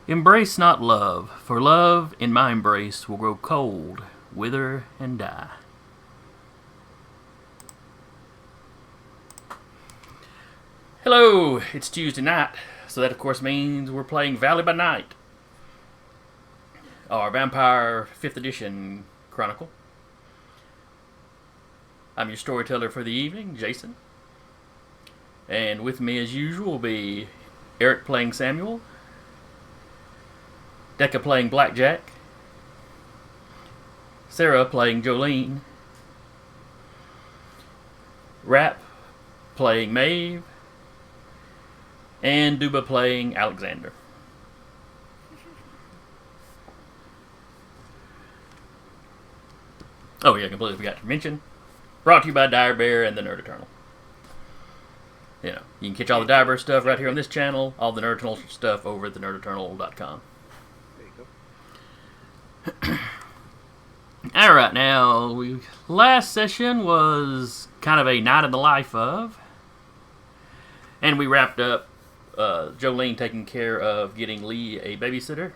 Embrace not love, for love in my embrace will grow cold, wither, and die. Hello, it's Tuesday night, so that of course means we're playing Valley by Night, our Vampire 5th Edition Chronicle. I'm your storyteller for the evening, Jason. And with me as usual will be Eric playing Samuel, Decca playing Blackjack, Sarah playing Jolene, Rap playing Maeve, and Duba playing Alexander. Oh yeah, completely forgot to mention. Brought to you by Dire Bear and the Nerd Eternal. You know, you can catch all the Dire Bear stuff right here on this channel, all the Nerd Eternal stuff over at thenerdaternal.com. Alright, now, last session was kind of a night in the life of, and we wrapped up Jolene taking care of getting Lee a babysitter.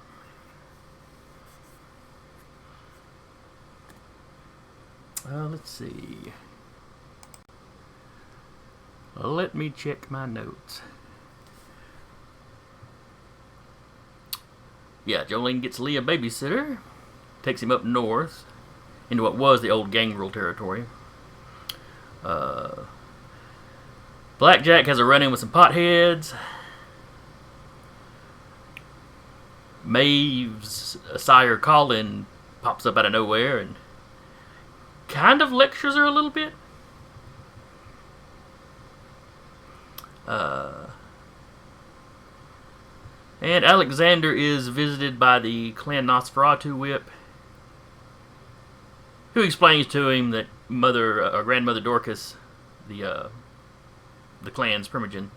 Let's see. Let me check my notes. Yeah, Jolene gets Lee a babysitter, takes him up north into what was the old Gangrel territory. Blackjack has a run-in with some potheads. Maeve's sire Colin pops up out of nowhere and kind of lectures her a little bit. And Alexander is visited by the Clan Nosferatu whip, who explains to him that grandmother Dorcas, the clan's primogen,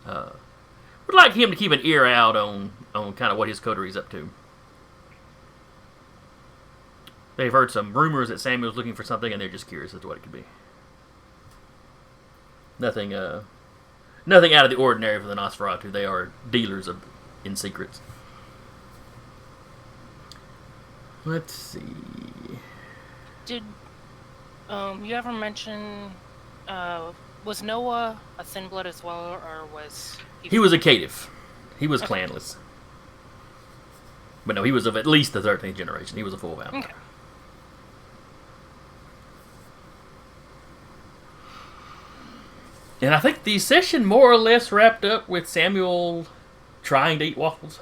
would like him to keep an ear out on kind of what his coterie's up to. They've heard some rumors that Samuel's looking for something, and they're just curious as to what it could be. Nothing out of the ordinary for the Nosferatu. They are dealers in secrets. Let's see. Did you ever mention was Noah a thin blood as well, or was he was a caitiff? He was clanless. But no, he was of at least the 13th generation. He was a full vampire. Okay. And I think the session more or less wrapped up with Samuel trying to eat waffles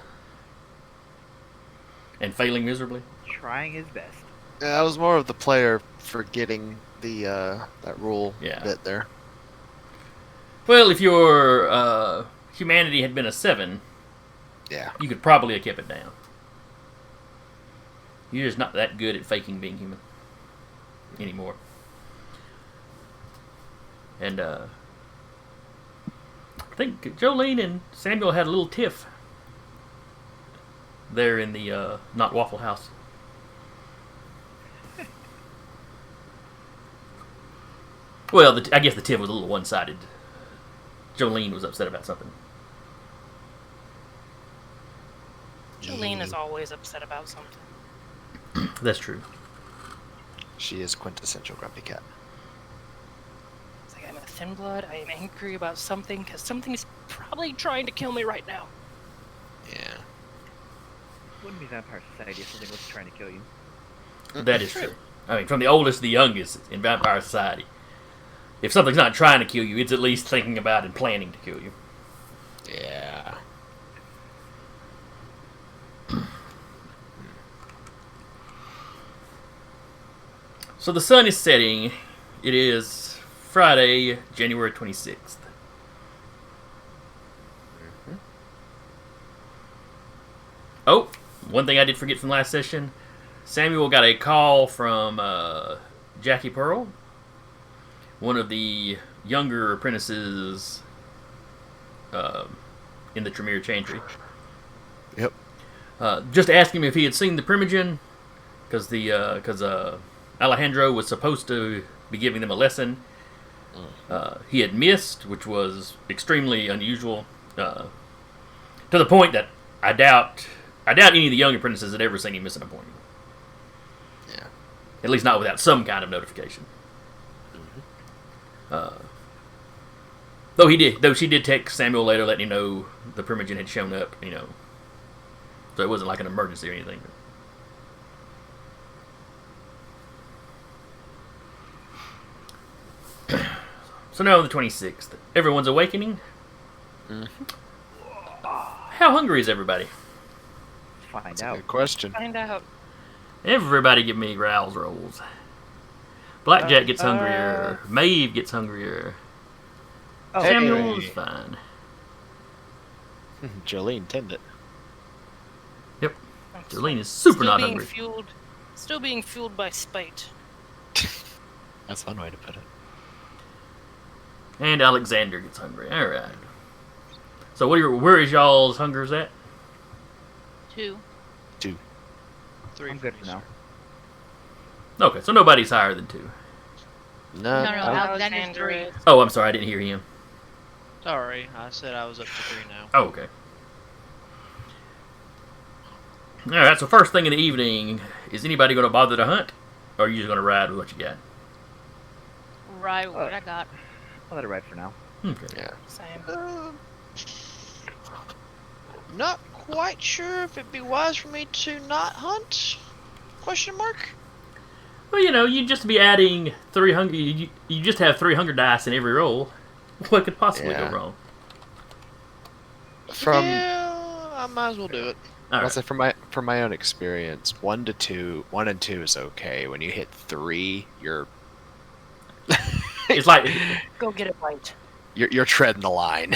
and failing miserably. Trying his best. Yeah, that was more of the player forgetting the that rule bit there. Well, if your humanity had been a 7, you could probably have kept it down. You're just not that good at faking being human anymore. And I think Jolene and Samuel had a little tiff there in the Not Waffle House. Well, I guess the tiff was a little one-sided. Jolene was upset about something. Jolene is always upset about something. That's true. She is quintessential grumpy cat. It's like, I'm a thin blood, I am angry about something, because something is probably trying to kill me right now. Yeah. Wouldn't be Vampire Society if something was trying to kill you. That is true. I mean, from the oldest to the youngest in Vampire Society, if something's not trying to kill you, it's at least thinking about and planning to kill you. Yeah. So the sun is setting. It is Friday, January 26th. Mm-hmm. Oh, one thing I did forget from last session. Samuel got a call from Jackie Pearl, one of the younger apprentices in the Tremere Chantry. Yep. Just asking him if he had seen the Primogen, because Alejandro was supposed to be giving them a lesson. He had missed, which was extremely unusual, to the point that I doubt any of the young apprentices had ever seen him miss an appointment. Yeah. At least not without some kind of notification. Though she did text Samuel later, letting him know the Primogen had shown up. So it wasn't like an emergency or anything. So now on the 26th, everyone's awakening. How hungry is everybody? Find That's a out. good question. Find out. Everybody give me growls rolls. Blackjack gets hungrier. Maeve gets hungrier. Oh, Samuel's hey. fine. Jolene, tend it. Yep. Jolene is super still not being hungry. Still being fueled by spite. That's one way to put it. And Alexander gets hungry. All right. So where is y'all's hungers at? 2. 3 I'm for good me, for now. sir. Okay, so nobody's higher than 2. No. No, Alexander's 3. Oh, I'm sorry, I didn't hear him. Sorry, I said I was up to 3 now. Oh, okay. All right. So first thing in the evening, is anybody going to bother to hunt, or are you just going to ride with what you got? Right, what I got. I'll let it ride for now. Okay. Yeah. Same. Not quite sure if it'd be wise for me to not hunt? Question mark? Well, you just be adding 3 hunger. You just have 3 hunger dice in every roll. What could possibly Yeah. go wrong? Yeah, I might as well do it. All I'll right. say from my own experience, 1 and 2 is okay. When you hit 3, you're It's like Go get it right. you're treading the line.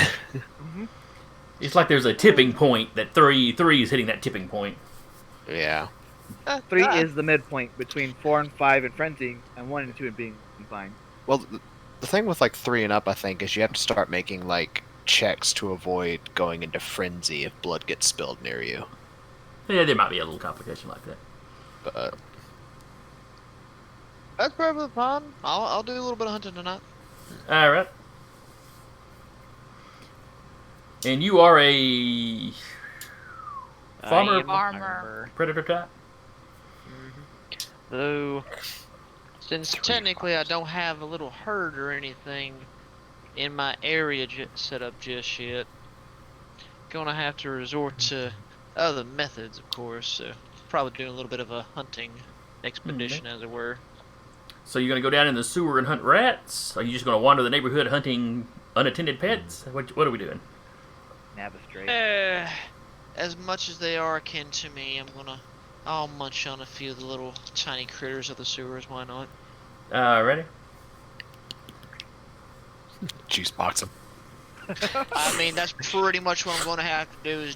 it's like there's a tipping point that 3 is hitting that tipping point. Yeah. 3 is the midpoint between 4 and 5 in frenzy, and 1 and 2 in being fine. Well, the thing with like 3 and up, I think, is you have to start making like checks to avoid going into frenzy if blood gets spilled near you. Yeah, there might be a little complication like that. But That's perfectly fine. I'll do a little bit of hunting tonight. All right. And you are a farmer, I am a Farmer. predator type. Though, since technically I don't have a little herd or anything in my area set up just yet, gonna have to resort to other methods, of course. So probably doing a little bit of a hunting expedition, as it were. So you're gonna go down in the sewer and hunt rats? Are you just gonna wander the neighborhood hunting unattended pets? What are we doing? Nab a stray. As much as they are akin to me, I'll munch on a few of the little tiny critters of the sewers. Why not? Ready? juice box them. I mean, that's pretty much what I'm going to have to do is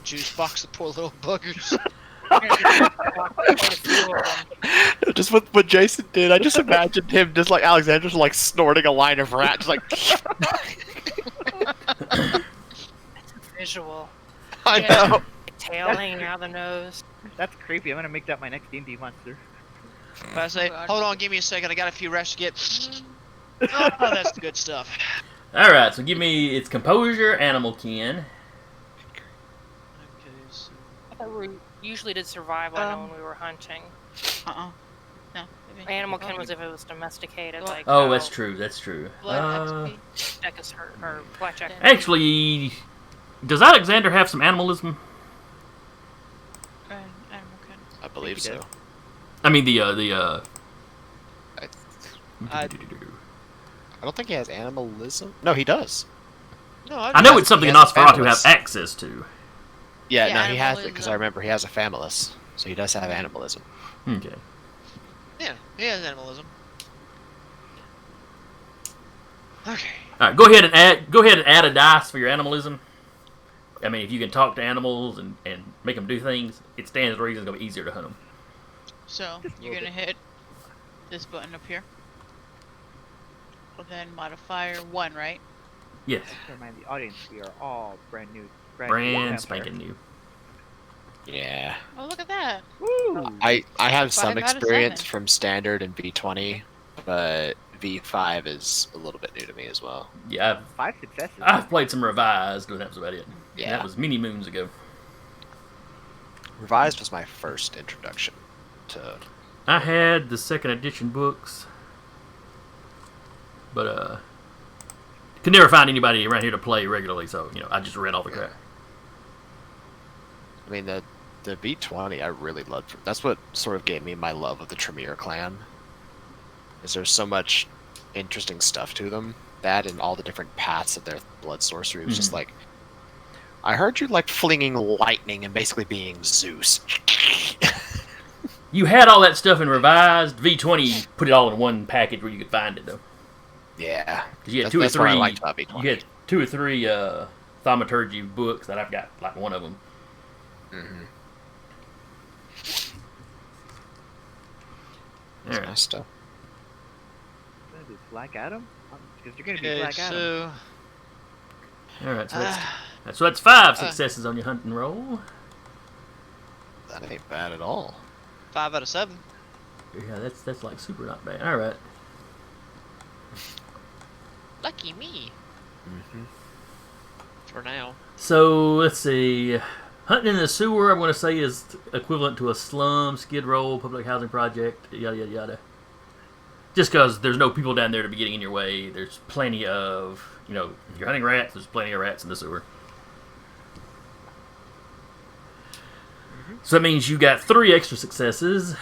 juice box the poor little buggers. Just what Jason did, I just imagined him just like Alexander's like snorting a line of rats, like. Visual. I know. Tail hanging out the nose. That's creepy. I'm gonna make that my next D&D monster. If I say, God. hold on, give me a second, I got a few reps to get. Oh, that's the good stuff. All right, so give me its composure, animal kin. Okay, so I thought we usually did survival when we were hunting. No. Animal kin was if it was domesticated, like Oh, that's true. That's true. Blood Deck is hurt or blackjack. Actually, does Alexander have some animalism? I believe he so. did. I mean the I don't think he has animalism. No, he does. no, I know it's something he has Nosferatu have families. access to. Yeah, Yeah, no, he has it because I animalism. remember he has a familus, so he does have animalism. Okay. Yeah, he has animalism. Okay. All right, go ahead and add a dice for your animalism. I mean, if you can talk to animals and make them do things, it stands to reason it's gonna be easier to hunt them. So, Just a you're little gonna hit this button up here. Then modifier 1, right? Yes, To remind the audience, we are all brand new brand vampire. spanking new. Yeah. Oh, look at that. Woo! I have 5 some out of experience 7. from standard and V20, but V5 is a little bit new to me as well. Yeah, 5 successes. I've played some revised, but that was about it. Yeah. That was many moons ago. Revised was my first introduction to. I had the second edition books, but could never find anybody around here to play regularly, so I just read all the crap. I mean, the V20 I really loved. That's what sort of gave me my love of the Tremere clan. Is there's so much interesting stuff to them. That and all the different paths of their blood sorcery was just like, I heard you like flinging lightning and basically being Zeus. You had all that stuff in revised. V20 put it all in one package where you could find it, though. Yeah, Because you had that's two or what I three. liked about V20. You had 2 or 3 thaumaturgy books that I've got, like one of them. Mm-hmm. All right. Nice stuff. Gonna be Black Adam? Because you're gonna be Okay, Black Adam. so All right, so that's 5 successes on your hunting roll. That ain't bad at all. 5 out of 7. Yeah, that's like super not bad. All right. Lucky me. Mm-hmm. For now. So let's see. Hunting in the sewer, I'm going to say, is equivalent to a slum, skid row, public housing project, yada yada yada. Just because there's no people down there to be getting in your way. There's plenty of, if you're hunting rats, there's plenty of rats in the sewer. So that means you got 3 extra successes.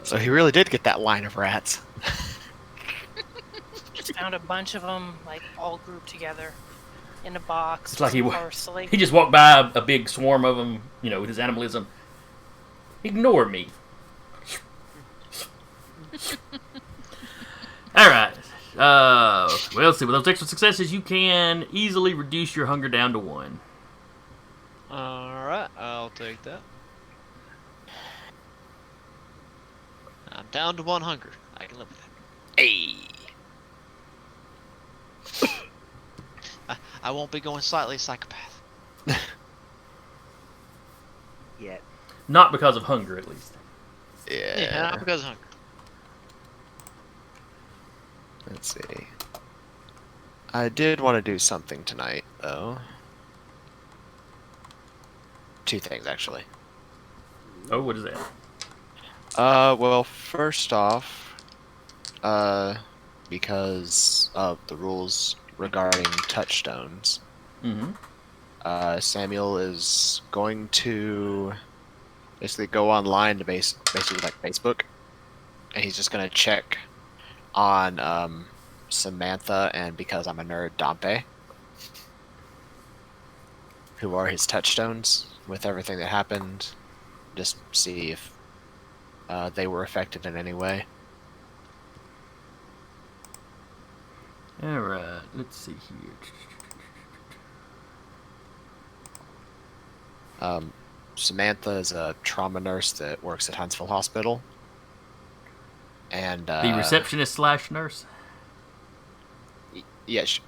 So he really did get that line of rats. Just found a bunch of them, like all grouped together in a box. It's like he parsley. He just walked by a big swarm of them, with his animalism. Ignore me. Alright. Well, let's see. With those extra successes, you can easily reduce your hunger down to 1. Alright, I'll take that. I'm down to 1 hunger. I can live with that. Hey. I won't be going slightly psychopath. Yet. Not because of hunger, at least. Yeah, not because of hunger. Let's see. I did want to do something tonight, though. 2 things, actually. Oh, what is that? Well, first off, because of the rules regarding touchstones, Samuel is going to basically go online to basically like Facebook, and he's just going to check on Samantha and, because I'm a nerd, Dompe, who are his touchstones, with everything that happened. Just see if they were affected in any way. Alright, let's see here. Samantha is a trauma nurse that works at Huntsville Hospital. And The receptionist / nurse? yeah, she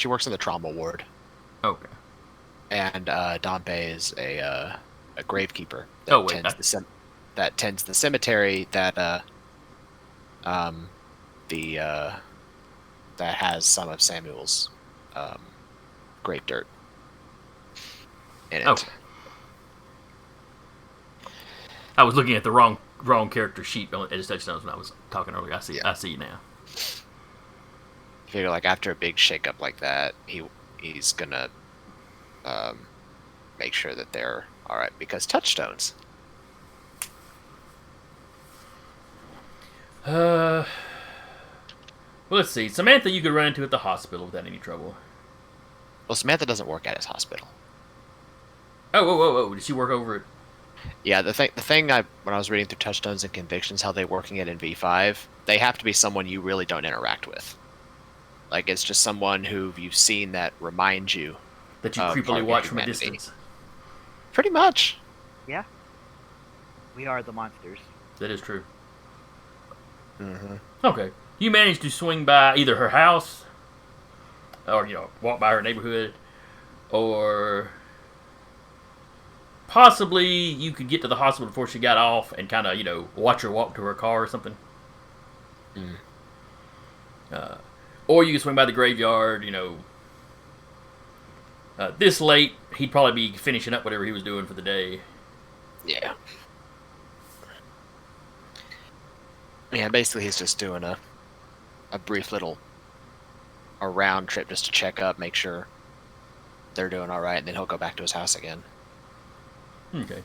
works in the trauma ward. Okay. And Dompe is a gravekeeper that Oh, wait, tends the cemetery that that has some of Samuel's grave dirt in it. Oh. I was looking at the wrong character sheet at his touchdowns when I was talking earlier. I see it now. I figure, like, after a big shakeup like that, he's gonna make sure that they're all right, because touchstones. Well, let's see. Samantha, you could run into at the hospital without any trouble. Well, Samantha doesn't work at his hospital. Oh, whoa. Did she work over at... Yeah, the thing when I was reading through touchstones and convictions, how they're working it in V5, they have to be someone you really don't interact with. Like, it's just someone who you've seen that reminds you. That you part creepily of watch from a humanity. distance. Pretty much. Yeah. We are the monsters. That is true. Mm-hmm. Okay. You managed to swing by either her house, or, walk by her neighborhood, or possibly you could get to the hospital before she got off and kind of, watch her walk to her car or something. Mm. Or you could swing by the graveyard, This late, he'd probably be finishing up whatever he was doing for the day. Yeah. Yeah, basically he's just doing a brief little round trip just to check up, make sure they're doing all right, and then he'll go back to his house again. Okay.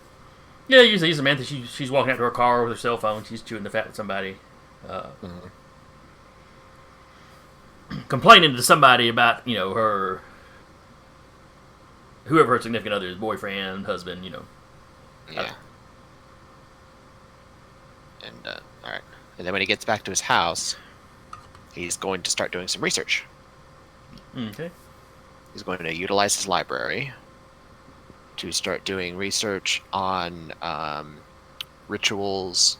Yeah, usually Samantha, she's walking out to her car with her cell phone. She's chewing the fat with somebody. Complaining to somebody about, her... whoever her significant other is, boyfriend, husband, Yeah. And, alright. And then when he gets back to his house, he's going to start doing some research. Okay. He's going to utilize his library to start doing research on rituals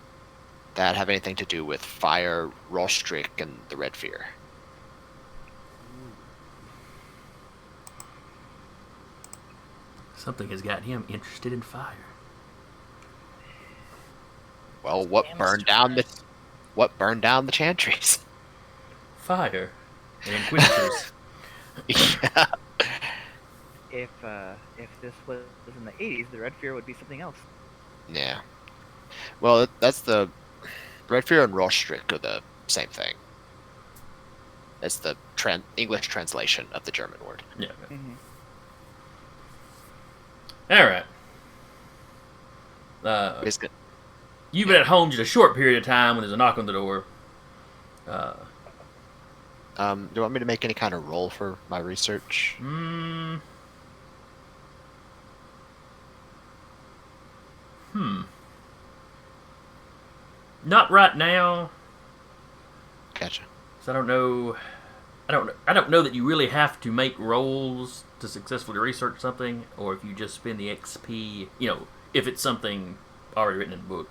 that have anything to do with fire, Rostrich, and the Red Fear. Something has got him interested in fire. Well, what Damn, burned Mr. down the Fry. what burned down the Chantries? Fire. And Inquisitors. Yeah. If this was in the 80s, the Red Fear would be something else. Yeah. Well, that's the Red Fear and Rostrich are the same thing. It's the English translation of the German word. Yeah. Mm-hmm. All right. It's good. You've been at home just a short period of time when there's a knock on the door. Do you want me to make any kind of roll for my research? Not right now. Gotcha. 'Cause I don't know that you really have to make rolls to successfully research something, or if you just spend the XP. If it's something already written in the book.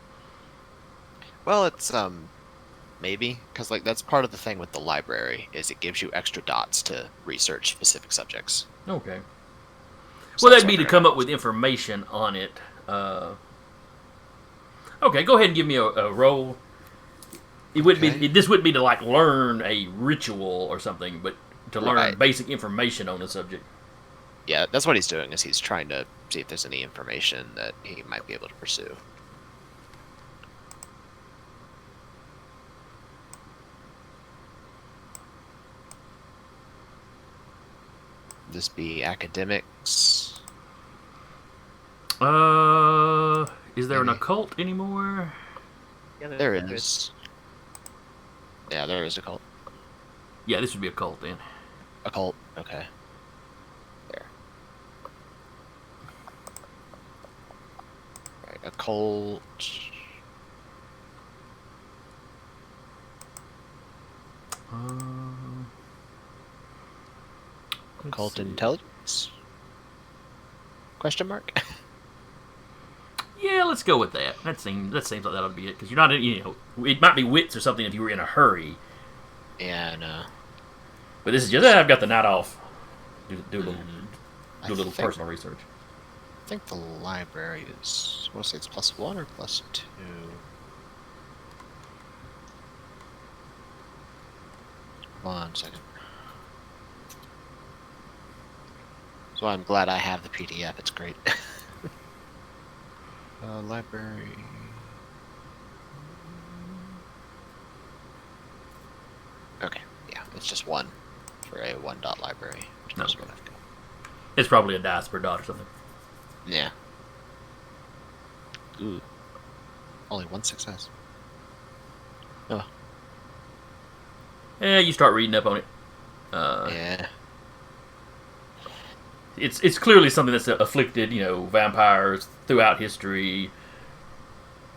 Well, it's maybe because that's part of the thing with the library is it gives you extra dots to research specific subjects. Okay. So Well, that's that'd be what to come up with information on it. Okay, go ahead and give me a roll. It wouldn't Okay. be. This wouldn't be to learn a ritual or something, but to learn Right. basic information on the subject. Yeah, that's what he's doing is he's trying to see if there's any information that he might be able to pursue. This be academics? Is there an Maybe. occult anymore? Yeah, There good. is. Yeah, there is a cult. Yeah, this would be occult then. A cult. Okay. There. Right, a cult. Let's Cult see. intelligence? Question mark? Yeah, let's go with that. That seems like that ought to be it because you're not. It might be wits or something if you were in a hurry. Yeah, no. But this is just I've got the night off. Do a little I do a little think- personal research. I think the library is. I want to say it's +1 or +2. One second. So I'm glad I have the PDF. It's great. Library. Okay, yeah, it's just one for a 1-dot library. Which is Okay. what I've got. It's probably a dice per dot or something. Yeah. Ooh. Only one success. Oh, Yeah, you start reading up on it. yeah. It's clearly something that's afflicted, vampires throughout history.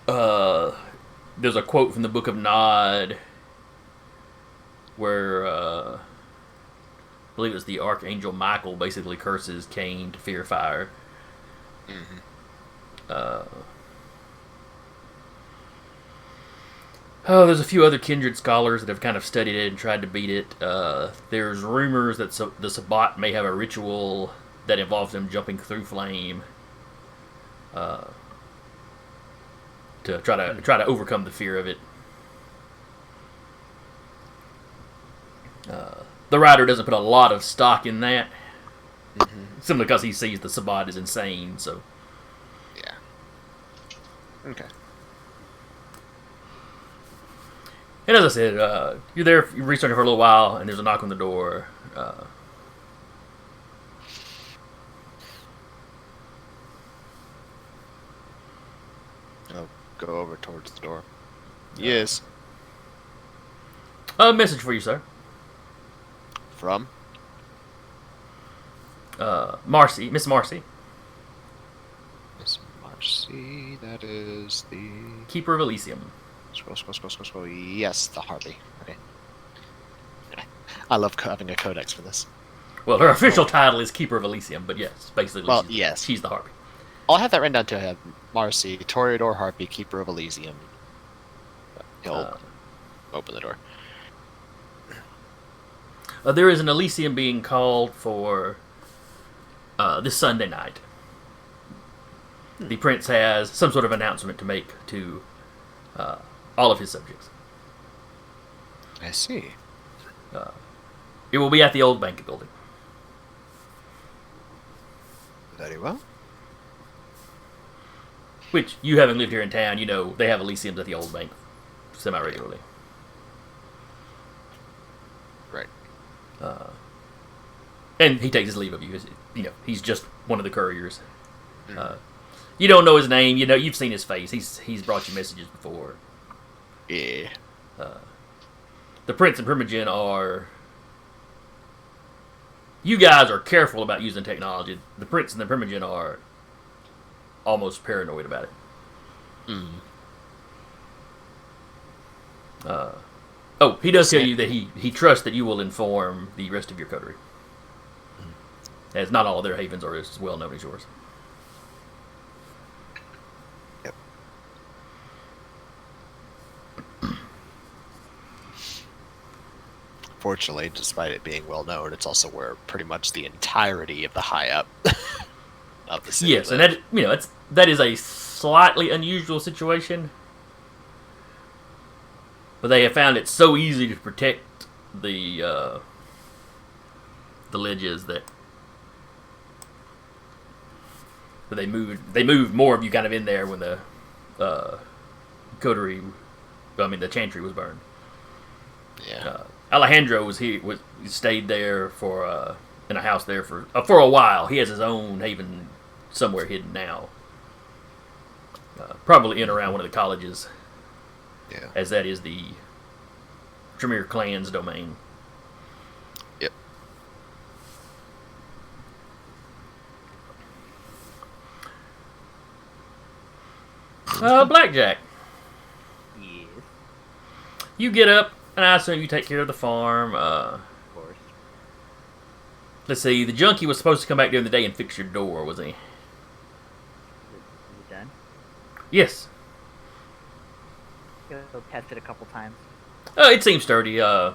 There's a quote from the Book of Nod where I believe it's the Archangel Michael basically curses Cain to fear fire. There's a few other kindred scholars that have kind of studied it and tried to beat it. There's rumors that the Sabbat may have a ritual that involves them jumping through flame to try to overcome the fear of it. The writer doesn't put a lot of stock in that, Simply because he sees the Sabbat is insane. So Yeah. Okay. and as I said, you're there, you're researching for a little while, and there's a knock on the door. I'll go over towards the door. Yes. A message for you, sir. From? Marcy, Miss Marcy, Miss Marcy. That is the. Keeper of Elysium. Scroll. Yes, the Harpy. Okay. I love having a codex for this. Well, her official title is Keeper of Elysium, but yes, basically, Well, she's, yes. she's the Harpy. I'll have that written down too. I have Marcy, Toreador Harpy, Keeper of Elysium. He'll open the door. There is an Elysium being called for this Sunday night. The prince has some sort of announcement to make to all of his subjects. I see. It will be at the old bank building. Very well. Which, you having lived here in town, you know they have Elysiums at the old bank semi-regularly. Right. And he takes his leave of you. You know, he's just one of the couriers. You don't know his name. You know, you've seen his face. He's brought you messages before. Yeah. The Prince and Primogen are... You guys are careful about using technology. The Prince and the Primogen are almost paranoid about it. He does tell you that he trusts that you will inform the rest of your coterie. As not all of their havens are as well known as yours. Yep. Fortunately, despite it being well known, it's also where pretty much the entirety of the high up of the city. Yes, and live. that is a slightly unusual situation. But they have found it so easy to protect the ledges that they moved more of you kind of in there when the coterie, the chantry was burned. Yeah. Alejandro stayed there for in a house there for a while. He has his own haven somewhere hidden now, probably in around one of the colleges, Yeah. as that is the Tremere clan's domain. Yep. Blackjack, Yes, you get up, and I assume you take care of the farm. of course. Let's see, the junkie was supposed to come back during the day and fix your door, was he? Is it done? Yes. Go test it a couple times. It seems sturdy. It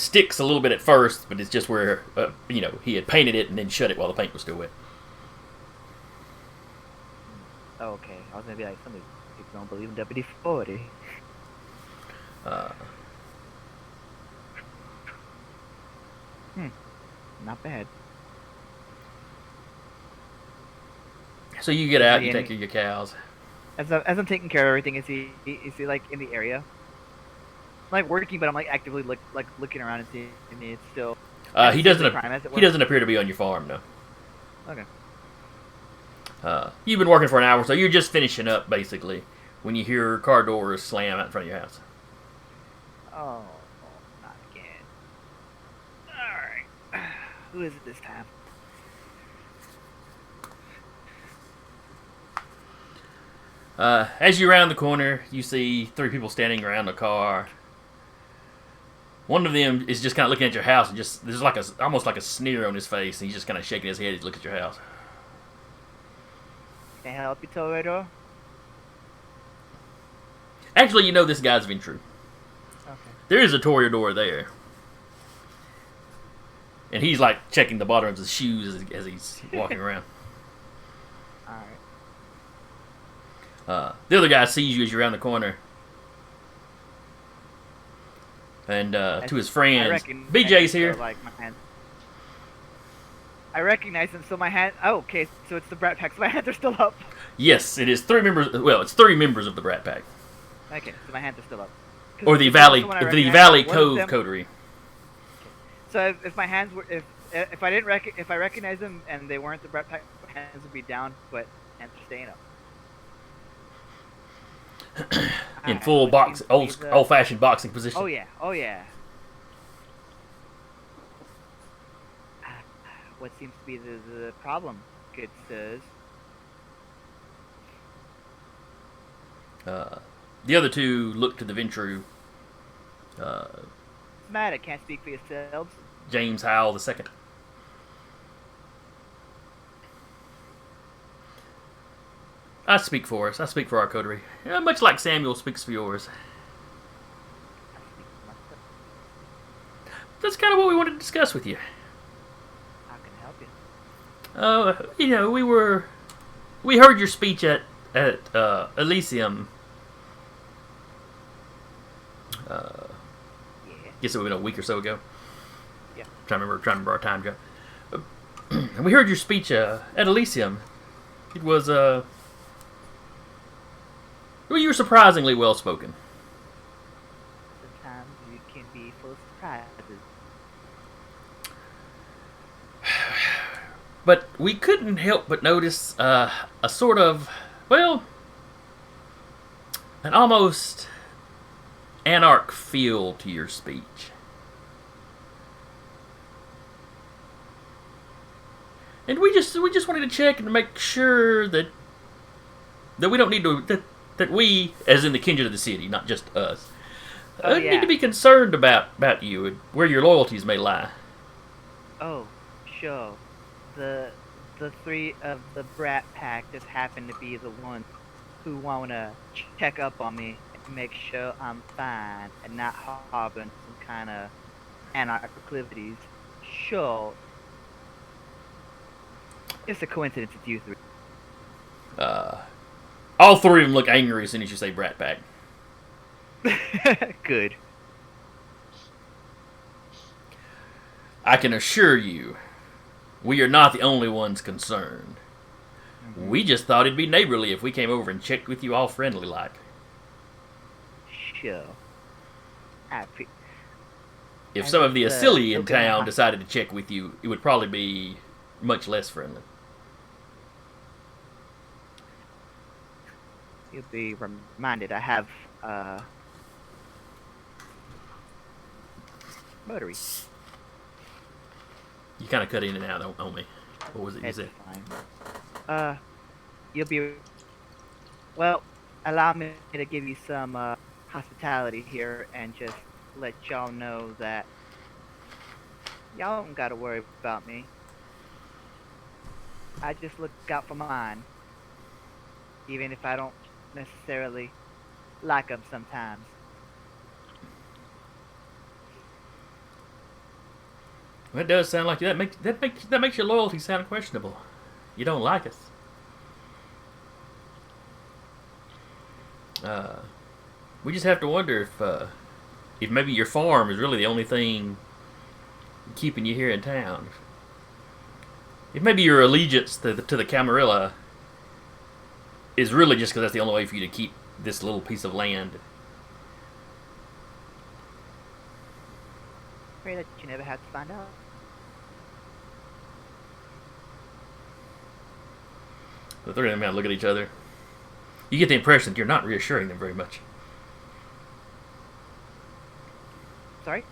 sticks a little bit at first, but it's just where, he had painted it and then shut it while the paint was still wet. Oh, okay. I was gonna be like, some people don't believe in WD-40. Not bad. So you get out, you Yeah. take care of your cows. As I'm taking care of everything, is he like in the area? I'm like working, but I'm like actively looking around and seeing if it's still. He doesn't. crime, as it He were? doesn't appear to be on your farm, no. Okay. You've been working for an hour, so you're just finishing up basically when you hear car doors slam out in front of your house. Oh, not again. Alright. Who is it this time? As you round the corner, you see 3 people standing around the car. One of them is just kind of looking at your house, and there's almost like a sneer on his face, and he's just kind of shaking his head as he looks at your house. Can I help you, Toledo? Actually, this guy's Ventru. Okay. There is a Toreador there. And he's like checking the bottom of his shoes as he's walking around. Alright. The other guy sees you as you're around the corner. and to his I friends. recognize BJ's him, here. so, like, my hands. I recognize him, so my hand. Oh, okay, so it's the Brat Pack. So my hands are still up. Yes, it is 3 members. Well, it's 3 members of the Brat Pack, Okay, so my hands are still up. 'Cause or the there's also Valley, one I the recognize, Valley one of Cove them- Coterie. So if my hands were, if I didn't if I recognize them and they weren't the Brat Pack, my hands would be down, but hands are staying up. In Alright, full what box, seems to be the- old-fashioned boxing position. Oh yeah, oh yeah. What seems to be the problem, good sirs? The other 2 look to the Ventru. Matt, I can't speak for yourselves. James Howell II. I speak for us. I speak for our coterie. Much like Samuel speaks for yours. I speak for myself. That's kind of what we wanted to discuss with you. How can I help you? You know, we heard your speech at Elysium. Yeah. Guess it would have been a week or so ago. Yeah. Trying to remember our time, Joe. And we heard your speech at Elysium. It was well, you were surprisingly well spoken. Sometimes you can be full of surprises. But we couldn't help but notice a sort of, well, an almost anarch feel to your speech. And we just wanted to check and make sure that we don't need to that we, as in the kindred of the city, not just us, Oh, need yeah. to be concerned about you and where your loyalties may lie. Oh, sure. The 3 of the Brat Pack just happen to be the ones who wanna check up on me and make sure I'm fine and not harboring some kind of anarch proclivities. Sure. It's a coincidence it's you 3. All 3 of them look angry as soon as you say Brat Pack. Good. I can assure you, we are not the only ones concerned. We just thought it'd be neighborly if we came over and checked with you all friendly like. Sure. If I some of the think, Asili you're in gonna town have- decided to check with you, it would probably be much less friendly. You'll be reminded I have rotary. You kind of cut in and out on me. What was it you It's said? fine. You'll be. Well, allow me to give you some hospitality here and just let y'all know that y'all don't gotta worry about me. I just look out for mine, even if I don't necessarily like them sometimes. Well, it does sound like that makes your loyalty sound questionable. You don't like us. We just have to wonder if maybe your farm is really the only thing keeping you here in town. If maybe your allegiance to the Camarilla is really just because that's the only way for you to keep this little piece of land. Pray that you never have to find out. The 3 of them look at each other. You get the impression that you're not reassuring them very much. Sorry?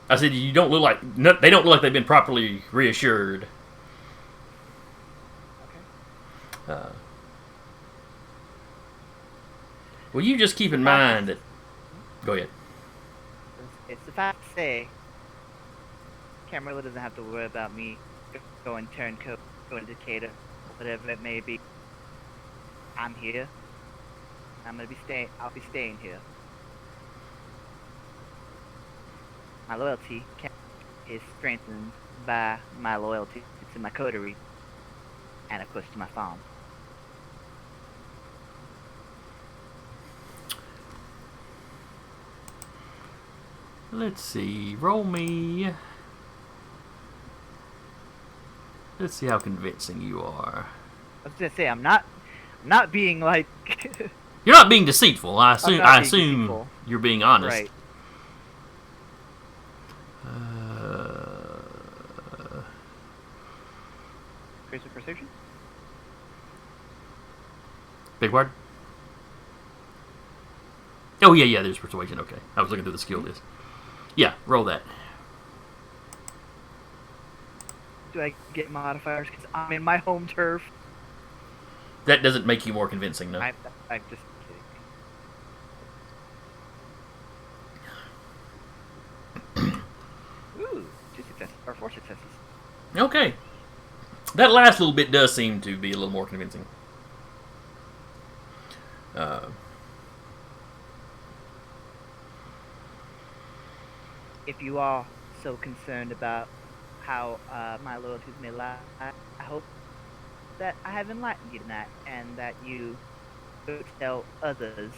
I said you don't look like they don't look like they've been properly reassured. Okay. Well, you just keep in mind that. Go ahead. It's the fact to say, Camarilla doesn't have to worry about me going turncoat, going indicator, whatever it may be. I'm here. I'll be staying here. My loyalty is strengthened by my loyalty to my coterie, and of course to my farm. Let's see. Roll me. Let's see how convincing you are. I was gonna say I'm not being like You're not being deceitful. I assume. not I being assume deceitful. you're being honest. right. Grace of perception. Big word. Oh yeah. There's persuasion. Okay, I was looking through the skill list. Yeah, roll that. Do I get modifiers? Because I'm in my home turf. That doesn't make you more convincing, no. I'm just kidding. Ooh, 2 successes or 4 successes. Okay. That last little bit does seem to be a little more convincing. If you are so concerned about how my loyalties may lie, I hope that I have enlightened you tonight, and that you will tell others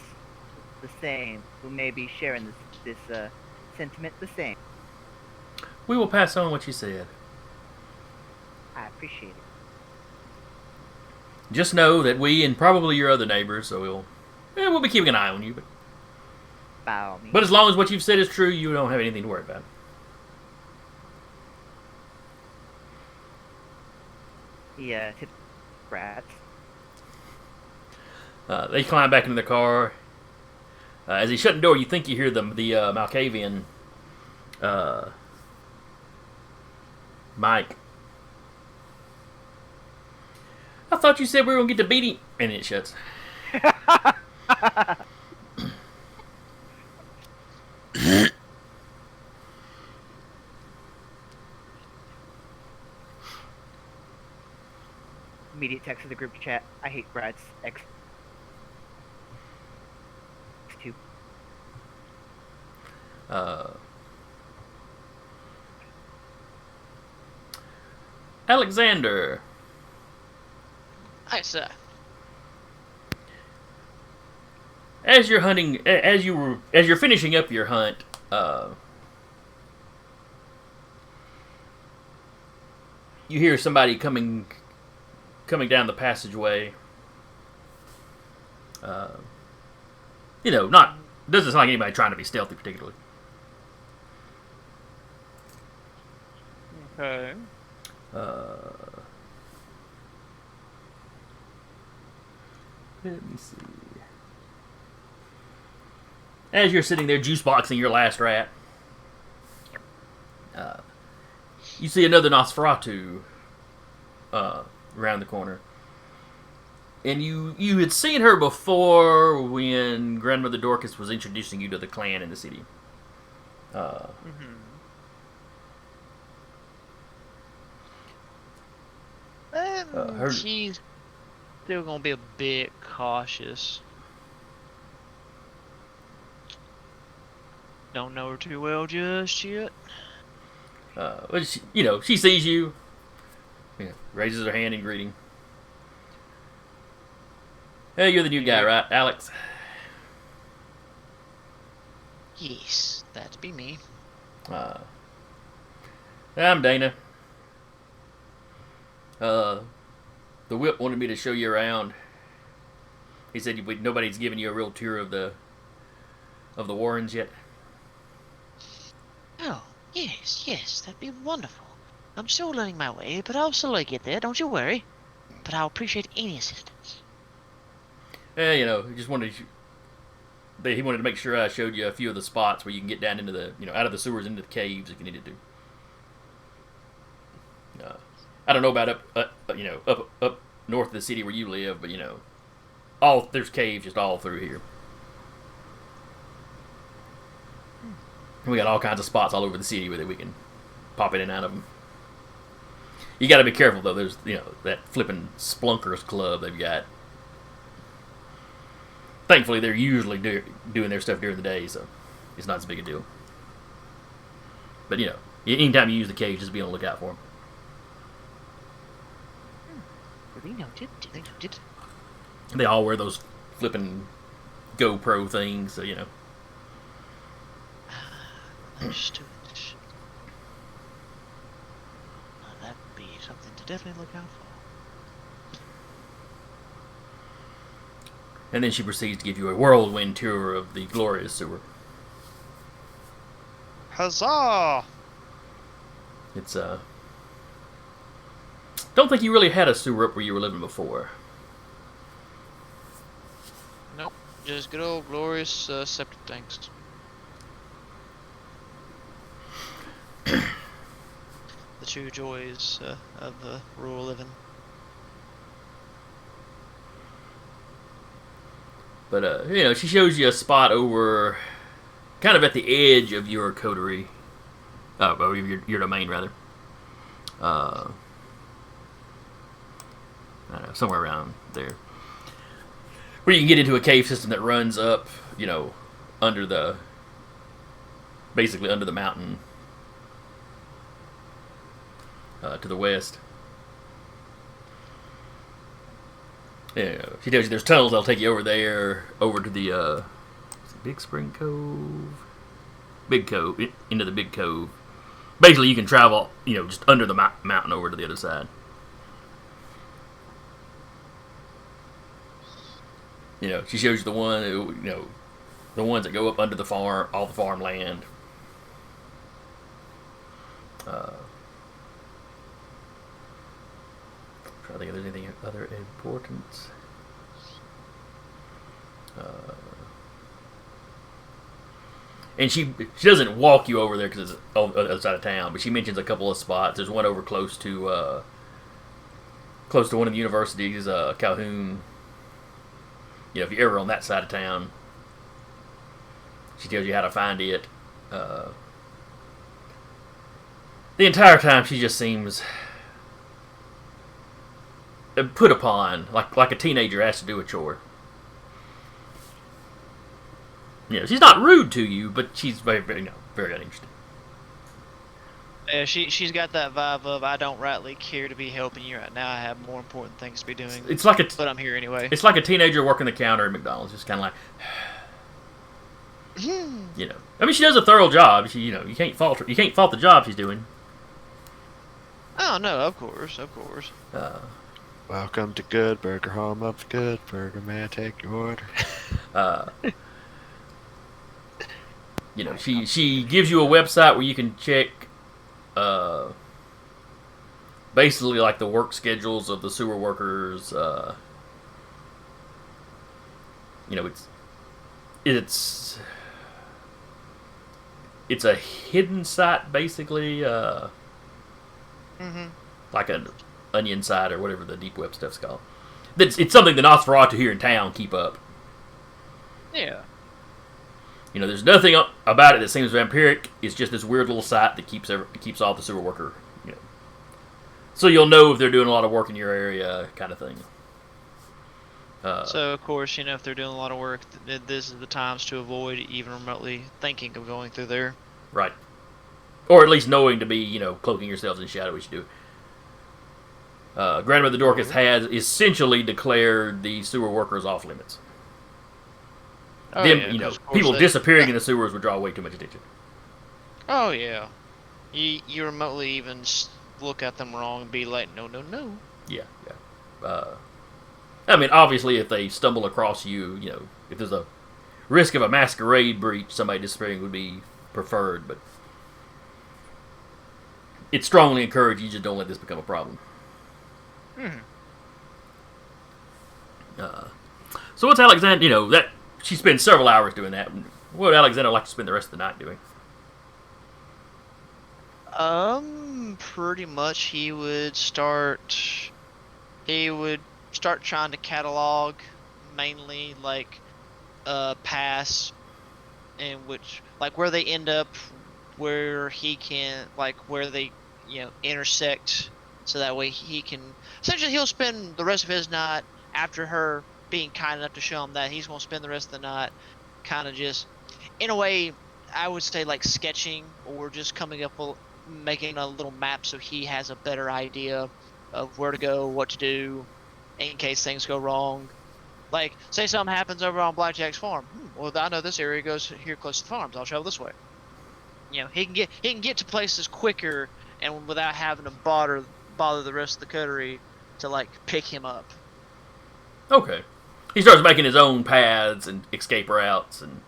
the same who may be sharing this sentiment the same. We will pass on what you said. I appreciate it. Just know that we and probably your other neighbors, so we'll be keeping an eye on you. By all means. But as long as what you've said is true, you don't have anything to worry about. Yeah, tip rats. They climb back into the car. As he's shutting the door, you think you hear the Malkavian Mike. I thought you said we were going to get to beat him. And it shuts. Immediate text to the group chat. I hate rats. X2. Alexander. Hi, sir. As you're hunting, as you're finishing up your hunt, you hear somebody coming down the passageway. Not doesn't sound like anybody trying to be stealthy particularly. Okay. Let me see. As you're sitting there juice boxing your last rat, you see another Nosferatu around the corner. And you had seen her before when Grandmother Dorcas was introducing you to the clan in the city. She's still gonna be a bit cautious. Don't know her too well just yet. But she sees you. Raises her hand in greeting. Hey, you're the new guy, right, Alex? Yes, that'd be me. I'm Dana. The whip wanted me to show you around. He said nobody's given you a real tour of the Warrens yet. Oh, yes, that'd be wonderful. I'm still learning my way, but I'll slowly get there, don't you worry. But I'll appreciate any assistance. Yeah, he just wanted he wanted to make sure I showed you a few of the spots where you can get down into the, out of the sewers into the caves if you needed to. I don't know about up north of the city where you live, but there's caves just all through here. We got all kinds of spots all over the city where we can pop in and out of them. You got to be careful though. There's that flipping Splunkers Club they've got. Thankfully, they're usually doing their stuff during the day, so it's not as big a deal. But anytime you use the cage, just be on the lookout for them. Duly noted. They all wear those flipping GoPro things, so Understood. That'd be something to definitely look out for. And then she proceeds to give you a whirlwind tour of the glorious sewer. Huzzah! It's don't think you really had a sewer up where you were living before. Nope, just good old glorious septic tanks. The true joys of rural living. But she shows you a spot over, kind of at the edge of your coterie, or your domain rather. I don't know, somewhere around there, where you can get into a cave system that runs up, basically under the mountain, to the west. Yeah, she tells you there's tunnels that'll take you over there, over to the is it Big Spring Cove, Big Cove, into the Big Cove. Basically, you can travel, just under the mountain over to the other side. She shows you the one, the ones that go up under the farm, all the farmland. Trying to think if there's anything other important. And she doesn't walk you over there because it's outside of town, but she mentions a couple of spots. There's one over close to one of the universities, Calhoun. If you're ever on that side of town, she tells you how to find it. The entire time, she just seems put upon, like a teenager has to do a chore. She's not rude to you, but she's very, very, very uninterested. Yeah, she's got that vibe of I don't rightly care to be helping you right now. I have more important things to be doing. It's like but I'm here anyway. It's like a teenager working the counter at McDonald's, just kind of like, I mean, she does a thorough job. She, you can't fault her. You can't fault the job she's doing. Oh no, of course. Welcome to Good Burger, home of the Good Burger. May I take your order? She gives you a website where you can check, basically like the work schedules of the sewer workers. It's a hidden site basically, like an onion site or whatever the deep web stuff's called. It's something the Nosferatu here in town keep up. Yeah. There's nothing about it that seems vampiric. It's just this weird little site that keeps all the sewer worker. So you'll know if they're doing a lot of work in your area, kind of thing. So of course, if they're doing a lot of work, this is the times to avoid even remotely thinking of going through there. Right. Or at least knowing to be, cloaking yourselves in shadow as you do. Grandmother Dorcas has essentially declared the sewer workers off limits. Oh, Them, yeah, 'cause of course people they- disappearing in the sewers would draw way too much attention. Oh yeah. You remotely even look at them wrong and be like, no. Yeah. I mean, obviously, if they stumble across you, if there's a risk of a masquerade breach, somebody disappearing would be preferred, but it's strongly encouraged you just don't let this become a problem. So what's Alexander, that she spends several hours doing that. What would Alexander like to spend the rest of the night doing? Pretty much he would start trying to catalog mainly paths in which where they end up, where he can where they intersect, so that way he can essentially he'll spend the rest of his night after her being kind enough to show him that he's going to spend the rest of the night kind of just in a way I would say sketching or just coming up with making a little map so he has a better idea of where to go, what to do in case things go wrong. Say something happens over on Blackjack's farm. Well, I know this area goes here close to the farms. I'll travel this way. he can get to places quicker and without having to bother the rest of the coterie to like pick him up. Okay. He starts making his own paths and escape routes, and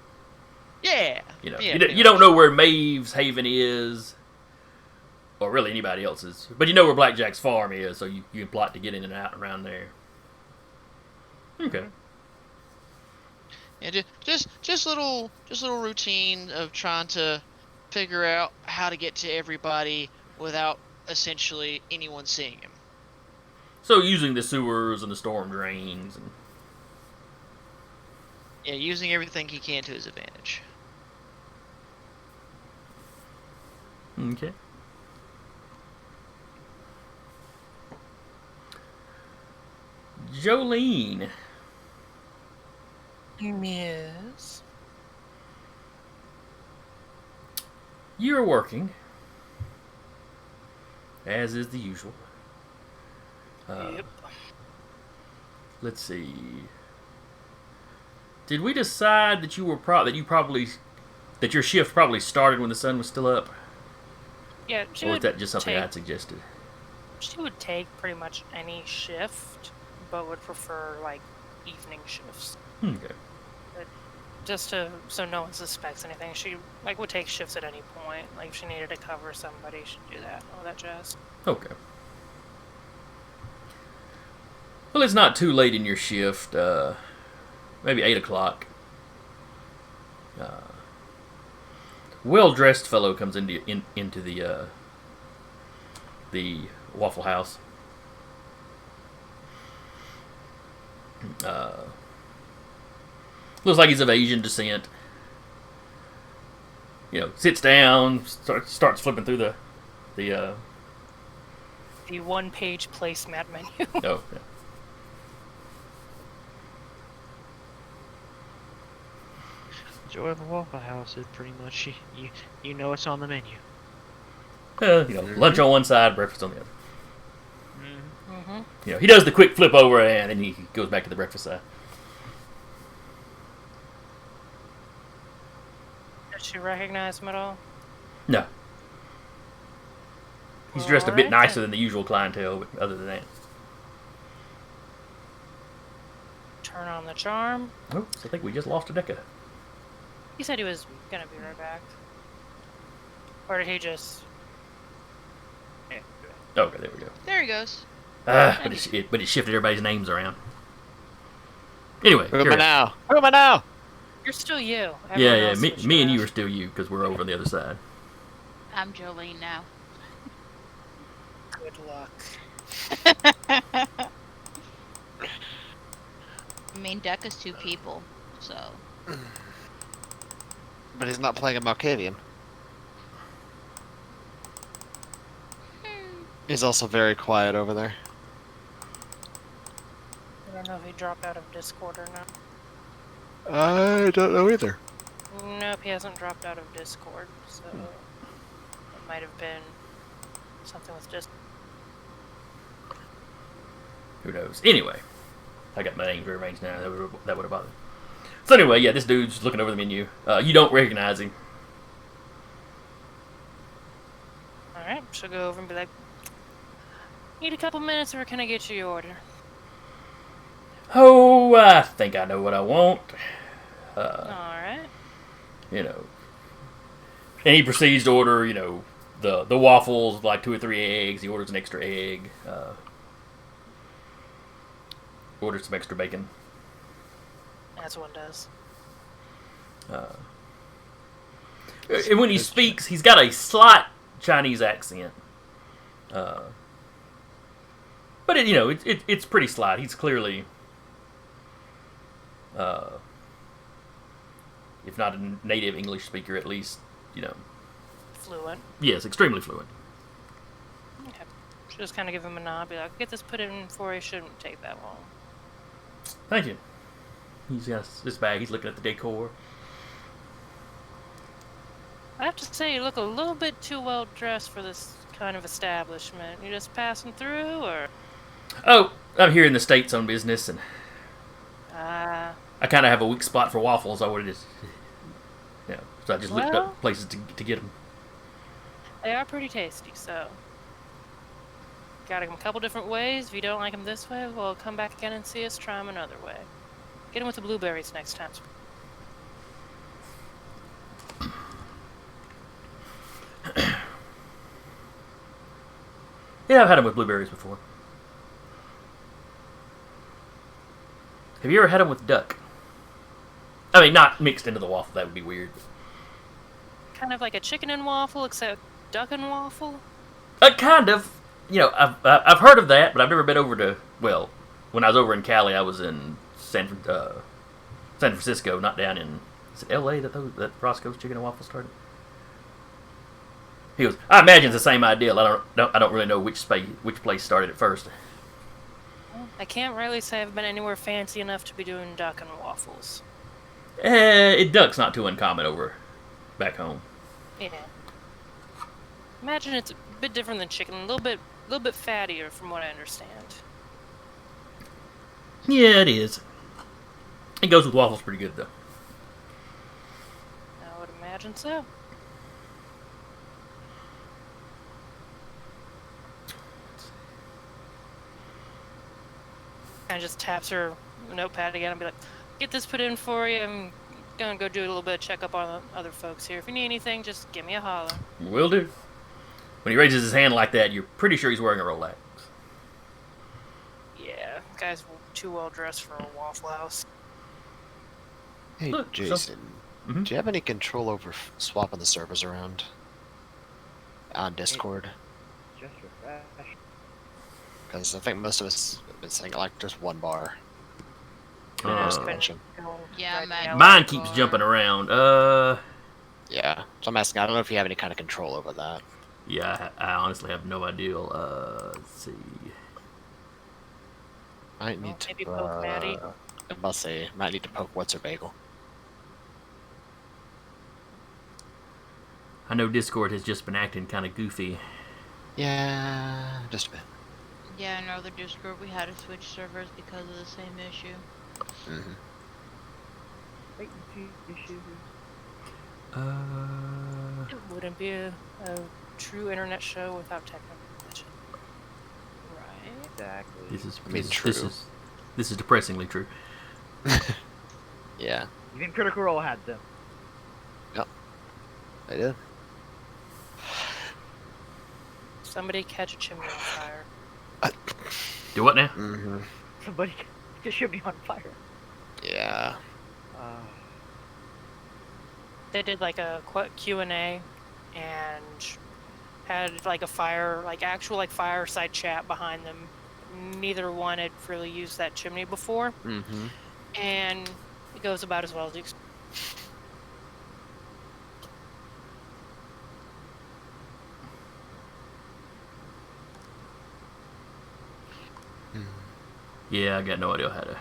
Yeah. you know, Yeah, you pretty don't much. know where Maeve's Haven is, or really anybody else's, but you know where Blackjack's farm is, so you can plot to get in and out around there. Okay. Yeah, just little routine of trying to figure out how to get to everybody without essentially anyone seeing him. So using the sewers and the storm drains, and Yeah, using everything he can to his advantage. okay. Jolene, Yes. you're working, as is the usual. Yep. Let's see. Did we decide that that your shift probably started when the sun was still up, Yeah, she or was would that just something take, I'd suggested? She would take pretty much any shift, but would prefer like evening shifts. Okay. So no one suspects anything. She like would take shifts at any point. Like if she needed to cover somebody, she'd do that. All that jazz. Okay. Well, it's not too late in your shift. Maybe 8 o'clock. Well-dressed fellow comes into the Waffle House. Looks like he's of Asian descent. Sits down, starts flipping through the The one-page placemat menu. oh, yeah. Joy of a Waffle House is pretty much you know it's on the menu. Lunch on one side, breakfast on the other. Mm-hmm. He does the quick flip over and then he goes back to the breakfast side. Did she recognize him at all? No. He's Well, dressed a bit alright nicer then. than the usual clientele, but other than that. Turn on the charm. Oops, I think we just lost a Deca. He said he was gonna be right back. Or did he just? Okay, there we go. There he goes. But it shifted everybody's names around. Anyway, Who am I carry on. now? Who am I now? You're still you. Yeah, Everyone yeah. else Me, switched me and you around. are still you because we're over on the other side. I'm Jolene now. Good luck. I mean, Deck is 2 people, so. But he's not playing a Malkavian. He's also very quiet over there. I don't know if he dropped out of Discord or not. I don't know either. Nope, he hasn't dropped out of Discord, so it might have been something with Discord. Who knows? Anyway, I got my names rearranged now. That would have bothered. So anyway, yeah, this dude's looking over the menu. You don't recognize him. Alright, she'll go over and be like, need a couple minutes or can I get you your order? Oh, I think I know what I want. Alright. And he proceeds to order, the waffles, like 2 or 3 eggs. He orders an extra egg. Orders some extra bacon. As one does. And when he speaks, he's got a slight Chinese accent. But it's pretty slight. He's clearly, if not a native English speaker, at least, Fluent. yes, extremely fluent. Okay. She'll just kind of give him a nod, be like, get this put in for you, shouldn't take that long. Thank you. He's got this bag. He's looking at the decor. I have to say, you look a little bit too well dressed for this kind of establishment. You just passing through, or? Oh, I'm here in the States on business, and Ah, I kind of have a weak spot for waffles. So I just looked Well- up places to get them. They are pretty tasty, so. Got them a couple different ways. If you don't like them this way, well, come back again and see us try them another way. Get them with the blueberries next time. Yeah, I've had them with blueberries before. Have you ever had them with duck? I mean, not mixed into the waffle. That would be weird. Kind of like a chicken and waffle, except duck and waffle. Kind of. You know, I've heard of that, but I've never been over to. Well, when I was over in Cali, I was in San Francisco, not down in. Is it L.A. that Roscoe's Chicken and Waffle started? He goes. I imagine it's the same idea. I don't really know which place started it first. I can't really say I've been anywhere fancy enough to be doing duck and waffles. Duck's not too uncommon over back home. Yeah. Imagine it's a bit different than chicken, a little bit fattier from what I understand. Yeah, it is. It goes with waffles pretty good though. I would imagine so. Kind of just taps her notepad again and be like, "Get this put in for you. I'm gonna go do a little bit of checkup on the other folks here. If you need anything, just give me a holler." Will do. When he raises his hand like that, you're pretty sure he's wearing a Rolex. Yeah, guy's too well dressed for a Waffle House. Hey, Look, so- Jason, Mhm. do you have any control over swapping the servers around on Discord? Just refresh. Because I think most of us have been saying like just one bar. Uh, Expansion. Yeah, Right man. now. Mine keeps jumping around. Yeah, so I'm asking. I don't know if you have any kind of control over that. Yeah, I honestly have no idea. Let's see. Might need to. Maybe poke Maddie. I must say, might need to poke What's Her Bagel. I know Discord has just been acting kind of goofy. Yeah, just a bit. Yeah, in our other Discord, we had to switch servers because of the same issue. Mm-hmm. Latency issues. It wouldn't be a true internet show without technical glitches. Right? Exactly. This is I mean, this true. is depressingly true. Yeah, Even Critical Role had them. I did. Somebody catch a chimney on fire. Do what now? Mm-hmm. Somebody just shoot me on fire. Yeah. They did like a Q&A and had like a actual fireside chat behind them. Neither one had really used that chimney before, Mm-hmm. and it goes about as well as you expect. Yeah, I got no idea how to.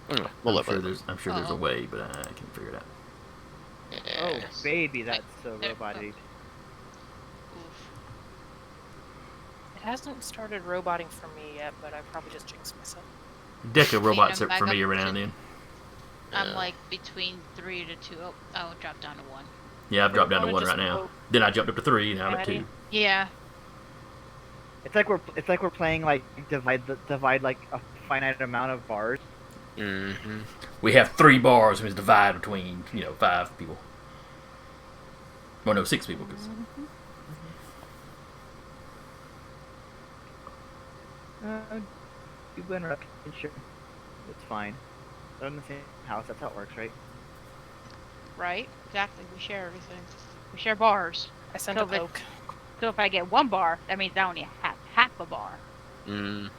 We'll I'm live sure with it. there's a Uh-oh. way, but I can't figure it out. Oh, Yes. baby, that's so I- robotic. Oof. It hasn't started roboting for me yet, but I probably just jinxed myself. Deca robots back for me up every now and to- then. I'm Yeah. like between 3 to 2. Oh, it dropped down to 1. Yeah, I've dropped down to Wanna 1 just right now. poke Then I jumped up to 3, now I'm at Maddie? 2. Yeah. It's like we're playing like divide like a finite amount of bars. Mm-hmm. We have 3 bars, and it's divided between 5 people. Well, no, 6 people. 'Cause People interrupt. Sure, it's fine. They're in the same house. That's how it works, right? Right? Exactly. We share everything. We share bars. I sent So a the- poke. So if I get 1 bar, that means I only have half a bar. Mm.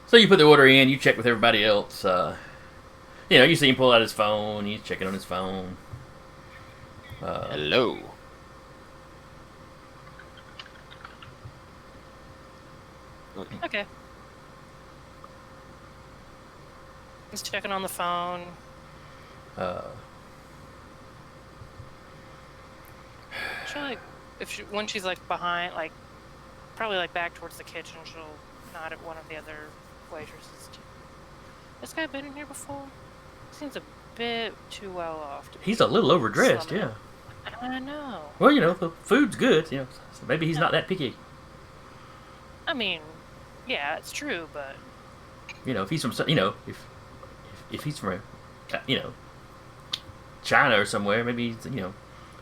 So you put the order in, you check with everybody else. You see him pull out his phone. He's checking on his phone. Hello. Okay. He's checking on the phone. When she's like behind, like probably like back towards the kitchen, she'll nod at one of the other waitresses. This guy been in here before? Seems a bit too well off. He's a little overdressed, Slumming yeah. it. I know. Well, the food's good, so maybe he's not that picky. I mean, yeah, it's true, but If he's from, if he's from, China or somewhere, maybe he's,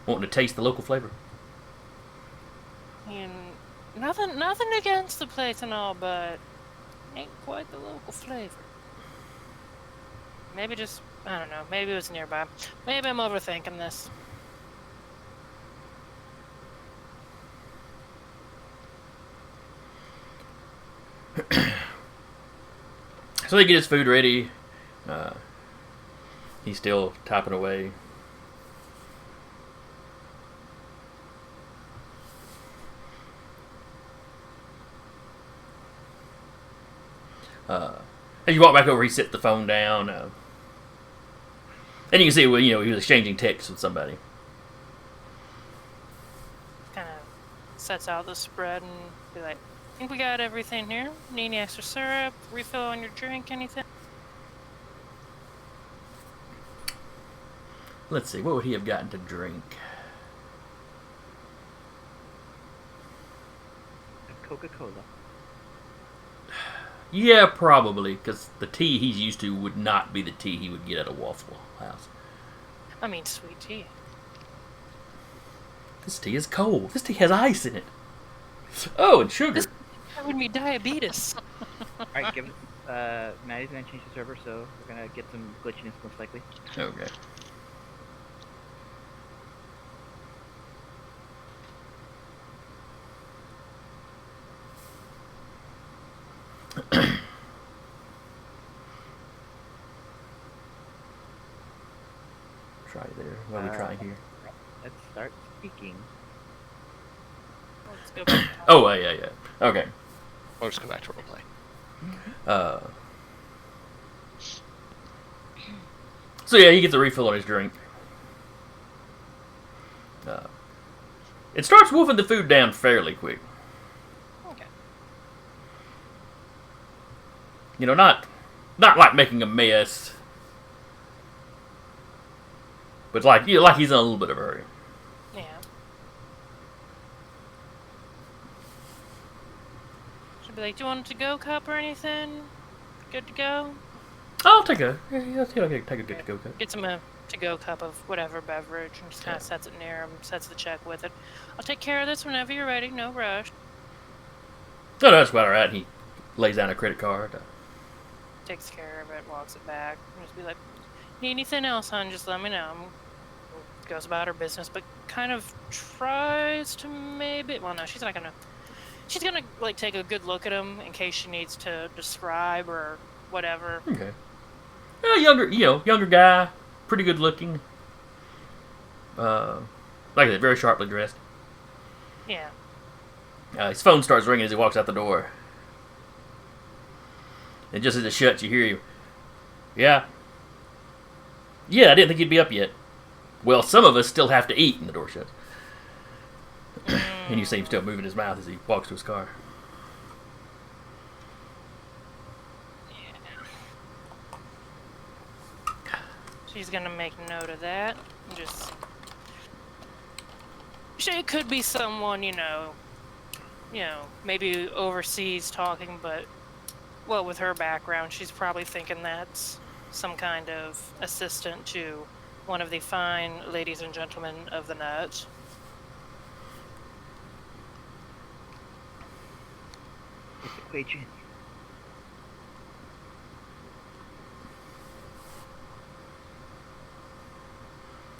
wanting to taste the local flavor. I mean, nothing against the place and all, but ain't quite the local flavor. Maybe just, I don't know, maybe it was nearby. Maybe I'm overthinking this. So they get his food ready. He's still typing away. As you walk back over, he sets the phone down. And you can see, well, he was exchanging texts with somebody. Kind of sets out the spread and be like, think we got everything here? Need any extra syrup? Refill on your drink? Anything? Let's see, what would he have gotten to drink? Coca-Cola. Yeah, probably, because the tea he's used to would not be the tea he would get at a Waffle House. I mean, sweet tea. This tea is cold. This tea has ice in it. Oh, and sugar. That would be diabetes. Alright, give it. Maddie's gonna change the server, so we're gonna get some glitchiness most likely. Okay. Try there. What are we trying here? Let's start speaking. Let's go back. Oh, yeah. Okay. Or just go back to roleplay. So yeah, he gets a refill on his drink. It starts wolfing the food down fairly quick. Okay. Not like making a mess, but like he's in a little bit of a hurry. Yeah. Should be like, do you want a to-go cup or anything? Good to go? I'll take a good to go cup. Gets him a to-go cup of whatever beverage and just kind Yeah. of sets it near him, sets the check with it. I'll take care of this whenever you're ready, no rush. No, that's about alright. He lays down a credit card. Takes care of it, walks it back, and just be like, need anything else, hon, just let me know. Goes about her business, but kind of tries to maybe, well, no, she's gonna like take a good look at him in case she needs to describe or whatever. Okay. Younger guy, pretty good looking. Like I said, very sharply dressed. Yeah. His phone starts ringing as he walks out the door. And just as it shuts, you hear you. Yeah. Yeah, I didn't think you'd be up yet. Well, some of us still have to eat, and the door shuts. And you see him still moving his mouth as he walks to his car. She's gonna make note of that. And just, it could be someone, maybe overseas talking, but well, with her background, she's probably thinking that's some kind of assistant to one of the fine ladies and gentlemen of the night. It's a Quatrian.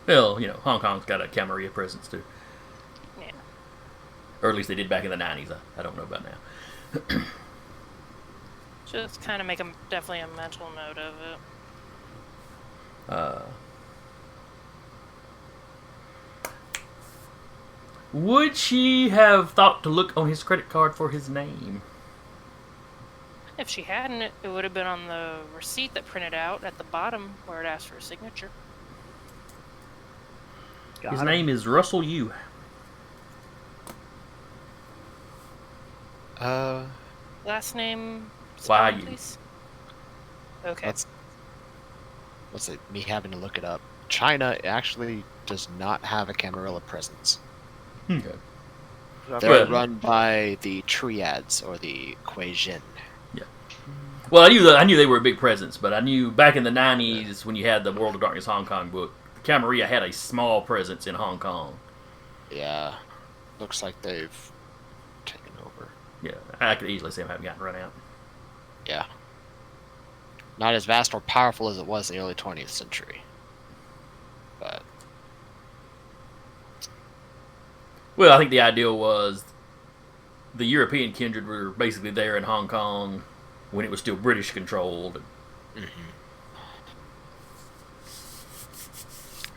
Well, Hong Kong's got a Camarilla presence too. Yeah. Or at least they did back in the 90s. I don't know about now. Just kind of make definitely a mental note of it. Would she have thought to look on his credit card for his name? If she hadn't, it would have been on the receipt that printed out at the bottom where it asked for a signature. Got His him. name is Russell Yu. Last name? Why spell, you? please? Okay. That's what's it? Me having to look it up. China actually does not have a Camarilla presence. Okay. They're Well- run by the Triads or the Kuei-jin. Well, I knew they were a big presence, but I knew back in the 90s when you had the World of Darkness Hong Kong book, Camarilla had a small presence in Hong Kong. Yeah, looks like they've taken over. Yeah, I could easily see them having gotten run out. Yeah. Not as vast or powerful as it was in the early 20th century. But Well, I think the ideal was the European kindred were basically there in Hong Kong when it was still British controlled.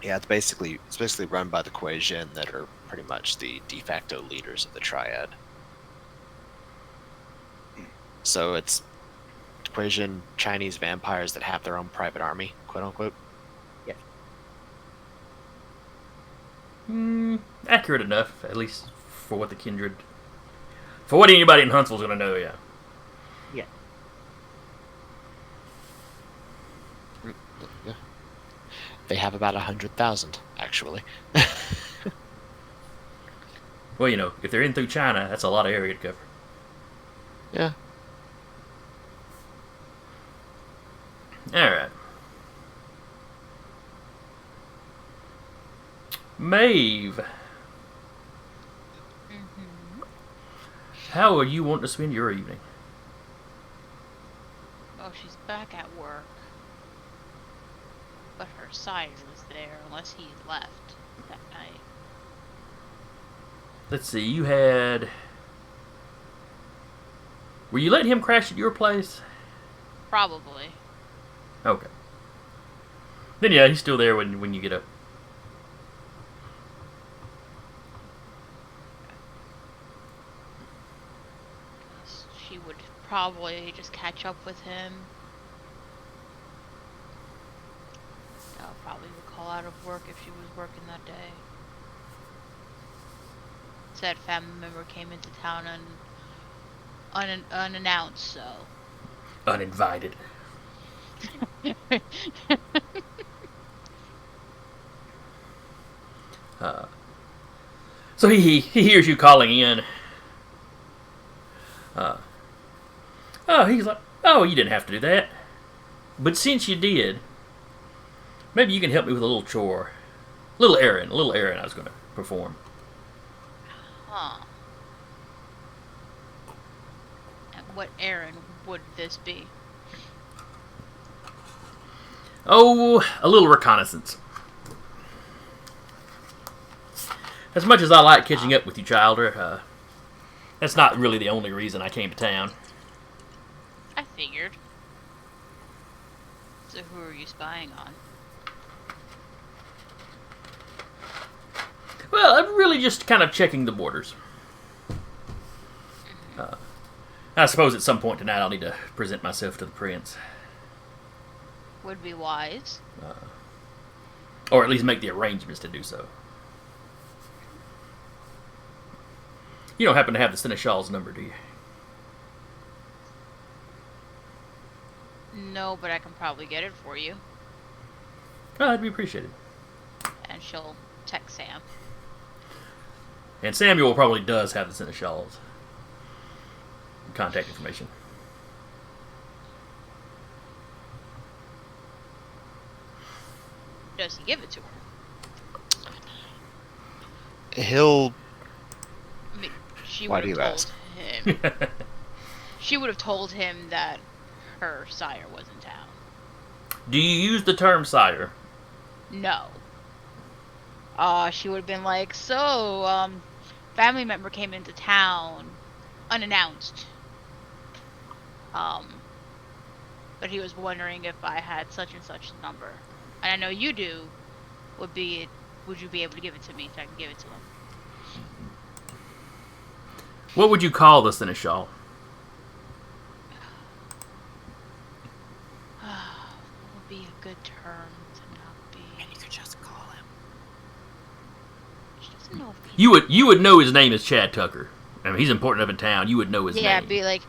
yeah, it's basically run by the Kuei-jin that are pretty much the de facto leaders of the Triad. So it's Kuei-jin Chinese vampires that have their own private army, quote unquote. Accurate enough, at least for what the kindred, for what anybody in Huntsville's going to know. Yeah. Yeah. Yeah. They have about 100,000, actually. Well, you know, if they're in through China, that's a lot of area to cover. Yeah. All right. Maeve, Mm-hmm. how are you wanting to spend your evening? Oh, she's back at work. But her sire was there, unless he left that night. Let's see, you had... Were you letting him crash at your place? Probably. Okay. Then yeah, he's still there when you get up. She would probably just catch up with him. Probably would call out of work if she was working that day. Said family member came into town unannounced, so. Uninvited. So he hears you calling in. He's like, oh, you didn't have to do that. But since you did, maybe you can help me with a little chore. A little errand I was going to perform. Huh. And what errand would this be? Oh, a little reconnaissance. As much as I like catching up with you, Childer, that's not really the only reason I came to town. I figured. So who are you spying on? Well, I'm really just kind of checking the borders. I suppose at some point tonight I'll need to present myself to the prince. Would be wise. Or at least make the arrangements to do so. You don't happen to have the Senechal's number, do you? No, but I can probably get it for you. Oh, that'd be appreciated. And she'll text Sam. And Samuel probably does have the Senechal's contact information. Does he give it to her? He'll. I mean, she Why would do you have ask? told him. She would have told him that her sire was in town. Do you use the term sire? No. She would have been like, so, family member came into town unannounced. But he was wondering if I had such and such number. And I know you do. Would you be able to give it to me so I can give it to him? What would you call the Seneschal? What would be a good term to not be? And you could just call him. She doesn't know if You would know his name is Chad Tucker. I mean, he's important up in town. You would know his yeah, name. be like,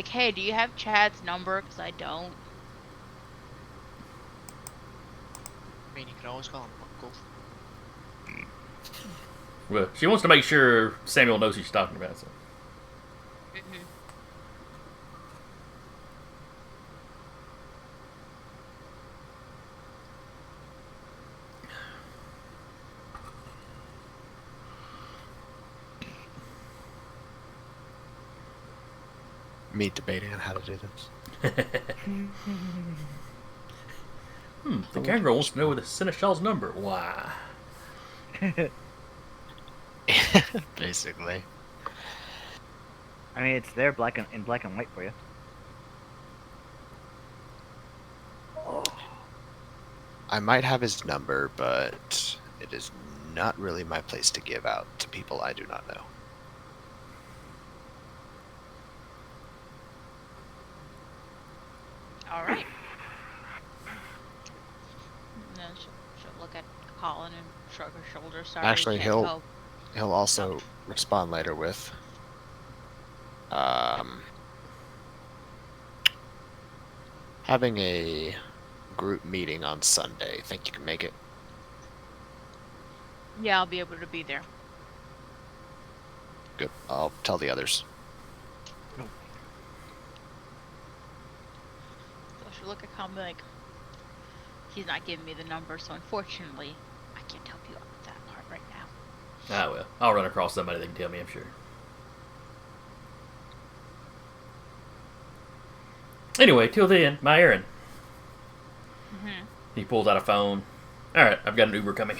hey, do you have Chad's number? Because I don't. mean, you could always call him Uncle. Well, she wants to make sure Samuel knows who she's talking about. So. Mhm. Me debating on how to do this. The kangaroo wants to know the Seneschal's number. Why? Basically. I mean, it's there in black and white for you. I might have his number, but it is not really my place to give out to people I do not know. All right. And then she'll look at Colin and shrug her shoulders. Sorry, Actually, can't help. he'll also respond later with having a group meeting on Sunday. Think you can make it? Yeah, I'll be able to be there. Good. I'll tell the others. So she'll look at Colin and be like, he's not giving me the number, so unfortunately, I can't help you out with that part right now. Ah, well. I'll run across somebody that can tell me, I'm sure. Anyway, till then, my errand. Mm-hmm. He pulls out a phone. Alright, I've got an Uber coming.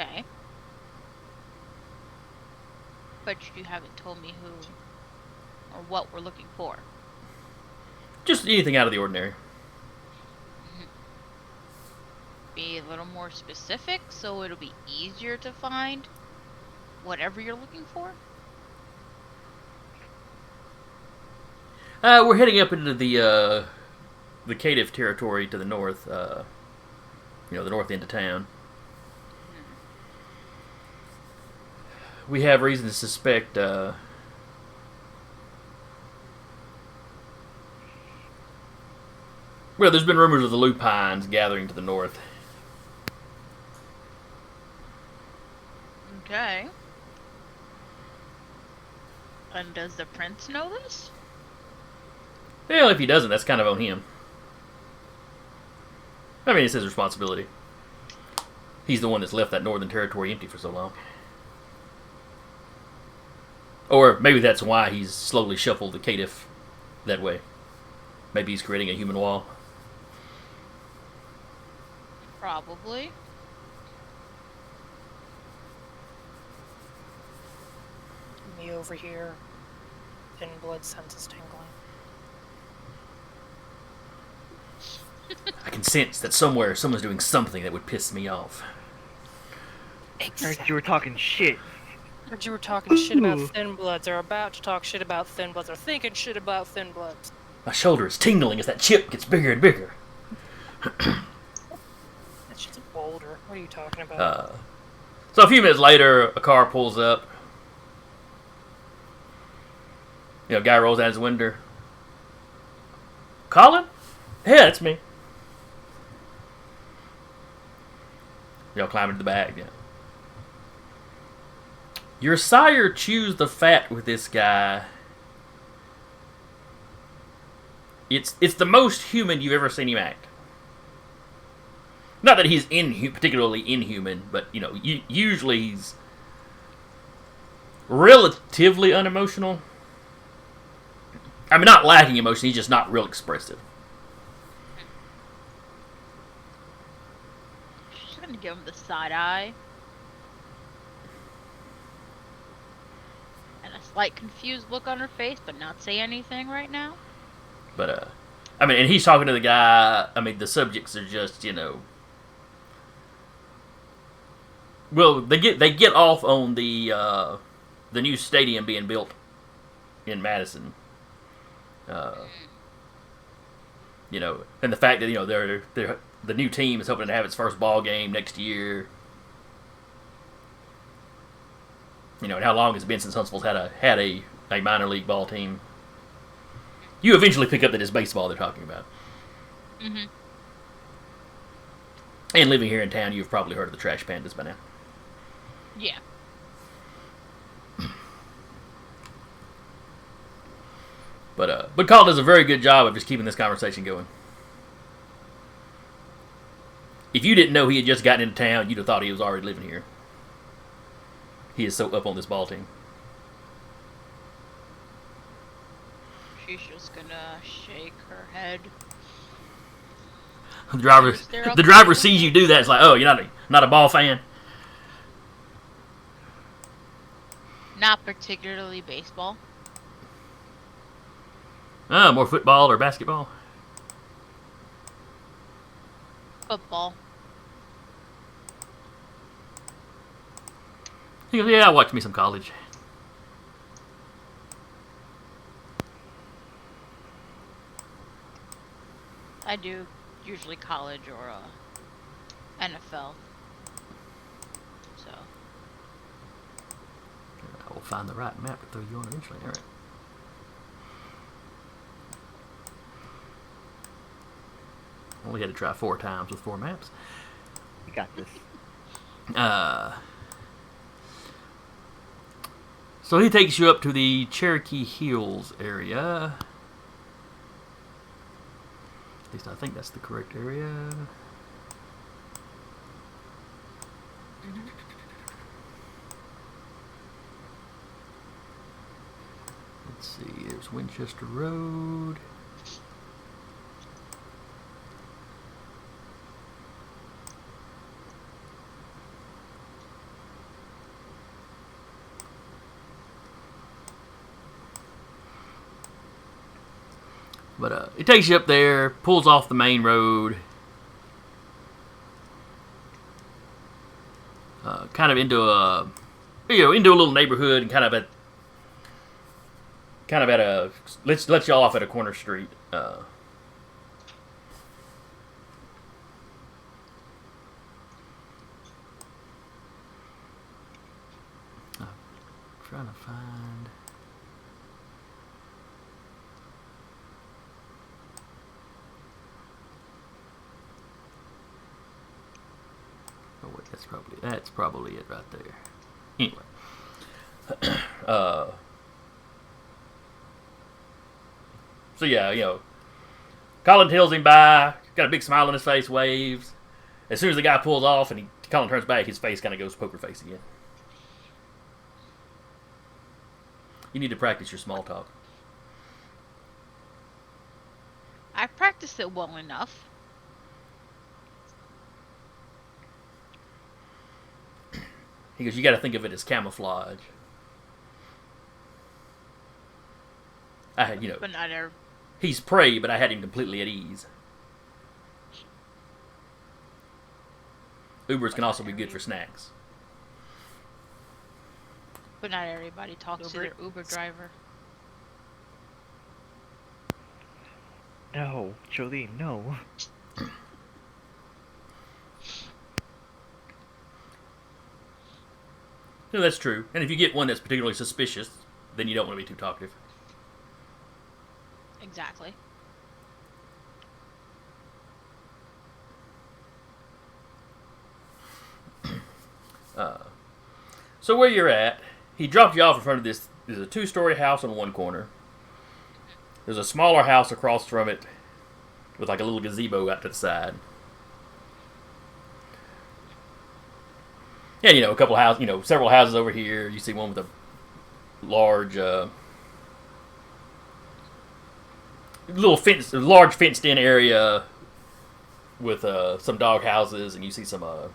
Okay. But you haven't told me who or what we're looking for. Just anything out of the ordinary. Be a little more specific so it'll be easier to find whatever you're looking for. We're heading up into the Caitiff territory to the north. The north end of town. We have reason to suspect well, there's been rumors of the lupines gathering to the north. Okay. And does the prince know this? Well, if he doesn't, that's kind of on him. I mean, it's his responsibility. He's the one that's left that northern territory empty for so long. Or maybe that's why he's slowly shuffled the Caitiff that way. Maybe he's creating a human wall. Probably. Me over here. Thin blood senses tingling. I can sense that somewhere someone's doing something that would piss me off. Heard you were talking shit. Heard you were talking shit about thin bloods, or about to talk shit about thin bloods, or thinking shit about thin bloods. My shoulder is tingling as that chip gets bigger and bigger. That's just a boulder. What are you talking about? So a few minutes later, a car pulls up. Guy rolls down his window. Colin? Yeah, that's me. Y'all climb into the bag, yeah. Your sire chews the fat with this guy. It's the most human you've ever seen him act. Not that he's particularly inhuman, but usually he's relatively unemotional. I mean, not lacking emotion. He's just not real expressive. She's gonna give him the side eye. And a slight confused look on her face, but not say anything right now. But, and he's talking to the guy. I mean, the subjects are just, Well, they get off on the new stadium being built in Madison. And the fact that they're the new team is hoping to have its first ball game next year. And how long it's been since Huntsville's had a minor league ball team. You eventually pick up that it's baseball they're talking about. Mm-hmm. And living here in town, you've probably heard of the Trash Pandas by now. Yeah. But Carl does a very good job of just keeping this conversation going. If you didn't know he had just gotten into town, you'd have thought he was already living here. He is so up on this ball team. She's just gonna shake her head. The driver sees you do that. It's like, oh, you're not a ball fan. Not particularly baseball. More football or basketball. Football. He goes, yeah, I watched me some college. I do usually college or NFL. So I will find the right map to throw you on eventually. All right. Only had to try 4 times with 4 maps. You got this. So he takes you up to the Cherokee Hills area. At least I think that's the correct area. Let's see, there's Winchester Road. But it takes you up there, pulls off the main road, kind of into a little neighborhood, and kind of at a lets you off at a corner street. Trying to find. Oh wait, that's probably it right there. Anyway, so yeah, Colin tails him by, got a big smile on his face, waves. As soon as the guy pulls off and Colin turns back, his face kind of goes poker face again. You need to practice your small talk. I practiced it well enough. He goes, you got to think of it as camouflage. I had, But not every. he's prey, but I had him completely at ease. Ubers can also be good for snacks. But not everybody talks to their Uber driver. No, Jolene, no. No, that's true. And if you get one that's particularly suspicious, then you don't want to be too talkative. Exactly. So where you're at, he dropped you off in front of this. There's a 2-story house on one corner. There's a smaller house across from it with like a little gazebo out to the side. Yeah, a couple of houses, several houses over here. You see one with a large, large fenced-in area with some dog houses, and you see some, I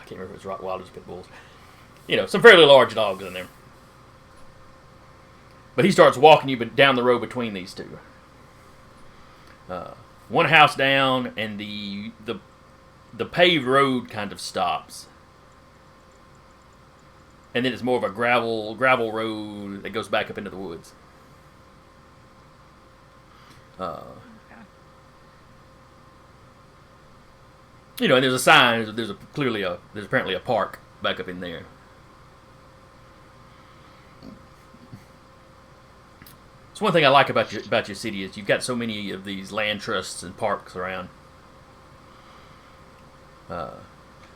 can't remember if it's Rottweilers or pit bulls. Some fairly large dogs in there. But he starts walking you down the road between these two. One house down, and the paved road kind of stops. And then it's more of a gravel road that goes back up into the woods. And there's a sign. There's apparently a park back up in there. So one thing I like about your city is you've got so many of these land trusts and parks around.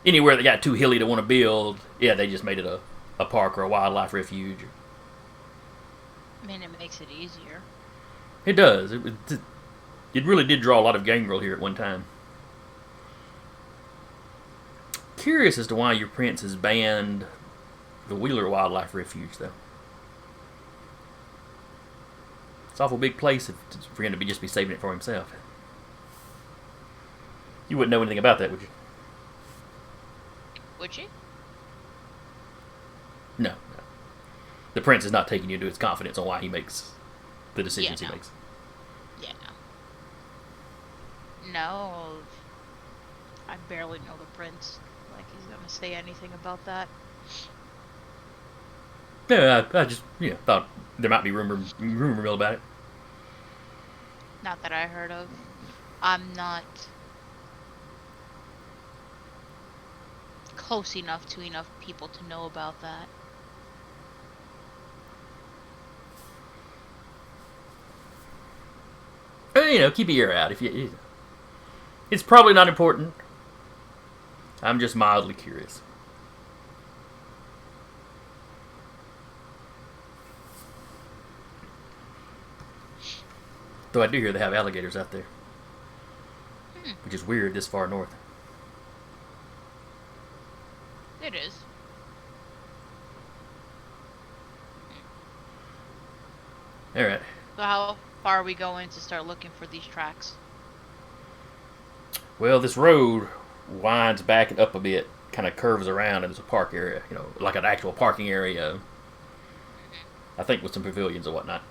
Anywhere that got too hilly to want to build, yeah, they just made it a park or a wildlife refuge. I mean, it makes it easier. It does. It really did draw a lot of gangrel here at one time. Curious as to why your prince has banned the Wheeler Wildlife Refuge, though. It's an awful big place for him to just be saving it for himself. You wouldn't know anything about that, would you? Would you? No. The prince is not taking you into his confidence on why he makes the decisions Yeah, no. he makes. Yeah, no. No. I barely know the prince. Like, he's gonna say anything about that. Yeah, I just thought there might be rumor mill about it. Not that I heard of. I'm not close enough to enough people to know about that. Keep your ear out if you. It's probably not important. I'm just mildly curious. Though I do hear they have alligators out there, which is weird this far north. It is. All right. So how far are we going to start looking for these tracks? Well, this road winds back and up a bit, kind of curves around, and there's a park area, like an actual parking area. I think with some pavilions or whatnot.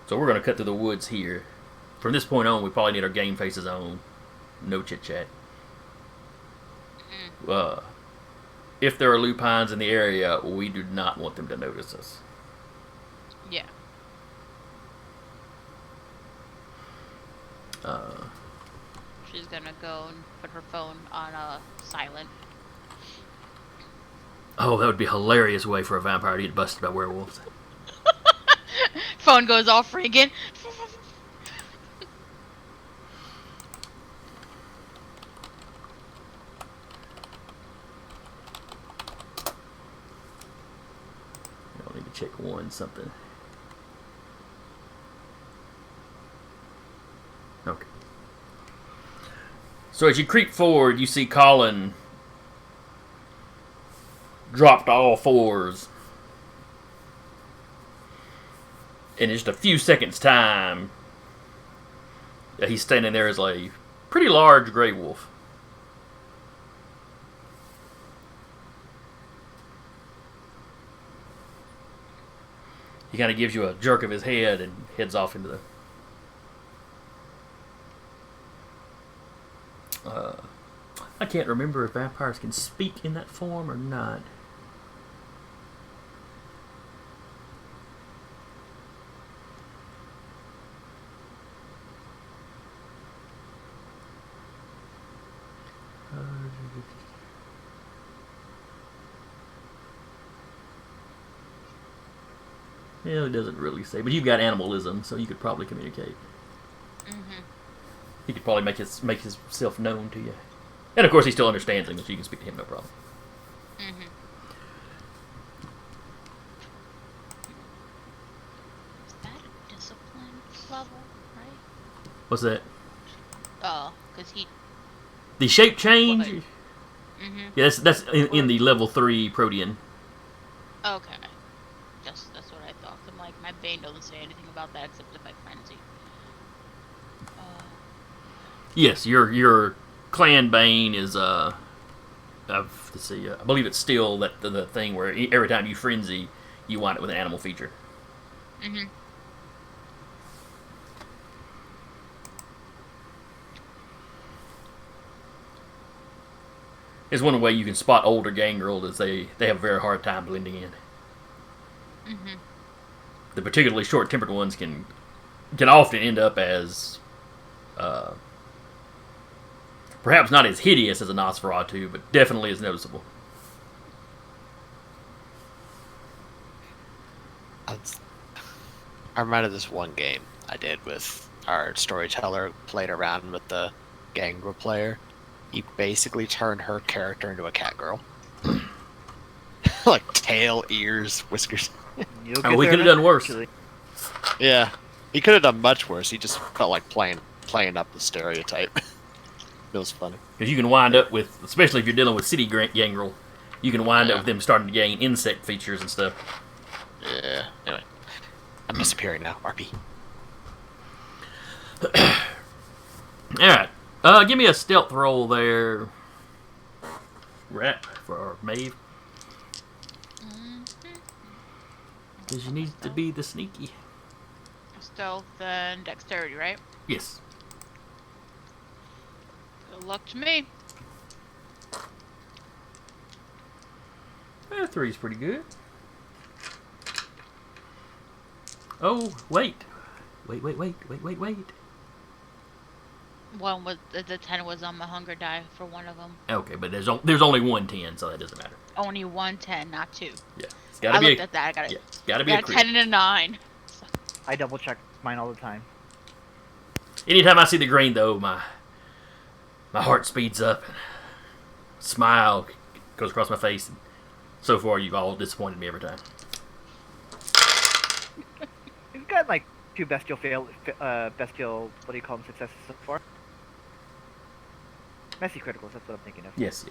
So we're going to cut through the woods here. From this point on, we probably need our game faces on. No chit chat. If there are lupines in the area, we do not want them to notice us. Yeah. She's gonna go and put her phone on silent. Oh, that would be a hilarious way for a vampire to get busted by werewolves. Phone goes off ringing. I'll need to check something. Okay. So as you creep forward, you see Colin drop to all fours. In just a few seconds' time, he's standing there as a pretty large gray wolf. He kind of gives you a jerk of his head and heads off into the... I can't remember if vampires can speak in that form or not. Yeah, it doesn't really say, but you've got animalism, so you could probably communicate. Mm-hmm. He could probably make himself known to you, and of course he still understands English. So you can speak to him, no problem. Mm-hmm. Is that a discipline level, right? What's that? Oh, because he. The shape change. What? Mm-hmm. Yeah, that's in the level 3 Protean. Okay. That's what I thought. I'm like, my Bane doesn't say anything about that except if I frenzy. Yes, your clan bane is let's see, I believe it's still the thing where every time you frenzy, you wind it with an animal feature. Mm-hmm. It's one way you can spot older gangrel is they have a very hard time blending in. Mm-hmm. The particularly short-tempered ones can often end up as perhaps not as hideous as a Nosferatu, but definitely as noticeable. I reminded this one game I did with our storyteller, played around with the Gangrel player, he basically turned her character into a cat girl. Like tail, ears, whiskers. You'll Oh, get we there could have done worse. eventually. Yeah, he could have done much worse. He just felt like playing up the stereotype. It was funny. Because you can wind up with, especially if you're dealing with city gangrel, you can wind up Yeah. with them starting to gain insect features and stuff. Yeah. Anyway, I'm disappearing now. RP. Alright. Give me a stealth roll there. Rat for our Maeve. Because you need to be the sneaky. Stealth and dexterity, right? Yes. Good luck to me. 3's pretty good. Oh, wait. Wait. One was the 10 was on my hunger die for one of them. Okay, but there's only one 10, so that doesn't matter. Only one 10, not two. Yeah. It's gotta I be looked a, at that. I got it. yeah, it's gotta be Got a a crit. 10 and a 9. I double check mine all the time. Anytime I see the green, though, my heart speeds up. And smile goes across my face. And so far, you've all disappointed me every time. We've got like 2 bestial bestial, what do you call them, successes so far? Messy criticals, that's what I'm thinking of. Yes.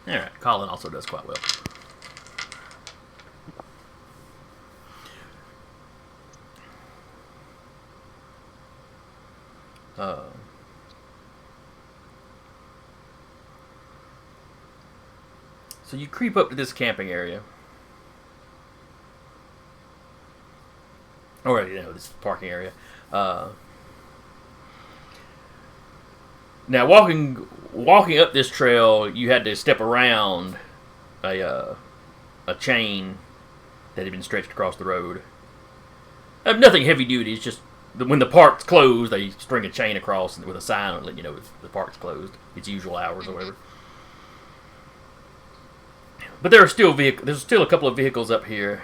Alright, Colin also does quite well. So you creep up to this camping area. Or, this parking area. Now, walking up this trail, you had to step around a chain that had been stretched across the road. Nothing heavy duty. It's just when the park's closed, they string a chain across with a sign letting you know the park's closed. It's usual hours or whatever. But there's still a couple of vehicles up here.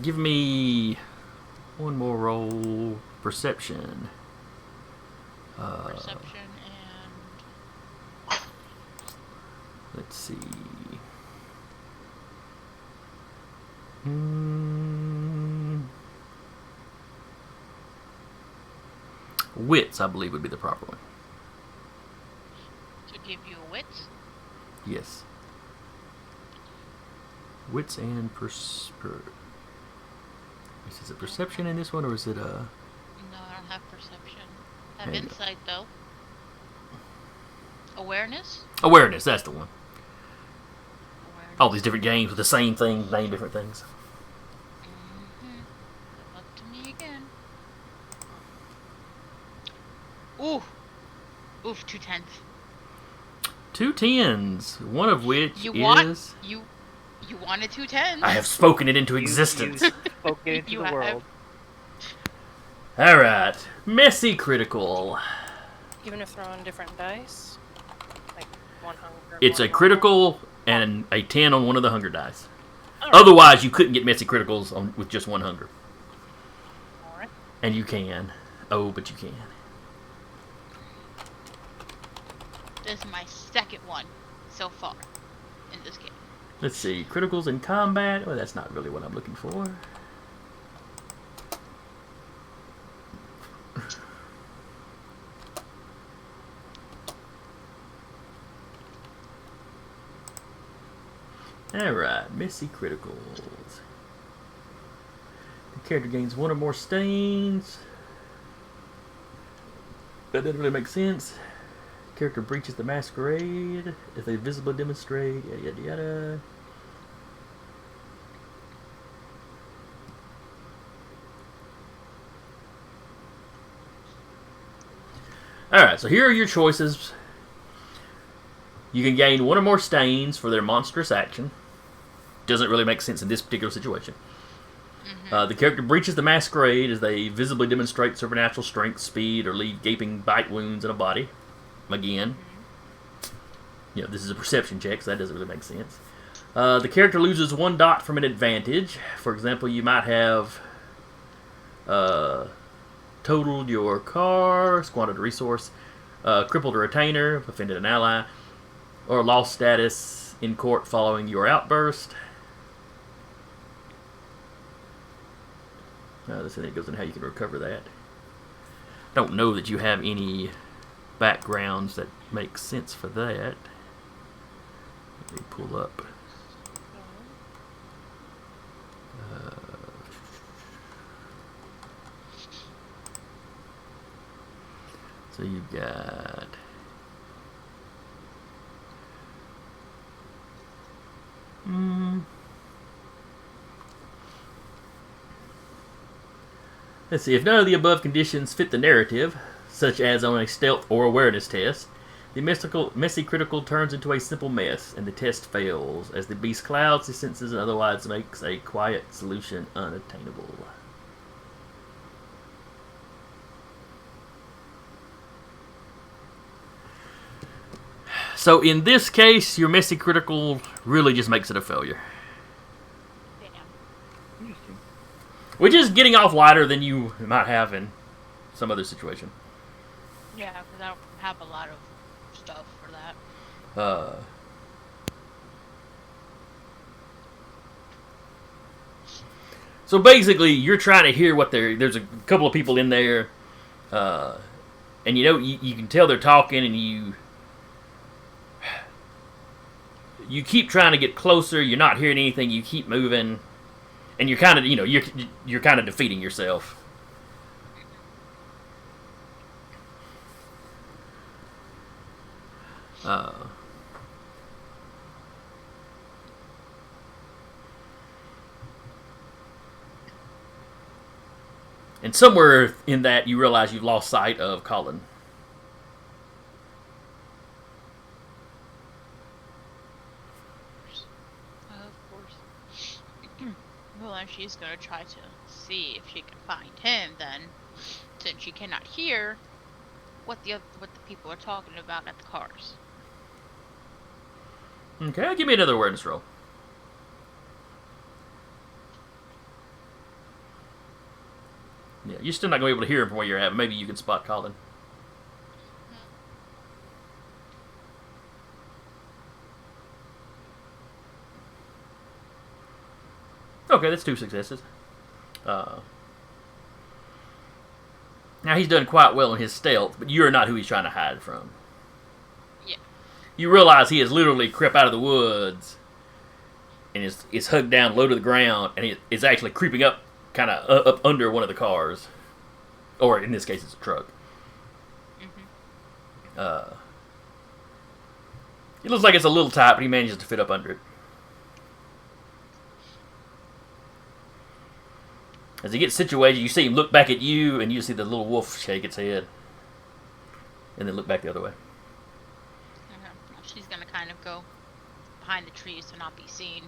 Give me one more roll. Perception. Perception and Let's see. Wits, I believe, would be the proper one. to give you a wits. Yes. Wits and is it perception in this one, or is it No, I don't have perception. I have And- insight though. Awareness. awareness? That's the one. Awareness. All these different games with the same thing, name different things. Good luck to me again. Ooh. Oof, 2 10s. 2 10s, one of which You is... want you wanted 2 10s. I have spoken it into You existence. spoke it into You the have. world. Alright. Messy critical. Even if they're on different dice, like one hunger. It's one a normal. critical and a 10 on one of the hunger dice. Alright. Otherwise, you couldn't get messy criticals with just one hunger. Alright. And you can. Oh, but you can. This is my second one so far in this game. Let's see. Criticals in combat. Well, that's not really what I'm looking for. Alright, messy criticals. The character gains 1 or more stains. That doesn't really make sense. Character breaches the masquerade if they visibly demonstrate, yada yada yada. Alright, so here are your choices. You can gain 1 or more stains for their monstrous action. Doesn't really make sense in this particular situation. The character breaches the masquerade as they visibly demonstrate supernatural strength, speed, or leave gaping bite wounds in a body. Again, this is a perception check, so that doesn't really make sense. The character loses 1 dot from an advantage. For example, you might have totaled your car, squandered a resource, crippled a retainer, offended an ally, or lost status in court following your outburst. This thing goes into how you can recover that. Don't know that you have any backgrounds that make sense for that. Let me pull up. So you've got let's see. If none of the above conditions fit the narrative, such as on a stealth or awareness test, the messy critical turns into a simple mess, and the test fails, as the beast clouds his senses and otherwise makes a quiet solution unattainable. So in this case, your messy critical really just makes it a failure. Damn. Interesting. Which is getting off lighter than you might have in some other situation. Yeah, because I don't have a lot of stuff for that. So basically, you're trying to hear what there's a couple of people in there, and you know you can tell they're talking, and you keep trying to get closer. You're not hearing anything. You keep moving, and you're kind of you're kind of defeating yourself. And somewhere in that, you realize you've lost sight of Colin. Of course. Well, then she's gonna try to see if she can find him then, since she cannot hear what the people are talking about at the cars. Okay, give me another awareness roll. Yeah, you're still not going to be able to hear him from where you're at. Maybe you can spot Colin. Okay, that's 2 successes. Now, he's done quite well in his stealth, but you're not who he's trying to hide from. Yeah. You realize he has literally crept out of the woods and is hugged down low to the ground, and he is actually creeping up kind of up under one of the cars. Or, in this case, it's a truck. Mm-hmm. It looks like it's a little tight, but he manages to fit up under it. As he gets situated, you see him look back at you, and you see the little wolf shake its head. And then look back the other way. Okay. Well, she's gonna kind of go behind the trees to not be seen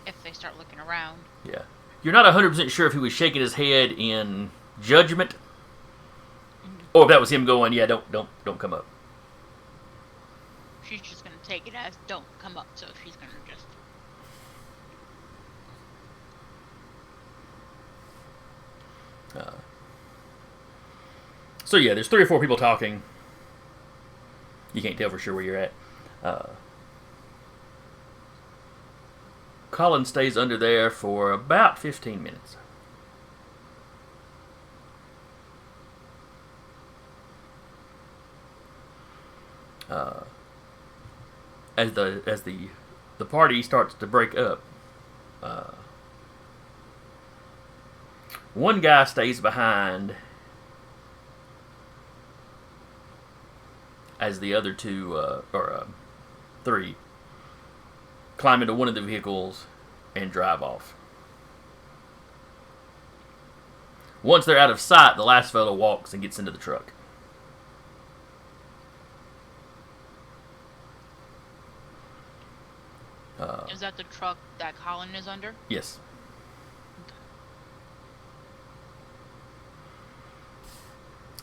if they start looking around. Yeah. You're not 100% sure if he was shaking his head in judgment, or if that was him going, yeah, don't come up. She's just gonna take it as don't come up, so she's gonna just... So yeah, there's 3 or 4 people talking. You can't tell for sure where you're at. Colin stays under there for about 15 minutes. As the party starts to break up, one guy stays behind as the other 2 or 3 climb into one of the vehicles and drive off. Once they're out of sight, the last fellow walks and gets into the truck. Is that the truck that Colin is under? Yes.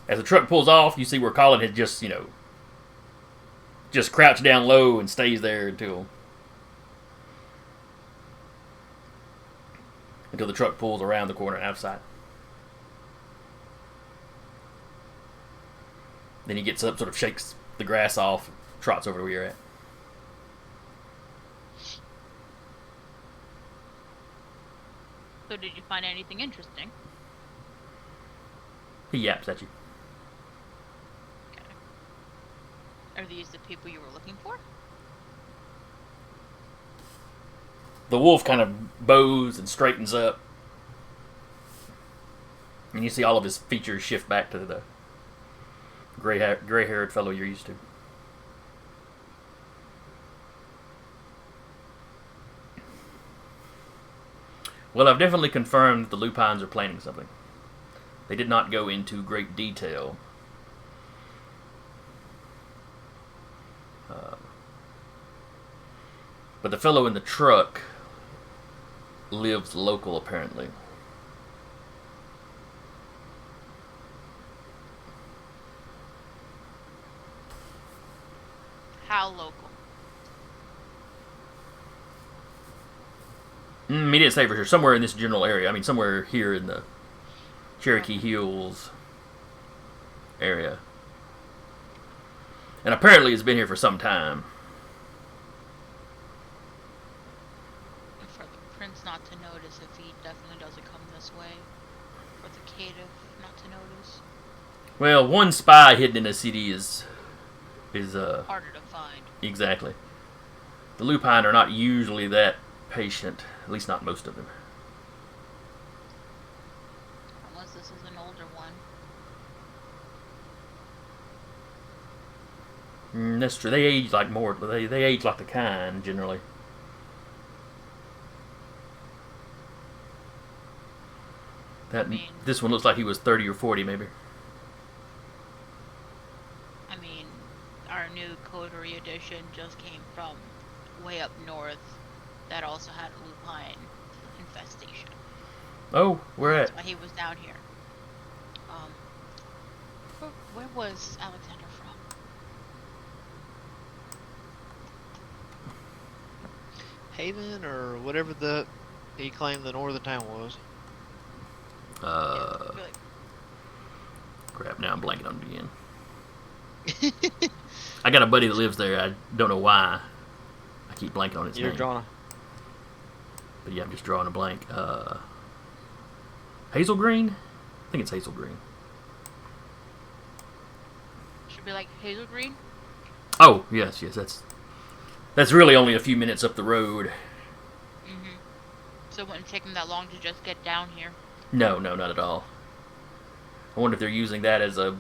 As the truck pulls off, you see where Colin had just crouched down low and stays there until until the truck pulls around the corner out of sight. Then he gets up, sort of shakes the grass off, trots over to where you're at. So did you find anything interesting? He yaps at you. Are these the people you were looking for? The wolf kind of bows and straightens up. And you see all of his features shift back to the gray-haired fellow you're used to. Well, I've definitely confirmed that the Lupines are planning something. They did not go into great detail. But the fellow in the truck lives local, apparently. How local? He didn't say for sure. Somewhere in this general area. I mean, somewhere here in the Cherokee Hills area. And apparently it's been here for some time. For the prince not to notice if he definitely doesn't come this way. For the caitiff not to notice. Well, one spy hidden in a city is Harder to find. exactly. The Lupine are not usually that patient, at least not most of them. Unless this is an older one. That's true. They age like more. They age like the kind generally. This one looks like he was 30 or 40, maybe. I mean, our new coterie edition just came from way up north that also had a lupine infestation. Oh, where at? That's why he was down here. Where was Alexander from? Haven or whatever he claimed the northern town was. I feel like Crap, now I'm blanking on it again. I got a buddy that lives there. I don't know why. I keep blanking on his You're name. drawing But yeah, I'm just drawing a blank. Hazel Green? I think it's Hazel Green. should be like Hazel Green. Oh, yes, that's really only a few minutes up the road. So it wouldn't take him that long to just get down here. No, not at all. I wonder if they're using that as a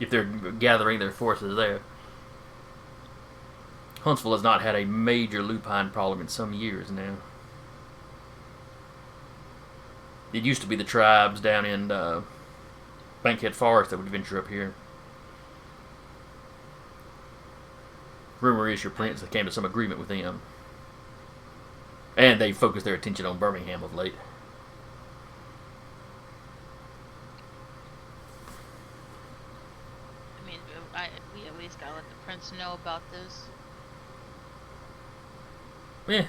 if they're gathering their forces there. Huntsville has not had a major lupine problem in some years now. It used to be the tribes down in Bankhead Forest that would venture up here. Rumor is your prince came to some agreement with them. And they focused their attention on Birmingham of late. I mean, we at least gotta let the prince know about this. Yeah,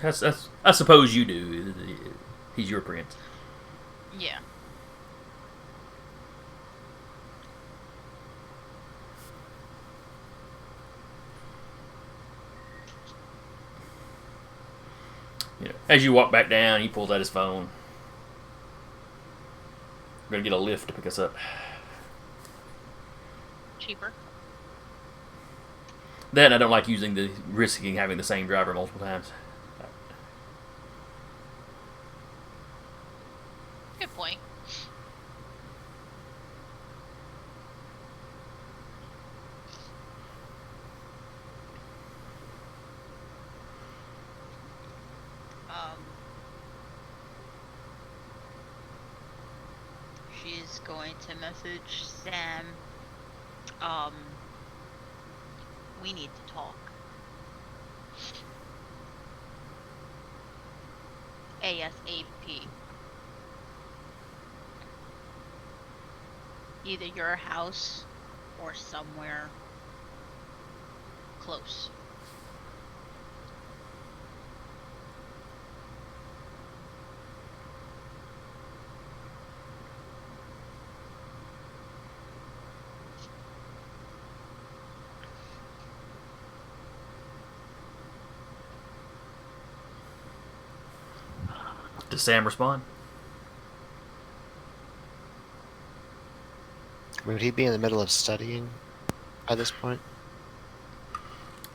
I suppose you do. He's your prince. Yeah. You know, as you walk back down, he pulls out his phone. We're gonna get a lift to pick us up. Cheaper. Then I don't like risking having the same driver multiple times. Good point. She's going to message Sam. We need to talk. ASAP. Either your house or somewhere close. Does Sam respond? Would he be in the middle of studying by this point?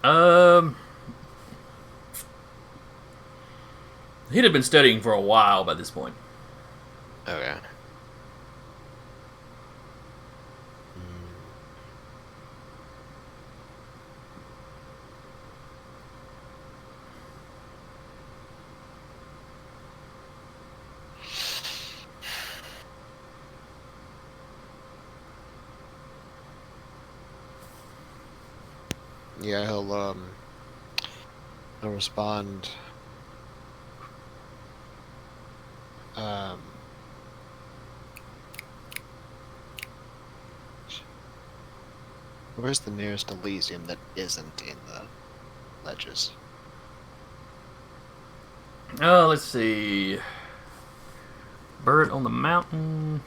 He'd have been studying for a while by this point. Okay. Yeah, he'll respond. Where's the nearest Elysium that isn't in the ledges? Oh, let's see. Bird on the Mountain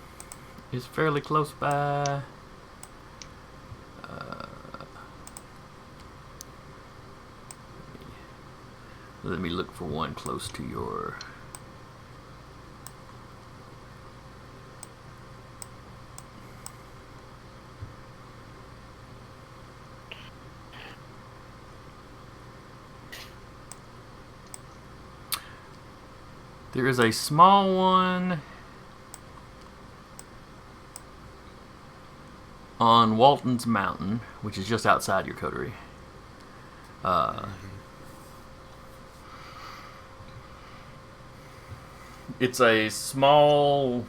is fairly close by. Let me look for one close to your. There is a small one on Walton's Mountain, which is just outside your coterie. It's a small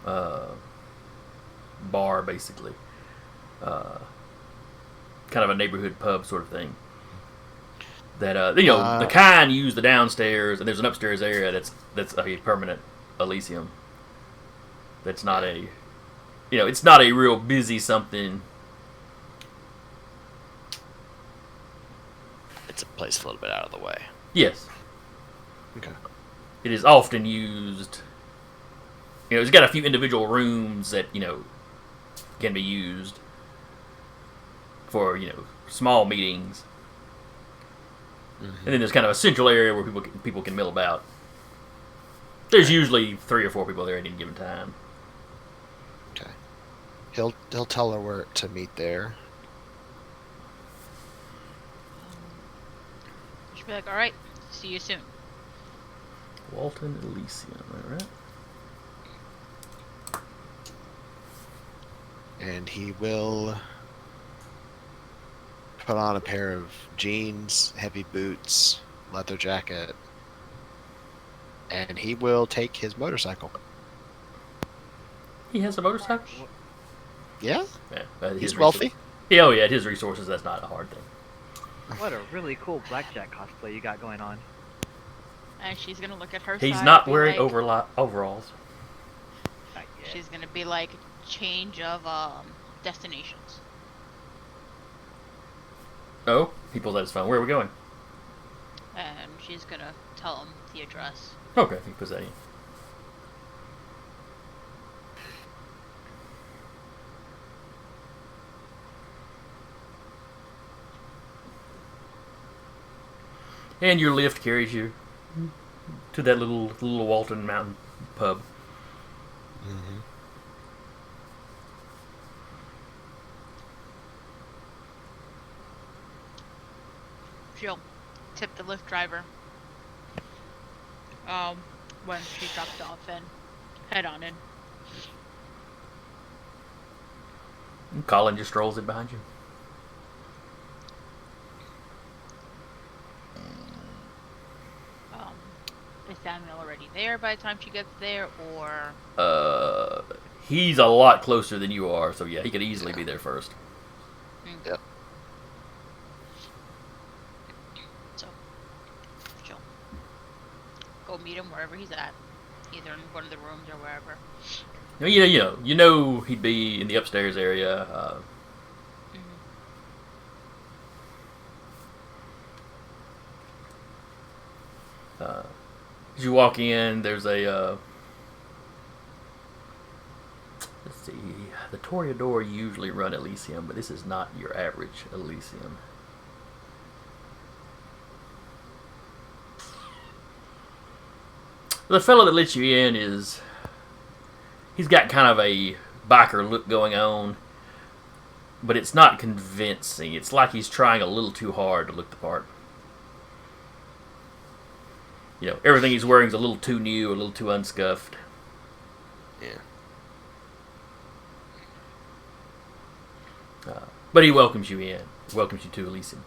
bar, basically. Kind of a neighborhood pub sort of thing. That the kind use the downstairs, and there's an upstairs area that's a permanent Elysium. That's not a, it's not a real busy something. It's a place a little bit out of the way. Yes. Okay. It is often used. It's got a few individual rooms that can be used for small meetings. And then there's kind of a central area where people can mill about. There's usually 3 or 4 people there at any given time. Okay. He'll tell her where to meet there. She'll be like, all right, see you soon. Walton Elysium, all right. And he will put on a pair of jeans, heavy boots, leather jacket, and he will take his motorcycle. He has a motorcycle? Yeah? Yeah, He's wealthy. Yeah, oh yeah, at his resources, that's not a hard thing. What a really cool blackjack cosplay you got going on. And she's gonna look at her He's side not and be wearing like, overalls. Not yet. She's gonna be like, change of destinations. Oh, he pulls out his phone. Where are we going? And she's gonna tell him the address. Okay, he puts that in. And your lift carries you to that little Walton Mountain pub. Mm-hmm. She'll tip the Lyft driver. When she dropped off and head on in. And Colin just strolls in behind you. Is Samuel already there by the time she gets there, or? He's a lot closer than you are, so yeah, he could easily be there first. Yep. So, she'll go meet him wherever he's at, either in one of the rooms or wherever. You know he'd be in the upstairs area. As you walk in, there's a let's see, the Toreador usually run Elysium, but this is not your average Elysium. The fellow that lets you in he's got kind of a biker look going on, but it's not convincing. It's like he's trying a little too hard to look the part. You know, everything he's wearing is a little too new, a little too unscuffed. Yeah. But he welcomes you in. He welcomes you to Elysium.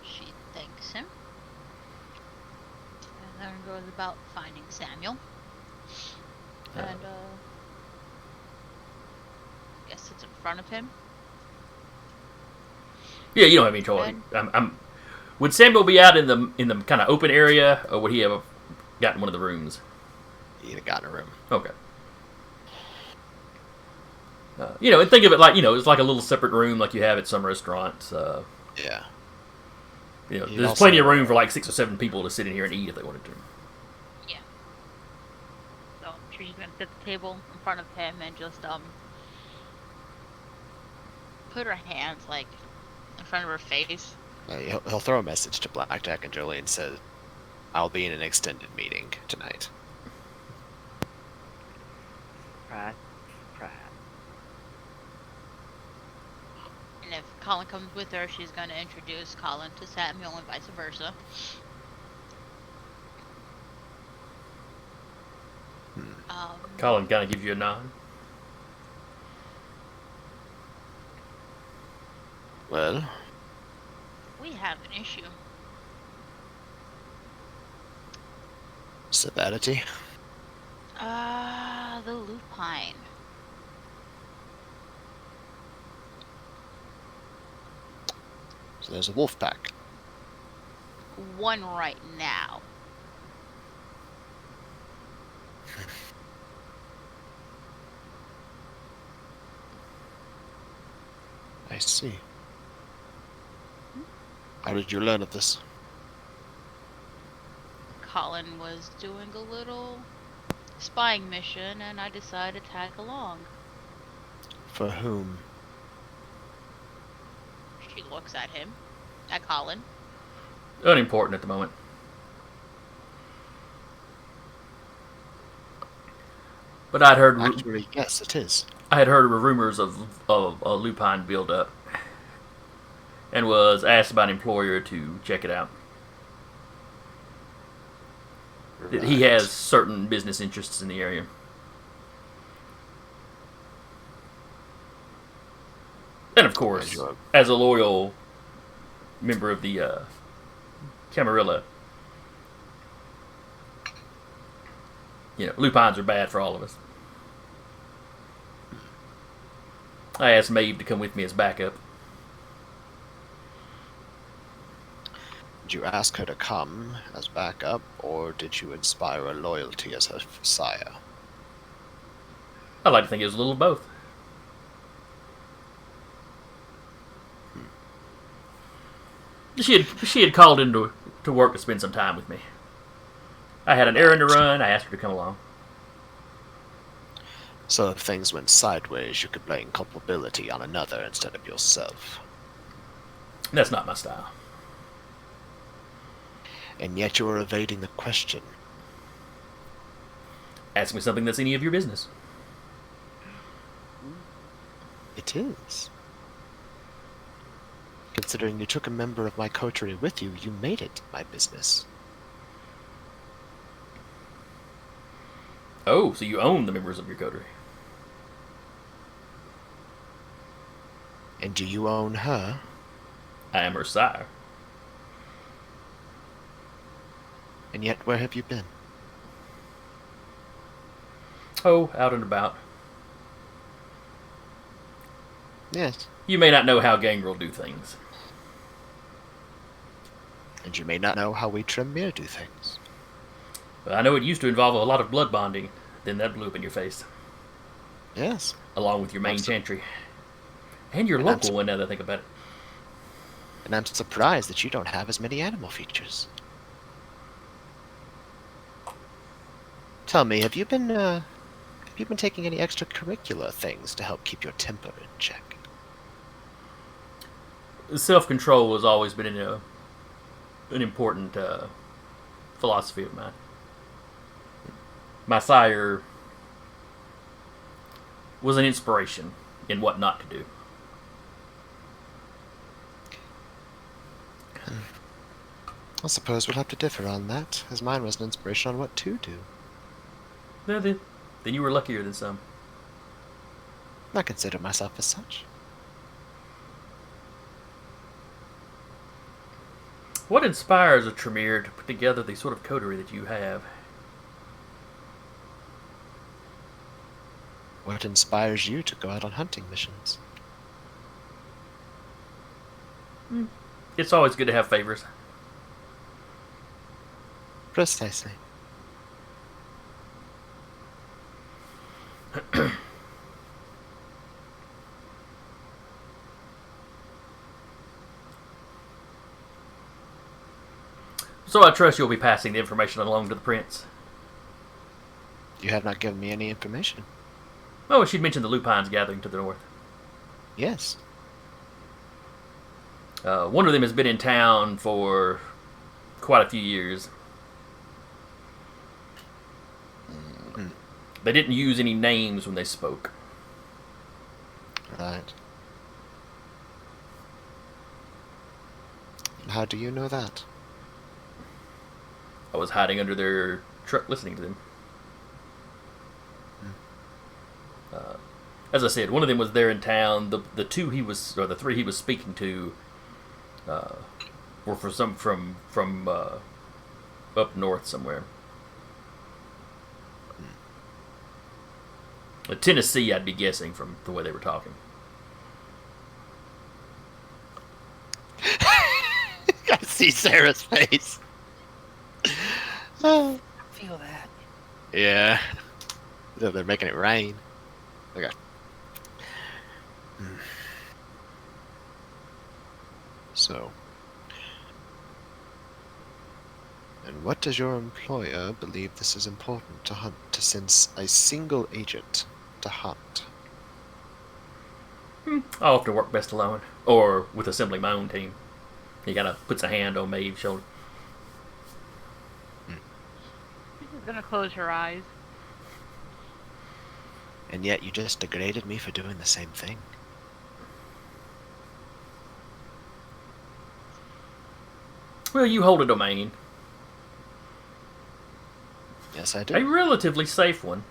She thanks him. And then goes about finding Samuel. And, guess it's in front of him. Yeah, you don't have any trouble. Would Samuel be out in the kind of open area, or would he have gotten one of the rooms? He'd have gotten a room. Okay. You know, and think of it like, you know, it's like a little separate room like you have at some restaurants. Yeah. You know, You'd there's also- plenty of room for like 6 or 7 people to sit in here and eat if they wanted to. Yeah. So she's gonna sit at the table in front of him and just put her hands like in front of her face. He'll throw a message to Blackjack and Jolene and says, I'll be in an extended meeting tonight. Surprise. Surprise. And if Colin comes with her, she's gonna introduce Colin to Samuel and vice versa. Colin kind of gives you a nod. Well, We have an issue. severity. The lupine. So there's a wolf pack. One right now. I see. How did you learn of this? Colin was doing a little spying mission and I decided to tag along. For whom? She looks at him. At Colin. Unimportant at the moment. But I'd heard Actually, yes, it is. I had heard rumors of a lupine build up, and was asked by an employer to check it out. He Right. has certain business interests in the area. And of course, Sure. as a loyal member of the Camarilla, you know, lupines are bad for all of us. I asked Maeve to come with me as backup. Did you ask her to come as backup, or did you inspire a loyalty as her sire? I'd like to think it was a little of both. She had called in to work to spend some time with me. I had an errand to run. I asked her to come along. So if things went sideways, you could blame culpability on another instead of yourself. That's not my style. And yet you are evading the question. Ask me something that's any of your business. It is. Considering you took a member of my coterie with you, you made it my business. Oh, so you own the members of your coterie. And do you own her? I am her sire. And yet where have you been? Oh, out and about. Yes. You may not know how Gangrel do things. And you may not know how we Tremere do things. But I know it used to involve a lot of blood bonding. Then that blew up in your face. Yes. Along with your main chantry. And your And I'm local one, now that I think about it. And I'm surprised that you don't have as many animal features. Tell me, have you been taking any extracurricular things to help keep your temper in check? Self-control has always been an important philosophy of mine. my sire was an inspiration in what not to do. I suppose we'll have to differ on that, as mine was an inspiration on what to do. Then you were luckier than some. I consider myself as such. What inspires a Tremere to put together the sort of coterie that you have? What inspires you to go out on hunting missions? It's always good to have favors. Precisely. So I trust you'll be passing the information along to the prince. You have not given me any information. Oh, she'd mentioned the Lupines gathering to the north. Yes. One of them has been in town for quite a few years. They didn't use any names when they spoke. Right. How do you know that? I was hiding under their truck listening to them. As I said, one of them was there in town. The two he was, or the three he was speaking to, were from up north somewhere. Tennessee, I'd be guessing from the way they were talking. I see Sarah's face. Feel that. Yeah. So they're making it rain. Okay. So. And what does your employer believe this is important to hunt, to send a single agent to hunt? I often work best alone, or with assembling my own team. He kind of puts a hand on Maeve's shoulder. She's just gonna close her eyes. And yet you just degraded me for doing the same thing. Well, you hold a domain. Yes, I A do. relatively safe one.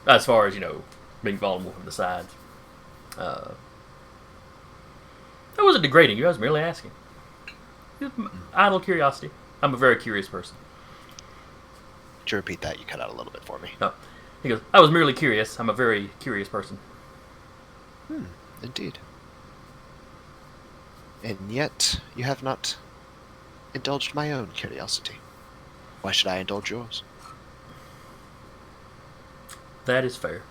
As far as, being vulnerable from the sides. I wasn't degrading you, I was merely asking. Just idle curiosity. I'm a very curious person. Could you repeat that? You cut out a little bit for me. No. He goes, I was merely curious. I'm a very curious person. Indeed. And yet, you have not indulged my own curiosity. Why should I indulge yours? That is fair.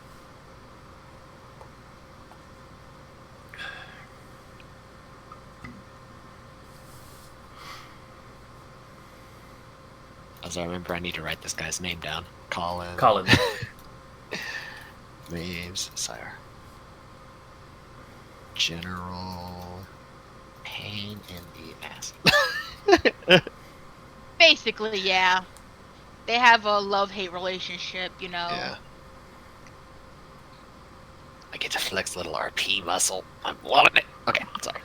As I remember, I need to write this guy's name down. Colin. Colin. Maeve's sire. General pain in the ass. Basically, yeah. They have a love-hate relationship, Yeah. I get to flex a little RP muscle. I'm loving it. Okay, sorry.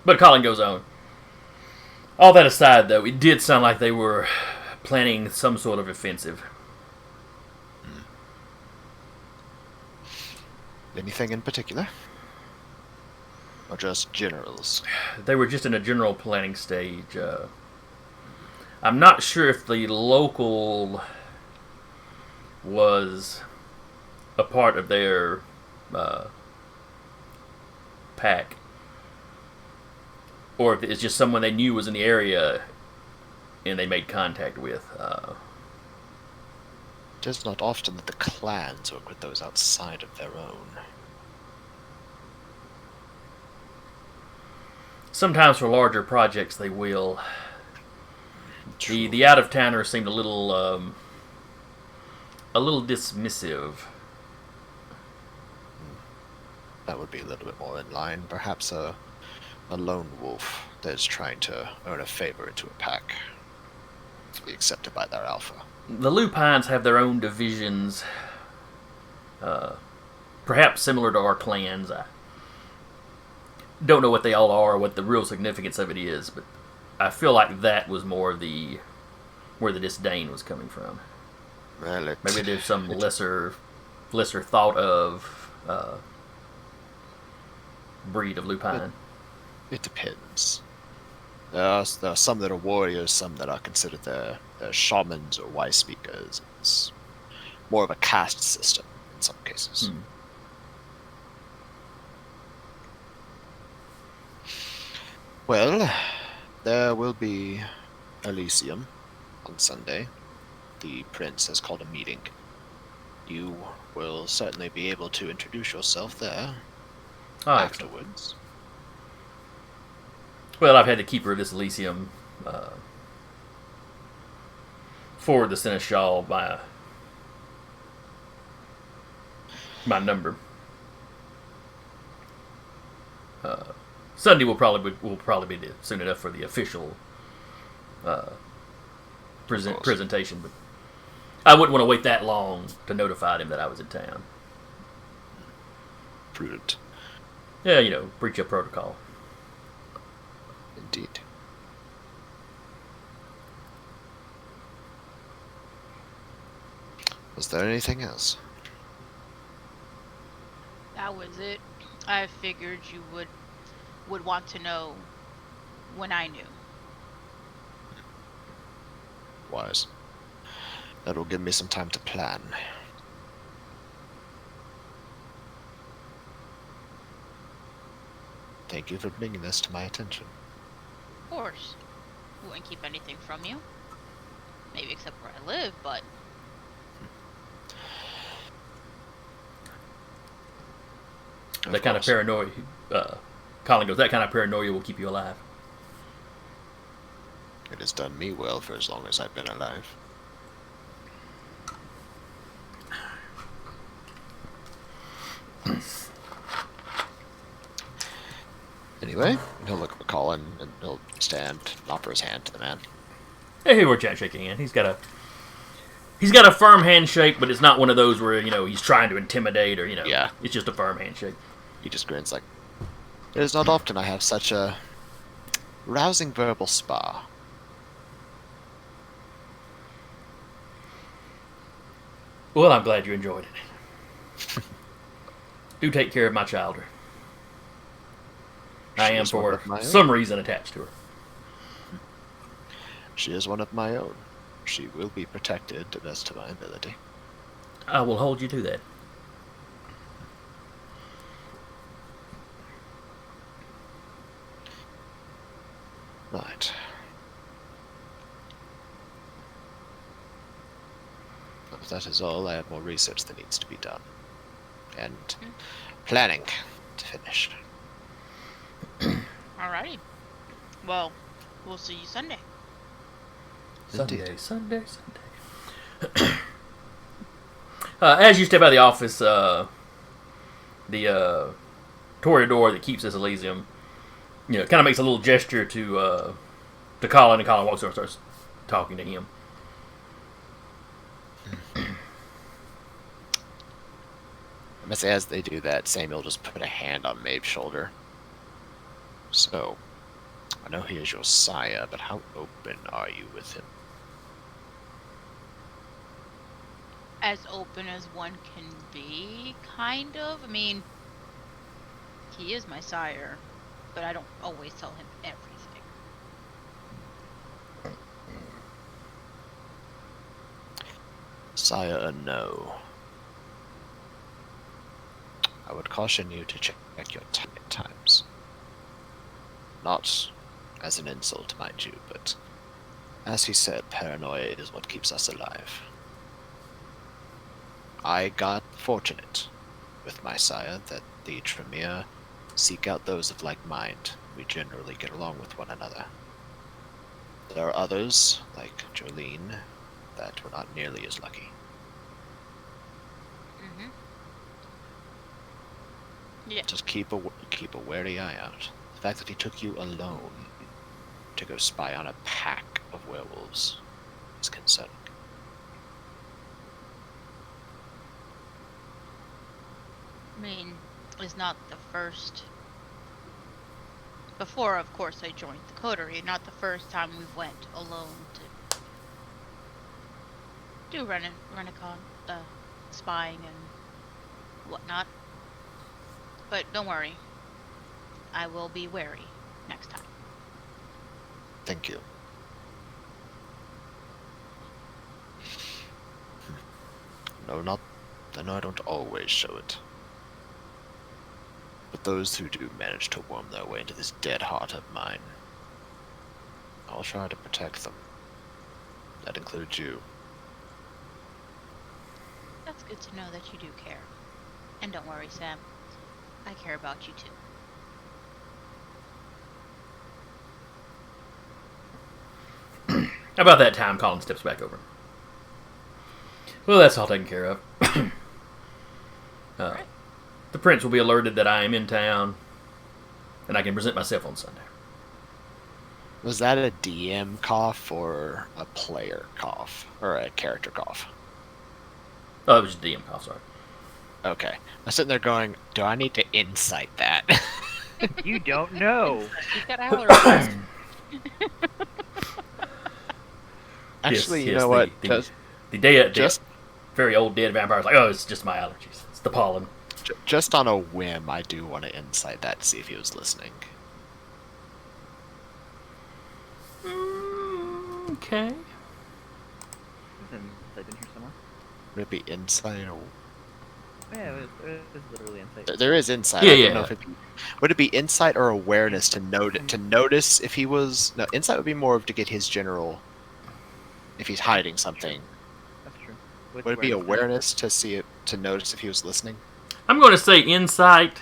But Colin goes on. All that aside, though, it did sound like they were planning some sort of offensive. Anything in particular? Or just generals? They were just in a general planning stage. I'm not sure if the local was a part of their pack, or if it's just someone they knew was in the area and they made contact with. It is not often that the clans work with those outside of their own. Sometimes for larger projects they will. The out of towners seemed a little dismissive. That would be a little bit more in line. Perhaps a a lone wolf that is trying to earn a favor into a pack to be accepted by their alpha. The Lupines have their own divisions, perhaps similar to our clans. I don't know what they all are, or what the real significance of it is, but I feel like that was more of where the disdain was coming from. Well, Maybe there's some lesser thought of breed of Lupine. It depends. There are some that are warriors, some that are considered their shamans or wise speakers. It's more of a caste system in some cases. Well, there will be Elysium on Sunday. The prince has called a meeting. You will certainly be able to introduce yourself there afterwards. Well, I've had the keeper of this Elysium forward the Seneschal my number. Sunday will probably be soon enough for the official presentation, but I wouldn't want to wait that long to notify him that I was in town. Prudent. Yeah, breach of protocol. Indeed. Was there anything else? That was it. I figured you would want to know when I knew. Wise. That'll give me some time to plan. Thank you for bringing this to my attention. Of course. Wouldn't keep anything from you. Maybe except where I live, but... That kind of paranoia, Colin goes, that kind of paranoia will keep you alive. It has done me well for as long as I've been alive. Anyway, he'll look at Colin and he'll stand and offer his hand to the man. Hey, we're shaking hand. He's got a firm handshake, but it's not one of those where he's trying to intimidate or Yeah. It's just a firm handshake. He just grins like, "It is not often I have such a rousing verbal spar." Well, I'm glad you enjoyed it. Do take care of my child. I She am, is one for of my own. some reason, attached to her. She is one of my own. She will be protected to the best of my ability. I will hold you to that. Right. If that is all, I have more research that needs to be done. And planning to finish. Alrighty. Well, we'll see you Sunday. Indeed. Sunday. As you step out of the office, the Toreador that keeps this Elysium, kind of makes a little gesture to Colin, and Colin walks over and starts talking to him. I must say, as they do that, Samuel just put a hand on Maeve's shoulder. So, I know he is your sire, but how open are you with him? As open as one can be, kind of. I mean, he is my sire, but I don't always tell him everything. Sire, no. I would caution you to check your times. Not as an insult, mind you, but as he said, paranoia is what keeps us alive. I got fortunate with my sire that the Tremere seek out those of like mind. We generally get along with one another. There are others, like Jolene, that were not nearly as lucky. Yeah. Just keep a wary eye out. fact that he took you alone to go spy on a pack of werewolves is concerning. I mean, is not the first. Before, of course, I joined the coterie. Not the first time we went alone to do Renacon, spying and whatnot. But don't worry, I will be wary next time. Thank you. No, I don't always show it. But those who do manage to worm their way into this dead heart of mine, I'll try to protect them. That includes you. That's good to know that you do care. And don't worry, Sam. I care about you too. About that time, Colin steps back over. Well, that's all taken care of. The prince will be alerted that I am in town, and I can present myself on Sunday. Was that a DM cough or a player cough? Or a character cough? Oh, it was just DM cough, sorry. Okay. I'm sitting there going, do I need to insight that? You don't know. You've got allergies. Actually, Yes, you yes, know what? The Just very old dead vampire's like, oh, it's just my allergies. It's the pollen. just on a whim, I do want to insight that to see if he was listening. Okay. Insight in here somewhere. Would it be insight or... Yeah, it was literally insight. There is insight. Yeah, I don't yeah. know if would it be insight or awareness to notice if he was... No, insight would be more of to get his general... If he's hiding something. That's true. With Would it be awareness to see it, to notice if he was listening? I'm going to say insight,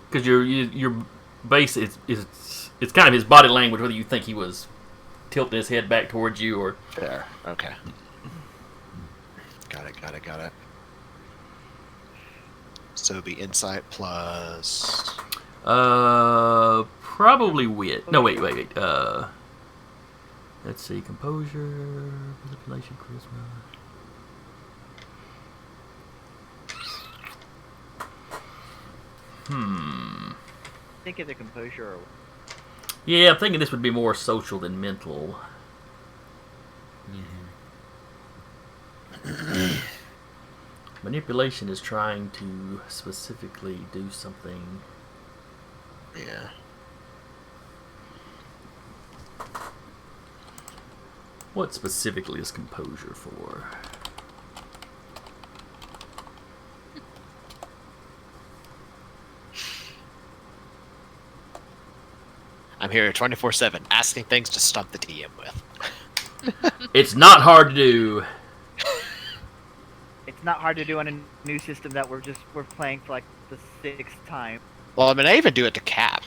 because your base is it's kind of his body language, whether you think he was tilting his head back towards you or... There. Okay. Got it. So it'd be insight plus... Probably wit. No, wait. Let's see. Composure, manipulation, charisma. Think of the composure. Or... Yeah, I'm thinking this would be more social than mental. Manipulation is trying to specifically do something. Yeah. What specifically is composure for? I'm here 24/7, asking things to stump the DM with. It's not hard to do. It's not hard to do on a new system that we're playing for like the 6th time. Well, I mean, I even do it to Cap.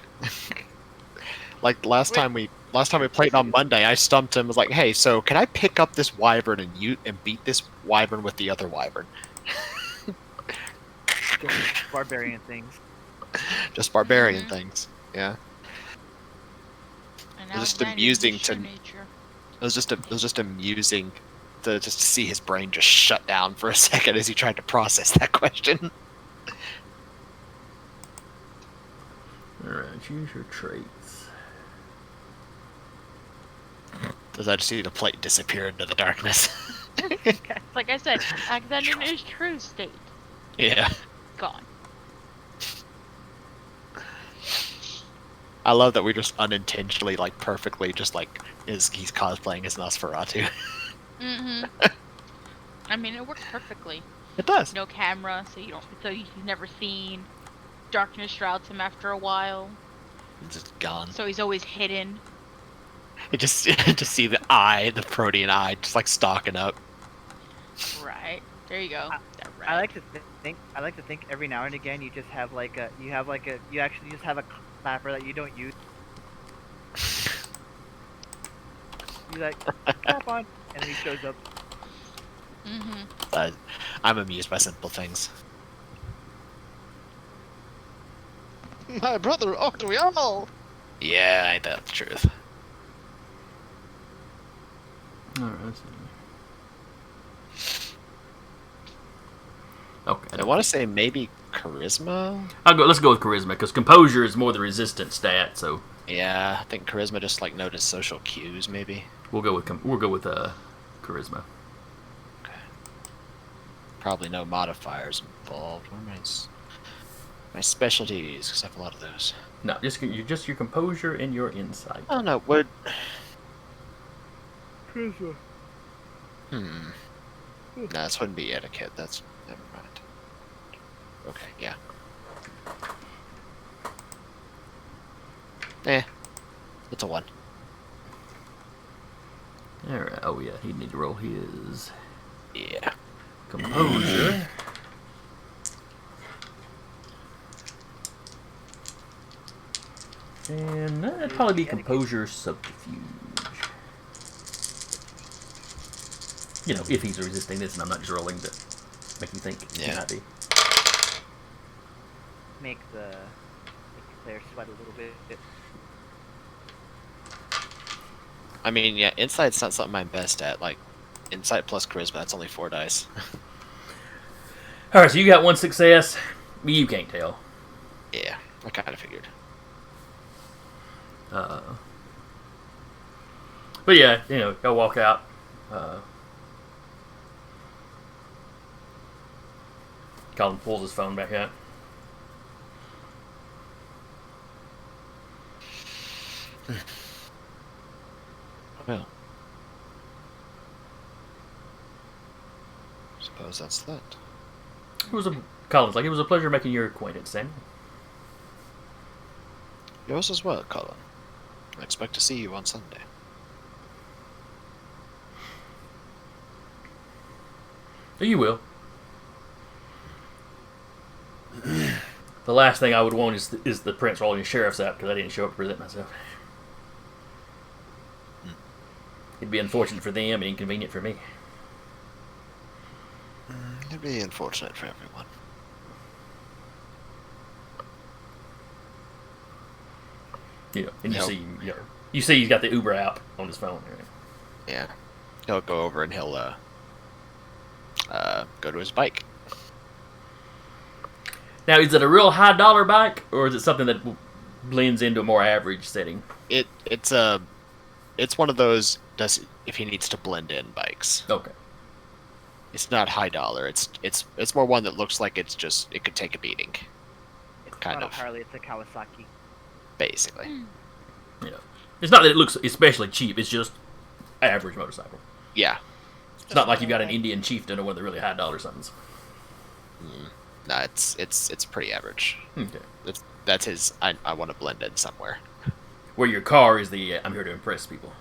Like last time we played on Monday, I stumped him. Was like, "Hey, so can I pick up this wyvern and beat this wyvern with the other wyvern?" Just barbarian things. Just barbarian things. Yeah. And It's just Alexander amusing is to- your nature. It was just amusing to see his brain just shut down for a second as he tried to process that question. Alright, choose your traits. Does I just see the plate disappear into the darkness? Like I said, Alexander in his true state. Yeah. Gone. I love that we just unintentionally, like, perfectly, just like he's cosplaying as Nosferatu. Mm-hmm. I mean, it works perfectly. It does. No camera, so he's never seen. Darkness shrouds him after a while, It's just gone. so he's always hidden. You just see the eye, the protean eye, just like stalking up. Right. There you go. That right. I like to think every now and again you just have you actually just have a clapper that you don't use. You like clap on, and then he shows up. Mm-hmm. I'm amused by simple things. My brother Octavial! Yeah, ain't that the truth? All right. Let's see. Okay. I want to say maybe charisma. Let's go with charisma because composure is more the resistant stat. So Yeah, I think charisma just like notice social cues, maybe. we'll go with charisma. Probably no modifiers involved. What are my specialties? Because I have a lot of those. No, just your composure and your insight. Oh no, would. Charisma. No, this wouldn't be etiquette. That's never mind. Okay, yeah. It's a 1. All right. Oh yeah, he'd need to roll his Yeah. composure. And that'd probably be composure subterfuge. You know, if he's resisting this, and I'm not just rolling to make you think he Yeah. might be. Make the player sweat a little bit. I mean, yeah, insight's not something I'm best at. Like, insight plus charisma, that's only 4 dice. All right, so you got 1 success. You can't tell. Yeah, I kind of figured. But yeah, y'all walk out. Colin pulls his phone back out. Well, suppose that's that. Colin's like, it was a pleasure making your acquaintance, Samuel. Yours as well, Colin. I expect to see you on Sunday. You will. The last thing I would want is the prince rolling his sheriff's out because I didn't show up to present myself. It'd be unfortunate for them and inconvenient for me. It'd be unfortunate for everyone. And Yep. you see he's got the Uber app on his phone. Right? Yeah. He'll go over and he'll go to his bike. Now, is it a real high dollar bike or is it something that blends into a more average setting? It's one of those if he needs to blend in bikes. Okay. It's not high dollar. It's more one that looks like it could take a beating, It's Kind not of. a Harley, it's a Kawasaki. basically. It's not that it looks especially cheap. It's just average motorcycle. Yeah. It's not like you've got an Indian Chieftain or one of the really high dollar somethings. No, it's pretty average. Okay. That's his. I want to blend in somewhere. Where your car is the I'm here to impress people.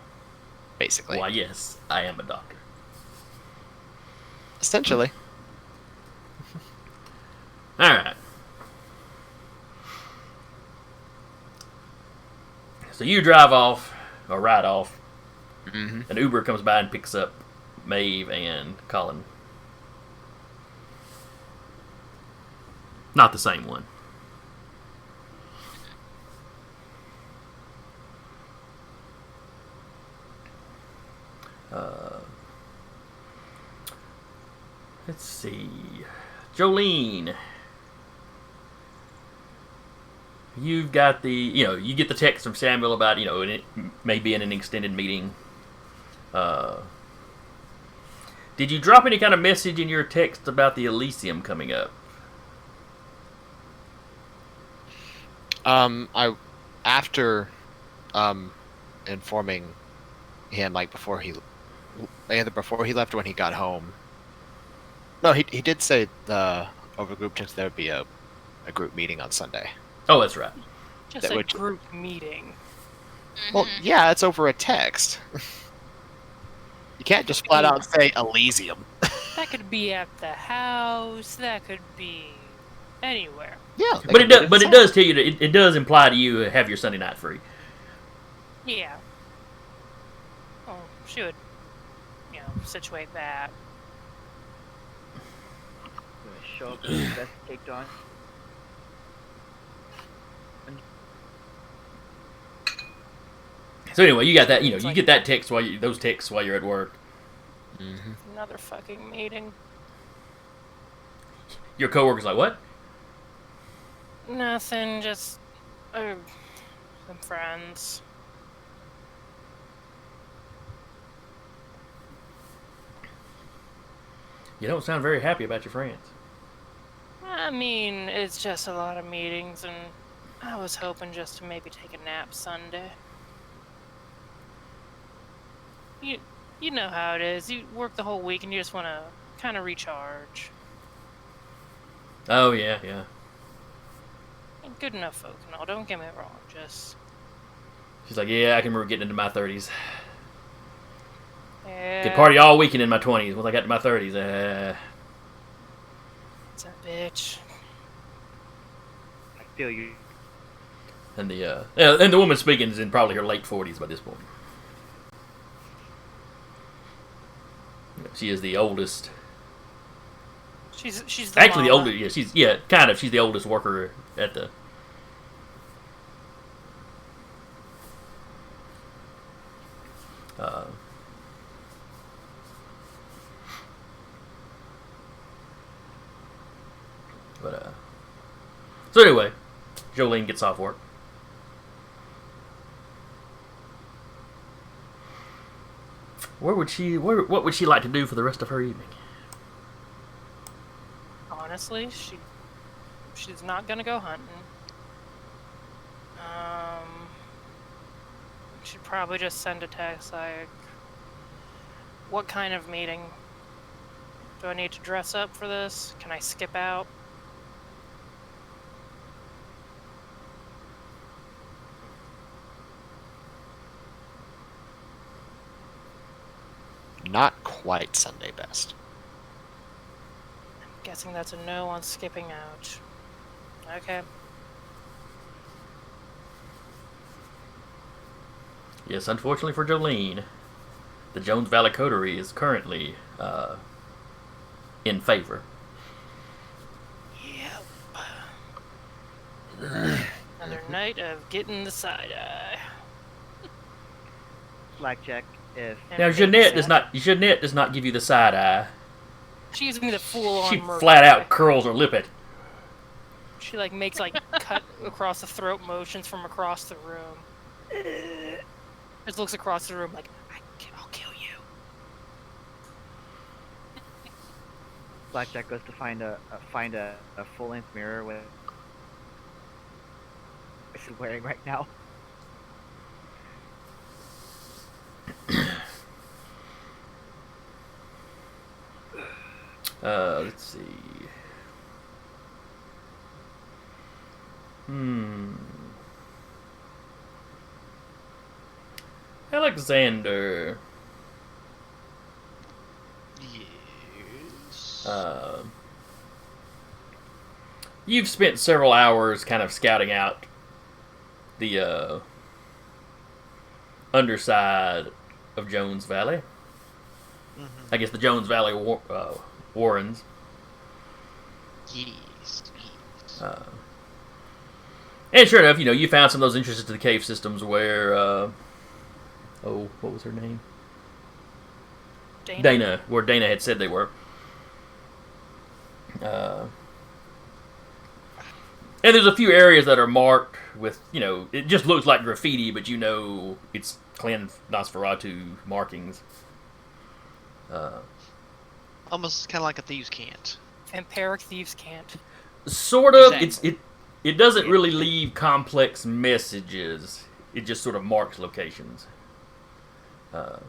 Basically. Why, yes, I am a doctor. Essentially. All right. So you drive off, or ride off. Mm-hmm. An Uber comes by and picks up Maeve and Colin. Not the same one. Let's see. Jolene. You've got you get the text from Samuel about, it may be in an extended meeting. Did you drop any kind of message in your text about the Elysium coming up? After informing him, like either before he left or when he got home. No, he did say over group text there would be a group meeting on Sunday. Oh, that's right. Just That a would- group meeting. Well, yeah, it's over a text. You can't just flat out say Elysium. That could be at the house. That could be anywhere. Yeah, But it does tell you that it does imply to you have your Sunday night free. Yeah. Oh, she would, situate that. Gonna show up with his vest caked on. So anyway, you got that. You know, you get that text those texts while you're at work. Mm-hmm. Another fucking meeting. Your coworker's like, "What?" Nothing, just some friends. You don't sound very happy about your friends. I mean, it's just a lot of meetings, and I was hoping just to maybe take a nap Sunday. You know how it is. You work the whole week, and you just want to kind of recharge. Oh yeah, yeah. And good enough folk and all, don't get me wrong, just... She's like, "Yeah, I can remember getting into my 30s. Yeah, Could party all weekend in my 20s. Once I got to my 30s, it's a bitch. I feel you. and the woman speaking is in probably her late 40s by this point. She is the oldest. She's the Actually, the mama. older. Yeah, she's the oldest worker at the. So anyway, Jolene gets off work. What would she like to do for the rest of her evening? Honestly, she's not gonna go hunting. She'd probably just send a text like, "What kind of meeting? Do I need to dress up for this? Can I skip out?" Not quite Sunday best. Guessing that's a no on skipping out. Okay. Yes, unfortunately for Jolene, the Jones Valley Coterie is currently in favor. Yep. Another night of getting the side eye. Blackjack, if And Now babysat. Jeanette does not give you the side eye. She gives me the full-on She murder flat eye. out curls her lip at. She like makes like cut across the throat motions from across the room. Just looks across the room like, I'll kill you. Blackjack goes to find a full-length mirror with what she's wearing right now. Let's see. Alexander. Yes. You've spent several hours kind of scouting out the underside of Jones Valley. I guess the Jones Valley Warrens. Yes. And sure enough, you found some of those entrances to the cave systems where, what was her name? Dana, where Dana had said they were. And there's a few areas that are marked with, it just looks like graffiti, but it's Clan Nosferatu markings. Almost kind of like a thieves' cant. Vampiric thieves can't. Sort of. Exactly. It doesn't really leave complex messages. It just sort of marks locations. But,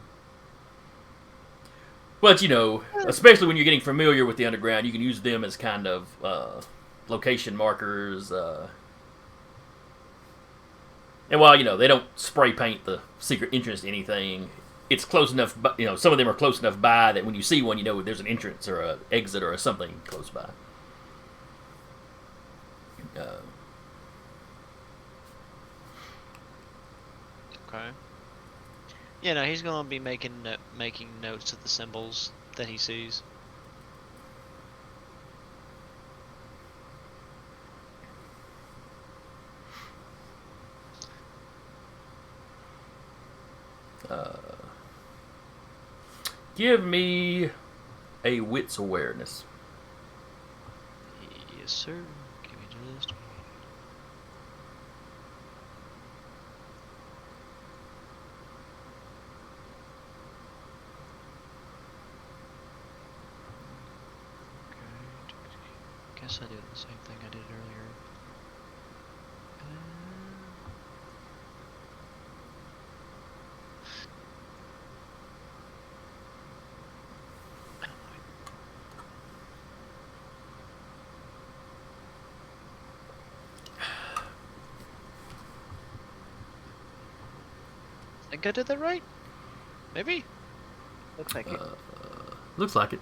especially when you're getting familiar with the underground, you can use them as kind of location markers. And while, they don't spray paint the secret entrance to anything, it's close enough, some of them are close enough by that when you see one, there's an entrance or an exit or something close by. Okay. Yeah, no, he's gonna be making notes of the symbols that he sees. Give me a wits awareness. Yes, sir. Give me just. Okay. Guess I did the same thing I did earlier. Think I did that right? Maybe? Looks like it. Looks like it.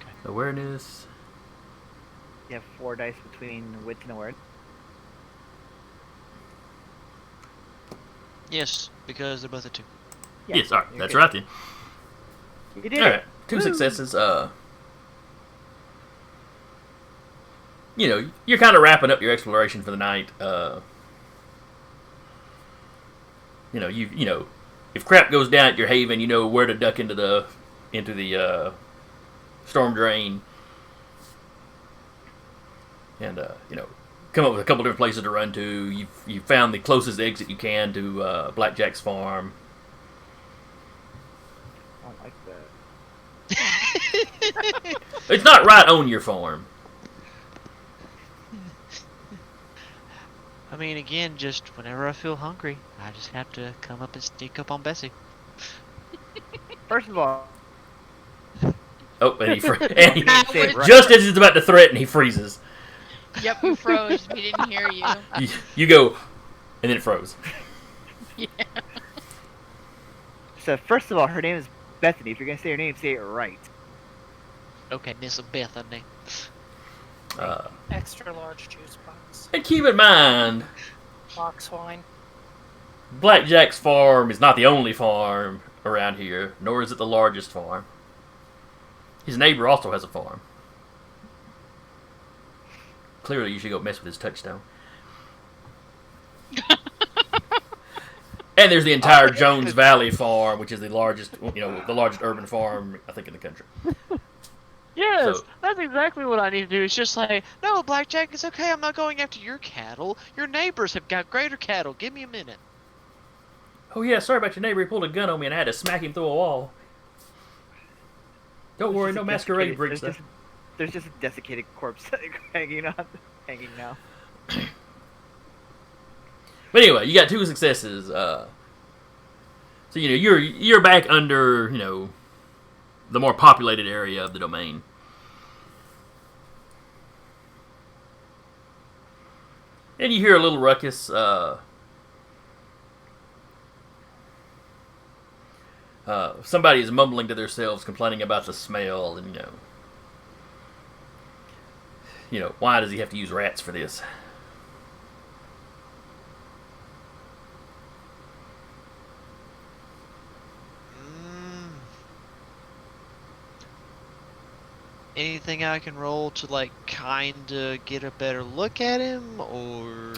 Okay. Awareness. You have 4 dice between wits and awareness. Yes, because they're both a 2. Yeah, Yes, all right. you're That's good. right then. You did All it. right. 2 Woo. successes. You know, you're kind of wrapping up your exploration for the night. You know, if crap goes down at your haven, you know where to duck into the storm drain, and you know, come up with a couple different places to run to. You've found the closest exit you can to Blackjack's farm. I don't like that. It's not right on your farm. I mean, again, just whenever I feel hungry, I just have to come up and sneak up on Bessie. First of all, Oh, and you didn't say it right. just as he's about to threaten, he freezes. Yep, you froze. We didn't hear you. You go, and then it froze. Yeah. So first of all, her name is Bethany. If you're gonna say her name, say it right. Okay, Miss Bethany. Extra large juice box. And keep in mind, Box wine. Blackjack's farm is not the only farm around here, nor is it the largest farm. His neighbor also has a farm. Clearly, you should go mess with his touchstone. And there's the entire Jones Valley farm, which is the largest urban farm, I think, in the country. Yes, So- that's exactly what I need to do. It's just like, no, Blackjack, it's okay. I'm not going after your cattle. Your neighbors have got greater cattle. Give me a minute. Oh yeah, sorry about your neighbor. He pulled a gun on me and I had to smack him through a wall. Don't worry, There's no just a masquerade desiccated- brings there's that. There's just a desiccated corpse hanging now. But anyway, you got 2 successes. So you know you're back under the more populated area of the domain. And you hear a little ruckus. Somebody is mumbling to themselves, complaining about the smell, and why does he have to use rats for this? Anything I can roll to, like, kinda get a better look at him, or...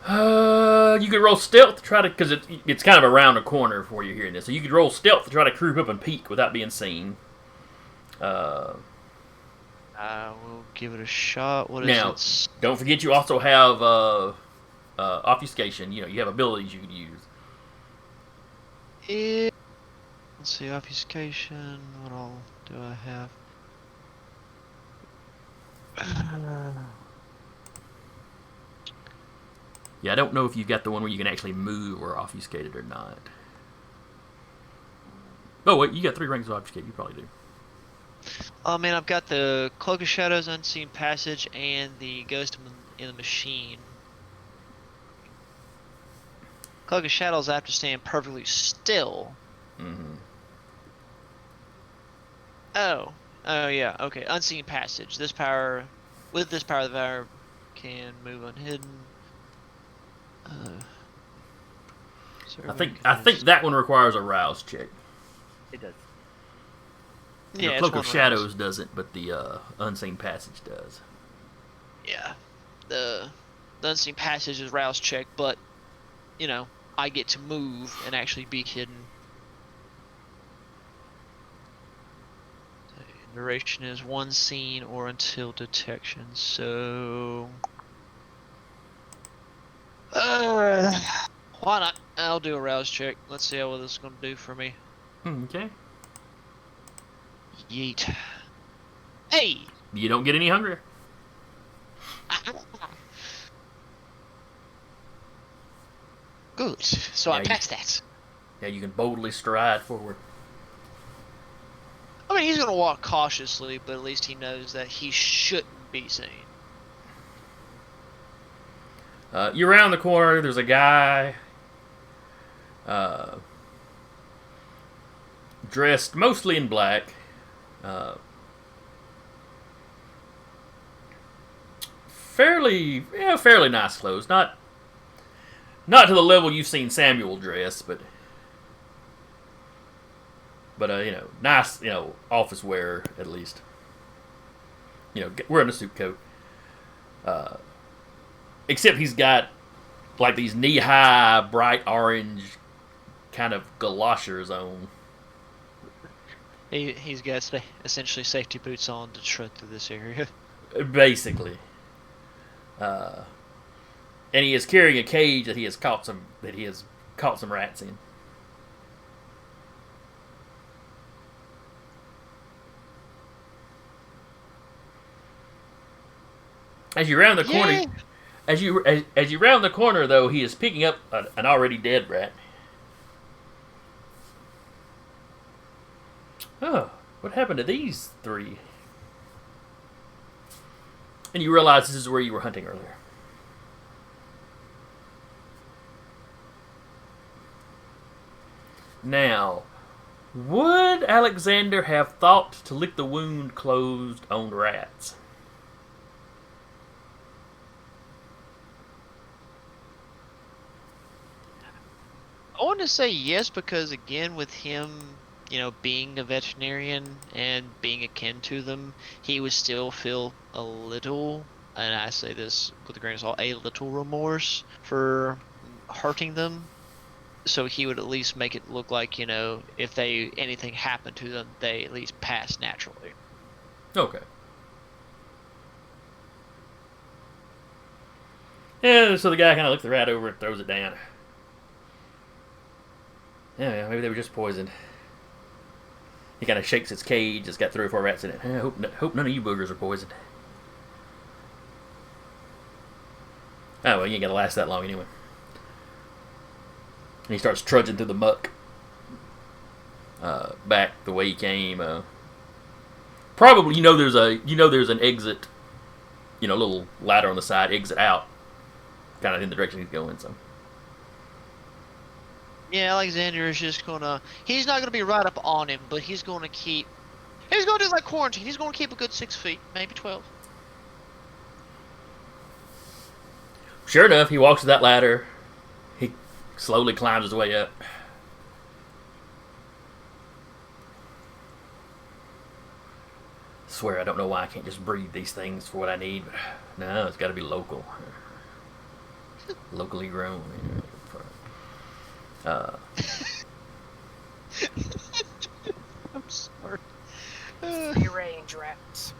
You could roll stealth to try to, because it's kind of around a corner for you hearing this. So you could roll stealth to try to creep up and peek without being seen. I will give it a shot. What is Now, it? don't forget you also have obfuscation. You have abilities you could use. Let's see, obfuscation. What all do I have? Yeah, I don't know if you've got the one where you can actually move or obfuscate it or not. Oh wait, you got 3 rings of obfuscate. You probably do. Oh man, I've got the Cloak of Shadows, Unseen Passage, and the Ghost in the Machine. Cloak of Shadows, I have to stand perfectly still. Mm-hmm. Oh yeah, okay. Unseen Passage. With this power, the power can move unhidden. I think that one requires a rouse check. It does. The Yeah, Cloak it's of one Shadows rouse. doesn't, but the Unseen Passage does. Yeah, the Unseen Passage is rouse check, but I get to move and actually be hidden. Duration is 1 scene or until detection. So, why not? I'll do a rouse check. Let's see how well this is gonna do for me. Okay. Yeet. Hey. You don't get any hungrier. Good. So Yeah, I you- passed that. Yeah, you can boldly stride forward. I mean, he's gonna walk cautiously, but at least he knows that he shouldn't be seen. You're around the corner. There's a guy dressed mostly in black. Fairly nice clothes. Not to the level you've seen Samuel dress, but nice, office wear at least. Wearing a suit coat. Except he's got like these knee-high, bright orange kind of galoshes on. He's got essentially safety boots on to tread through this area. Basically. And he is carrying a cage that he has caught some rats in. As you round the corner, Yeah. as you round the corner, though, he is picking up an already dead rat. Oh, what happened to these three? And you realize this is where you were hunting earlier. Now, would Alexander have thought to lick the wound closed on rats? I want to say yes because again, with him, being a veterinarian and being akin to them, he would still feel a little, and I say this with a grain of salt, a little remorse for hurting them. So he would at least make it look like, if anything happened to them, they at least pass naturally. Okay. Yeah, so the guy kind of looks the rat over and throws it down. Yeah, maybe they were just poisoned. He kind of shakes its cage. It's got 3 or 4 rats in it. I hope none of you boogers are poisoned. Oh, well, you ain't gonna last that long anyway. And he starts trudging through the muck. Back the way he came. Probably, there's an exit. Little ladder on the side, exit out. Kind of in the direction he's going, so. Yeah, Alexander is just he's not gonna be right up on him, but he's gonna do like quarantine. He's gonna keep a good 6 feet, maybe 12. Sure enough, he walks to that ladder. He slowly climbs his way up. Swear I don't know why I can't just breed these things for what I need, but no, it's got to be local. Locally grown. I'm sorry. Free range rats.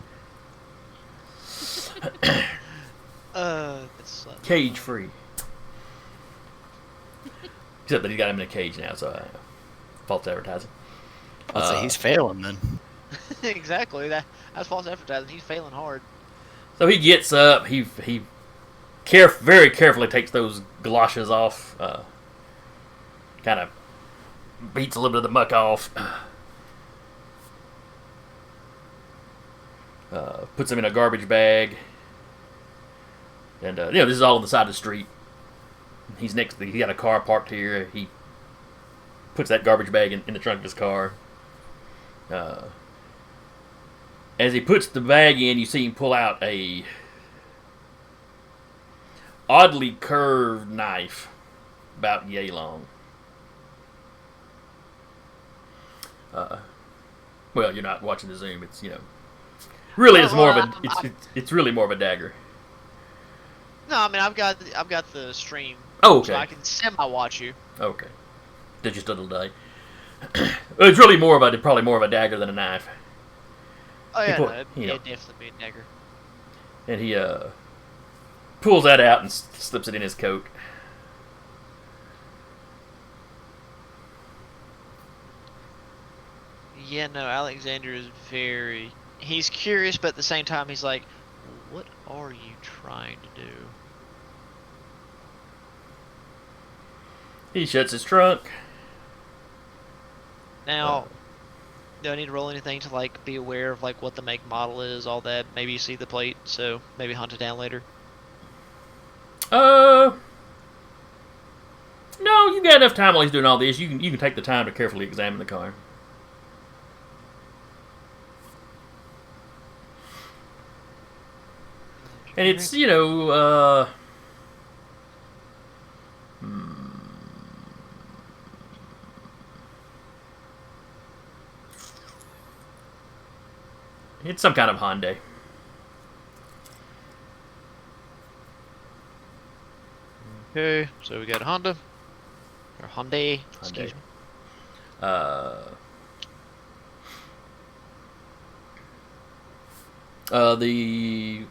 That's Cage free. Except that he's got him in a cage now, so false advertising. I'd say he's failing then. exactly. That's false advertising. He's failing hard. So he gets up. He very carefully takes those galoshes off. Kind of beats a little bit of the muck off. Puts them in a garbage bag. And this is all on the side of the street. He's he got a car parked here. He puts that garbage bag in the trunk of his car. As he puts the bag in, you see him pull out a oddly curved knife, about yay long. Well, you're not watching the zoom. It's really it's more of a it's really more of a dagger. No, I mean I've got the stream. Oh, okay. So I can semi-watch you. Okay. Digital day. It's really probably more of a dagger than a knife. Oh He yeah, pull- no, you know. it'd definitely be a dagger. And he pulls that out and slips it in his coat. Yeah, no, Alexander is very. He's curious, but at the same time, he's like, "What are you trying to do?" He shuts his trunk. Now, do I need to roll anything to like be aware of like what the make model is, all that? Maybe you see the plate, so maybe hunt it down later. No, you got enough time while he's doing all this. You can take the time to carefully examine the car. And it's, it's some kind of Hyundai. Okay, so we got a Honda or Hyundai. Excuse Hyundai. me.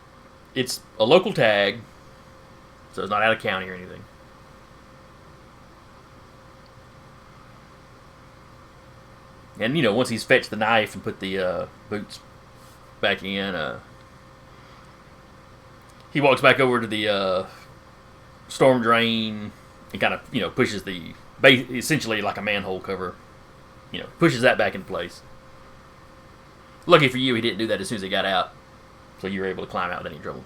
It's a local tag, so it's not out of county or anything. And once he's fetched the knife and put the boots back in, he walks back over to the storm drain and kind of pushes the essentially like a manhole cover, pushes that back in place. Lucky for you, he didn't do that as soon as he got out, so you were able to climb out without any trouble.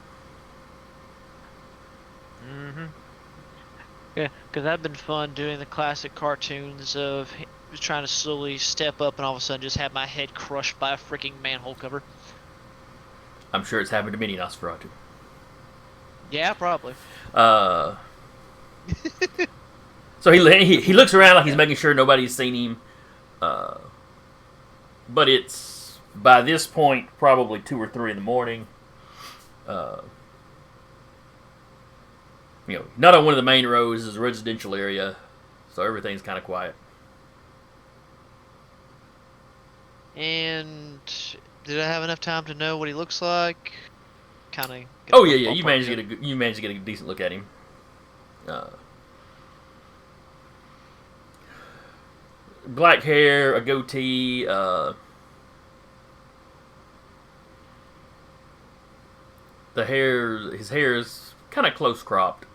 Mm-hmm. Yeah, because that'd been fun doing the classic cartoons of trying to slowly step up and all of a sudden just have my head crushed by a freaking manhole cover. I'm sure it's happened to many Nosferatu. Yeah, probably. So he looks around like he's making sure nobody's seen him. But it's, by this point, probably 2 or 3 in the morning. Not on one of the main roads. Is a residential area, so everything's kind of quiet. And did I have enough time to know what he looks like? Kind of. Oh yeah. You managed to get a decent look at him. Black hair, a goatee. His hair is kind of close cropped.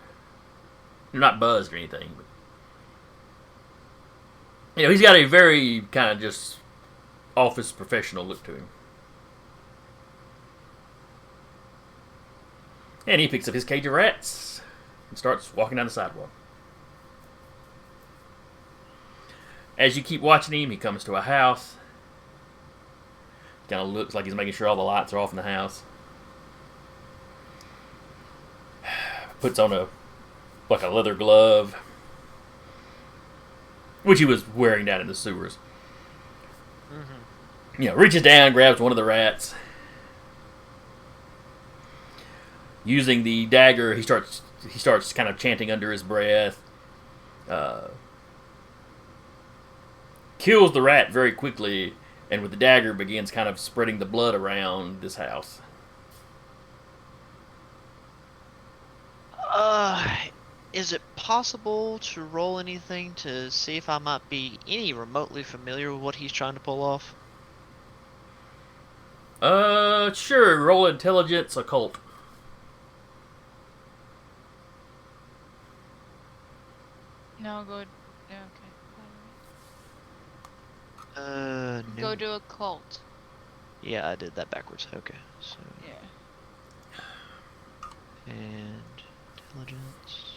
Not buzzed or anything, but he's got a very kind of just office professional look to him. And he picks up his cage of rats and starts walking down the sidewalk. As you keep watching him, he comes to a house. Kind of looks like he's making sure all the lights are off in the house. Puts on a leather glove, which he was wearing down in the sewers. Mm-hmm. Reaches down, grabs one of the rats. Using the dagger, he starts kind of chanting under his breath. Kills the rat very quickly, and with the dagger begins kind of spreading the blood around this house. Is it possible to roll anything to see if I might be any remotely familiar with what he's trying to pull off? Sure. Roll intelligence occult. No, go. Yeah, okay. No. Go to a cult. Yeah, I did that backwards. Okay, so. Yeah. And intelligence.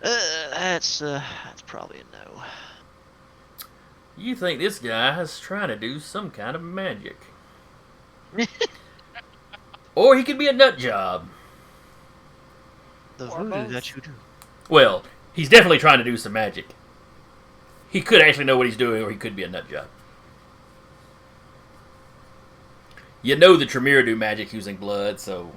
That's probably a no. You think this guy is trying to do some kind of magic. Or he could be a nut job. The Or voodoo both. that you do. Well, he's definitely trying to do some magic. He could actually know what he's doing, or he could be a nut job. The Tremere do magic using blood, so...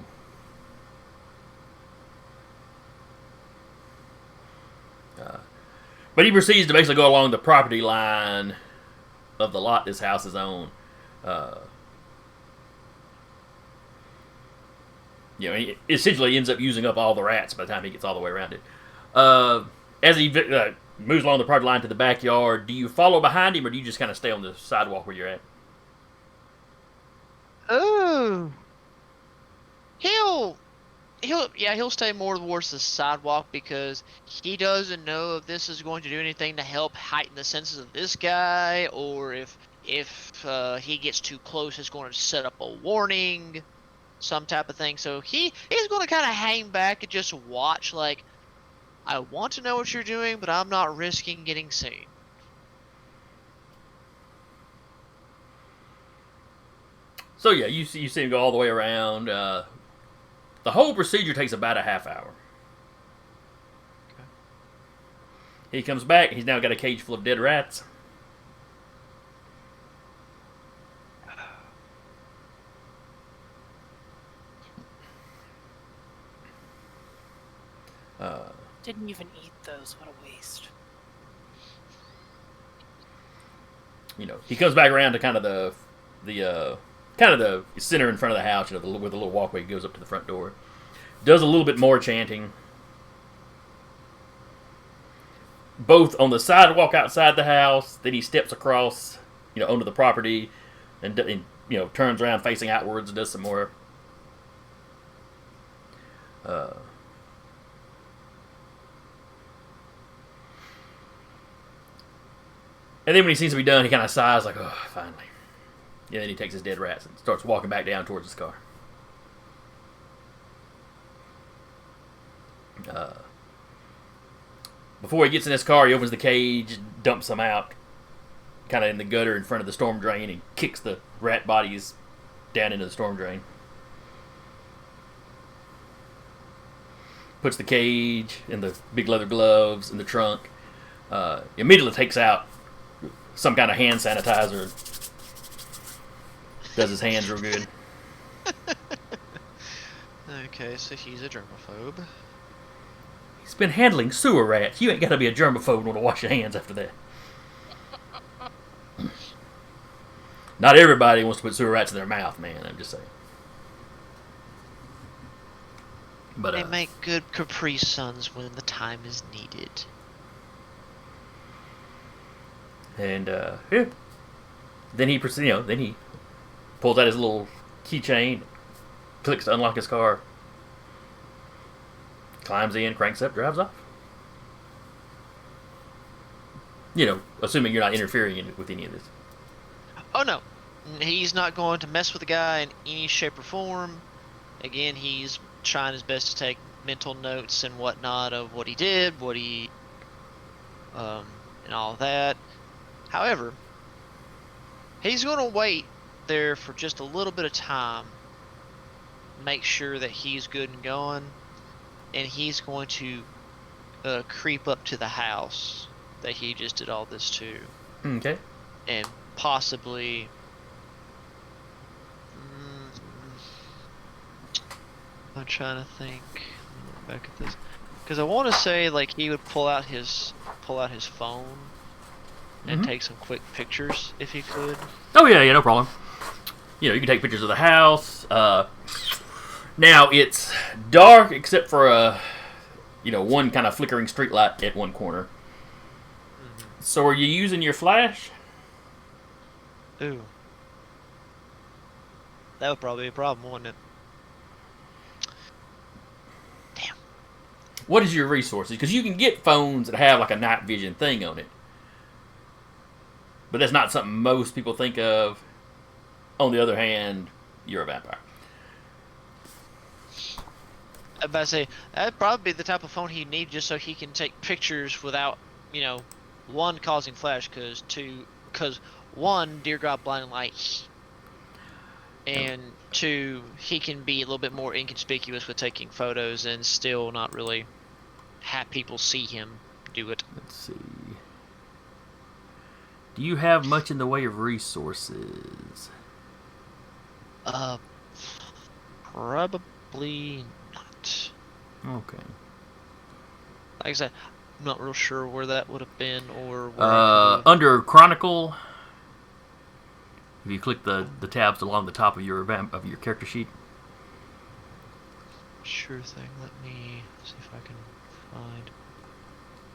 But he proceeds to basically go along the property line of the lot this house is on. He essentially ends up using up all the rats by the time he gets all the way around it. As he moves along the property line to the backyard, do you follow behind him, or do you just kind of stay on the sidewalk where you're at? Oh, he'll stay more towards the sidewalk because he doesn't know if this is going to do anything to help heighten the senses of this guy, or if he gets too close, it's going to set up a warning, some type of thing. So he's going to kind of hang back and just watch. Like, I want to know what you're doing, but I'm not risking getting seen. So yeah, you see him go all the way around. The whole procedure takes about a half hour. Okay. He comes back. He's now got a cage full of dead rats. Didn't even eat those. What a waste. He comes back around to kind of the center in front of the house, with a little walkway goes up to the front door. Does a little bit more chanting, both on the sidewalk outside the house. Then he steps across, onto the property, and turns around facing outwards and does some more. And then when he seems to be done, he kind of sighs like, "Oh, finally." And then he takes his dead rats and starts walking back down towards his car. Before he gets in his car, he opens the cage, dumps them out, kind of in the gutter in front of the storm drain, and kicks the rat bodies down into the storm drain. Puts the cage and the big leather gloves in the trunk. Immediately takes out some kind of hand sanitizer. Does his hands real good. Okay, so he's a germaphobe. He's been handling sewer rats. You ain't got to be a germaphobe and want to wash your hands after that. Not everybody wants to put sewer rats in their mouth, man. I'm just saying. But They make good Capri Suns when the time is needed. And yeah. Then he proceeds. Then he pulls out his little keychain, clicks to unlock his car, climbs in, cranks up, drives off. Assuming you're not interfering with any of this. Oh no, he's not going to mess with the guy in any shape or form. Again, he's trying his best to take mental notes and whatnot of what he did, and all that. However, he's going to wait there for just a little bit of time, make sure that he's good and going, and he's going to creep up to the house that he just did all this to. Okay. And possibly I'm trying to think. Look back at this, because I want to say like he would pull out his phone and take some quick pictures if he could. Oh yeah, no problem. You can take pictures of the house. Now it's dark except for one kind of flickering street light at one corner. So are you using your flash? Ooh, that would probably be a problem, wouldn't it? Damn. What is your resources? Because you can get phones that have like a night vision thing on it. But that's not something most people think of. On the other hand, you're a vampire. I was about to say, that'd probably be the type of phone he'd need just so he can take pictures without, one, causing flash, because one, dear God, blinding light, and two, he can be a little bit more inconspicuous with taking photos and still not really have people see him do it. Let's see. Do you have much in the way of resources? Probably not. Okay. Like I said, I'm not real sure where that would have been or where I could've- Under Chronicle, if you click the tabs along the top of your character sheet. Sure thing. Let me see if I can find.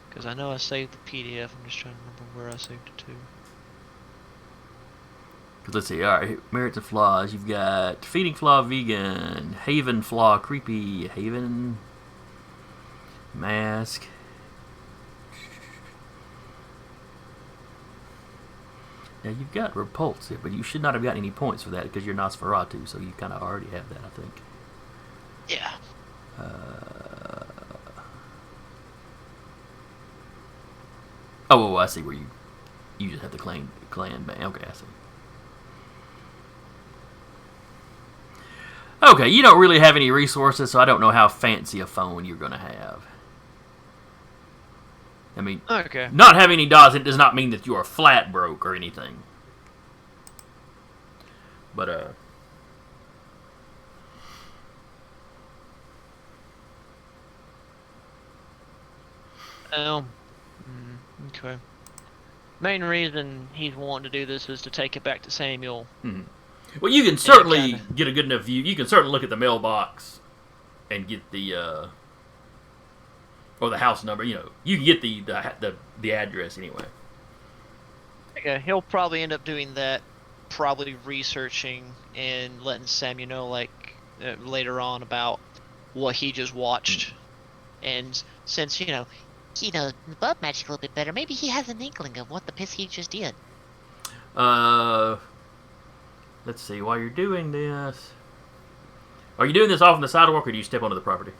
Because I know I saved the PDF. I'm just trying to remember where I saved it to. Cause let's see. All right, merits and flaws. You've got Feeding Flaw Vegan, Haven Flaw Creepy, Haven Mask. Now you've got Repulsive, but you should not have gotten any points for that because you're Nosferatu, so you kind of already have that, I think. Yeah. Oh, I see where you just have the clan band. Okay, I see. Okay, you don't really have any resources, so I don't know how fancy a phone you're going to have. I mean, Okay. not having any dots, it does not mean that you are flat broke or anything. But, Okay. Main reason he's wanting to do this is to take it back to Samuel. well, you can certainly kinda- get a good enough view. You can certainly look at the mailbox and get the, or the house number. You know, you can get the address anyway. Okay, he'll probably end up doing that, probably researching and letting Samuel know, like, later on about what he just watched. And since, He knows blood magic a little bit better. Maybe he has an inkling of what the piss he just did. Let's see. While you're doing this, are you doing this off on the sidewalk, or do you step onto the property?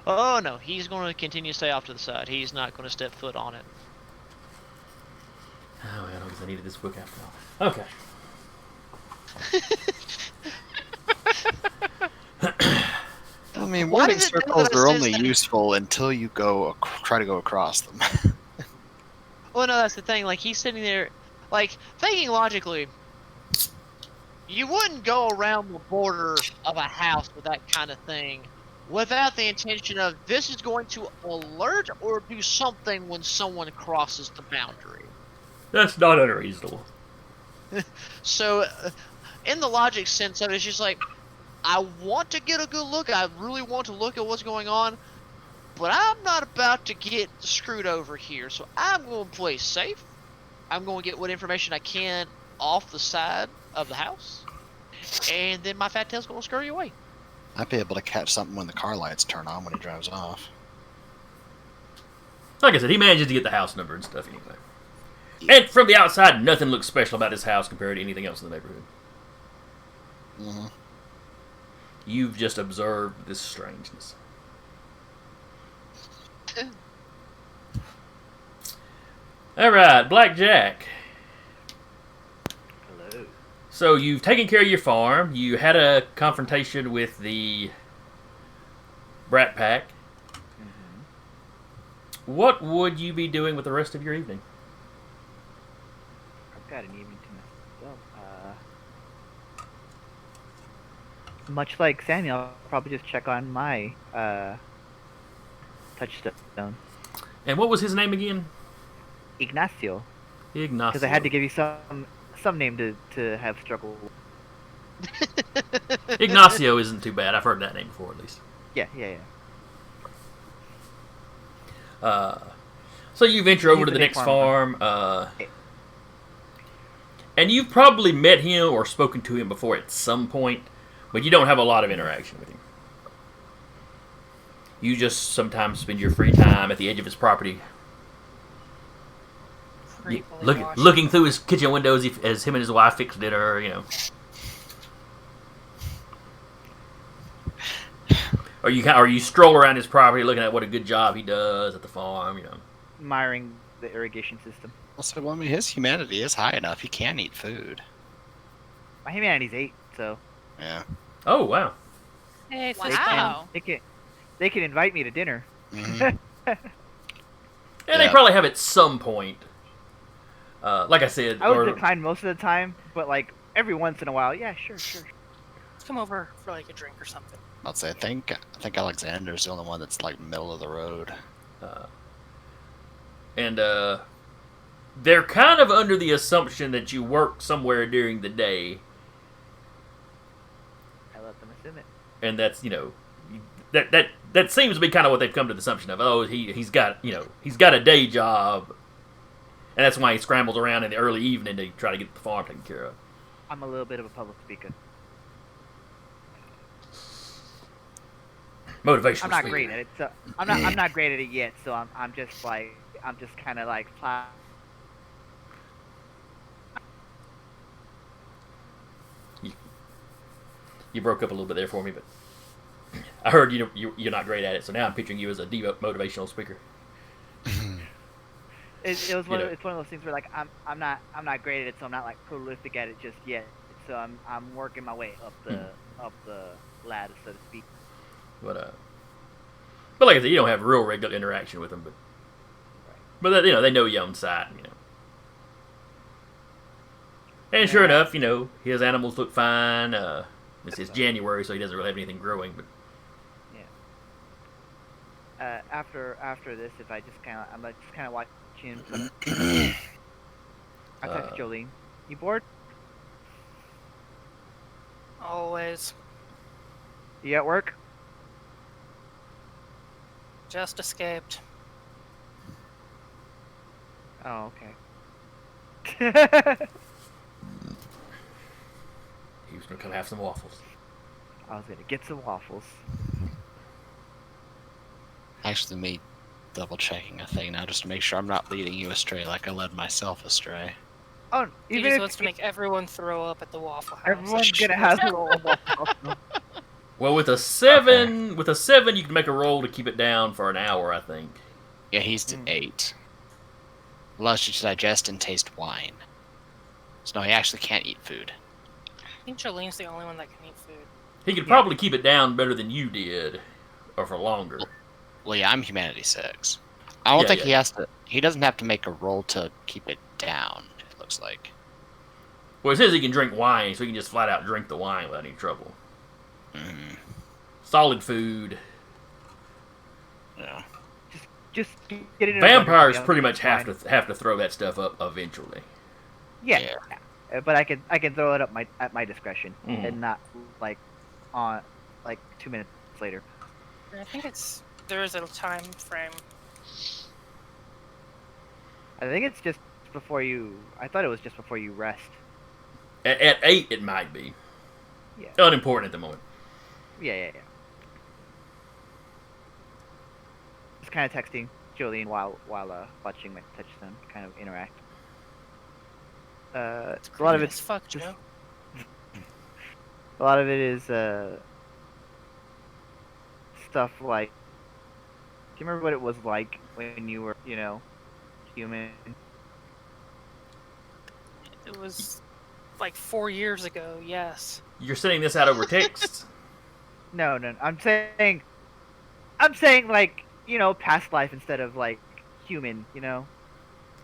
oh no, he's going to continue to stay off to the side. He's not going to step foot on it. Oh, I don't guess I needed this book after all. Okay. I mean, Why warning does it know circles that are it only says that- useful until you try to go across them. Well, no, that's the thing. Like, he's sitting there, like, thinking logically, you wouldn't go around the border of a house with that kind of thing without the intention of this is going to alert or do something when someone crosses the boundary. That's not unreasonable. So, in the logic sense of it, it's just like, I want to get a good look. I really want to look at what's going on, but I'm not about to get screwed over here. So I'm going to play safe. I'm going to get what information I can off the side of the house, and then my fat tail's going to scurry away. I'd be able to catch something when the car lights turn on when he drives off. Like I said, he manages to get the house number and stuff anyway. And from the outside, nothing looks special about this house compared to anything else in the neighborhood. Mhm. You've just observed this strangeness. All right, Blackjack. Hello. So you've taken care of your farm. You had a confrontation with the Brat Pack. What would you be doing with the rest of your evening? I've got an evening to myself. Much like Samuel, I'll probably just check on my touchstone, And what was his name again? Ignacio, Ignacio. because I had to give you some name to have struggle with. Ignacio isn't too bad. I've heard that name before, at least. Yeah. So you venture over He's to the a big next farmer. farm, and you've probably met him or spoken to him before at some point, but you don't have a lot of interaction with him. You just sometimes spend your free time at the edge of his property, Creepily watching. looking through his kitchen windows as him and his wife fix dinner, you know. Or you stroll around his property looking at what a good job he does at the farm, you know. Admiring the irrigation system. Also, well, I mean, his humanity is high enough. He can eat food. My humanity's 8, so Yeah. Oh, wow. Hey, Wow. fist bump. Oh. they can invite me to dinner. Mhm. And they Yeah. probably have at some point. Like I said, I would or- decline most of the time, but like every once in a while, yeah, sure. Let's come over for like a drink or something. I'd say I think Alexander's the only one that's like middle of the road. And they're kind of under the assumption that you work somewhere during the day, I let them assume it. and that's that seems to be kind of what they've come to the assumption of. Oh, he's got a day job, and that's why he scrambles around in the early evening to try to get the farm taken care of. I'm a little bit of a public speaker. Motivational. I'm not speaker. great at it. So I'm not great at it yet. So I'm just kind of like. You broke up a little bit there for me, but I heard you're not great at it. So now I'm picturing you as a motivational speaker. It's one of those things where like I'm not great at it, so I'm not like prolific at it just yet. So I'm working my way up the ladder, so to speak. But like I said, you don't have real regular interaction with them, but they know you on site, And sure enough, his animals look fine. It's January, so he doesn't really have anything growing, but. Yeah. After this, if I'm just kind of watching. I text Jolene. You bored? Always. You at work? Just escaped. Oh, okay. He was gonna come have some waffles. I was gonna get some waffles. Actually, me double checking a thing now just to make sure I'm not leading you astray like I led myself astray. Oh, He even just if wants to make everyone throw up at the Waffle House. everyone's gonna have a little waffle. Well, with a 7, you can make a roll to keep it down for an hour, I think. Yeah, he's at 8. Allows you to digest and taste wine. So no, he actually can't eat food. I think Jolene's the only one that can eat food. He could probably keep it down better than you did, or for longer. Well, yeah, I'm Humanity 6. I don't think he has to. He doesn't have to make a roll to keep it down. It looks like. Well, it says he can drink wine, so he can just flat out drink the wine without any trouble. Mm. Solid food. Yeah. Just get it. Vampires pretty much have to throw that stuff up eventually. Yeah. But I can throw it up at my discretion and not like on like 2 minutes later. I think there is a time frame. I think it's just before you. I thought it was just before you rest. At 8, it might be. Yeah. Unimportant at the moment. Yeah. Just kind of texting Jolene while watching my touch them kind of interact. A lot of it's fuck, Joe. A lot of it is stuff like. Do you remember what it was like when you were, human? It was like 4 years ago. Yes. You're sending this out over text? No. I'm saying like past life instead of like human.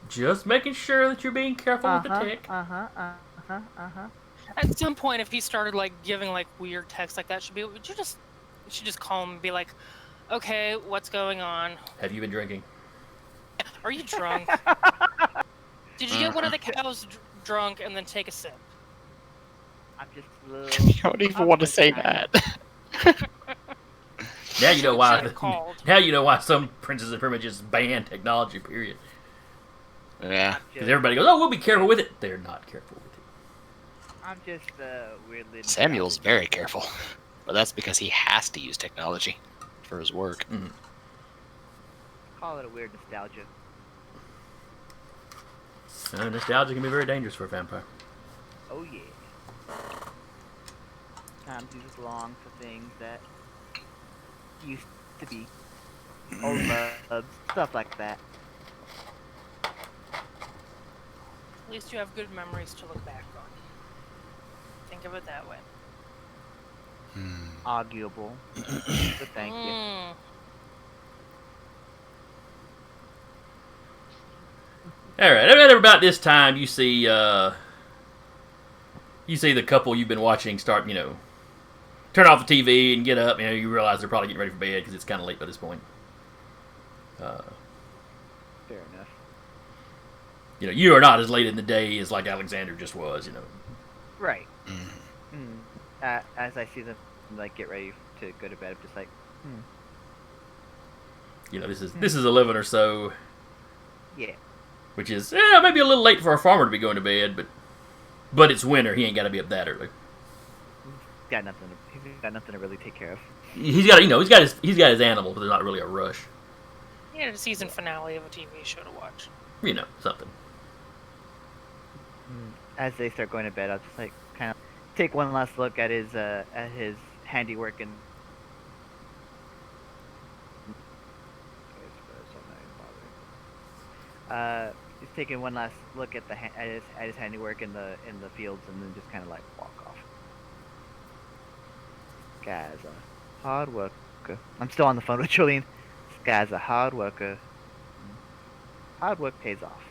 Just making sure that you're being careful with the tech. At some point, if he started like giving like weird texts like that, you should just call him and be like, "Okay, what's going on? Have you been drinking? Are you drunk? Did you get one of the cows drunk and then take a sip?" I'm just a little. You don't even want to say that. Now you know why. Should've called. Now you know why some princes and privileges ban technology. Period. Yeah. Because everybody goes, "Oh, we'll be careful with it." They're not careful with it. I'm just weirdly. Samuel's very careful, but that's because he has to use technology for his work. Call it a weird nostalgia. Nostalgia can be very dangerous for a vampire. Oh yeah. Times you just long for things that used to be. Old loves, stuff like that. At least you have good memories to look back on. Think of it that way. Arguable. But thank you. All right. At about this time, you see the couple you've been watching start, turn off the TV and get up. You realize they're probably getting ready for bed because it's kind of late by this point. Fair enough. You are not as late in the day as like Alexander just was. Right. Mhm. As I see them like get ready to go to bed, I'm just like, This is 11 or so, yeah. which is maybe a little late for a farmer to be going to bed, but it's winter. He ain't got to be up that early. He's got nothing to really take care of. He's got he's got his animal, but there's not really a rush. He had a season finale of a TV show to watch. Something. As they start going to bed, I'll just like kind of take one last look at his handiwork and. Just taking one last look at his handiwork in the fields, and then just kind of like walk off. Guy's a hard worker. I'm still on the phone with Julian. This guy's a hard worker. Hard work pays off.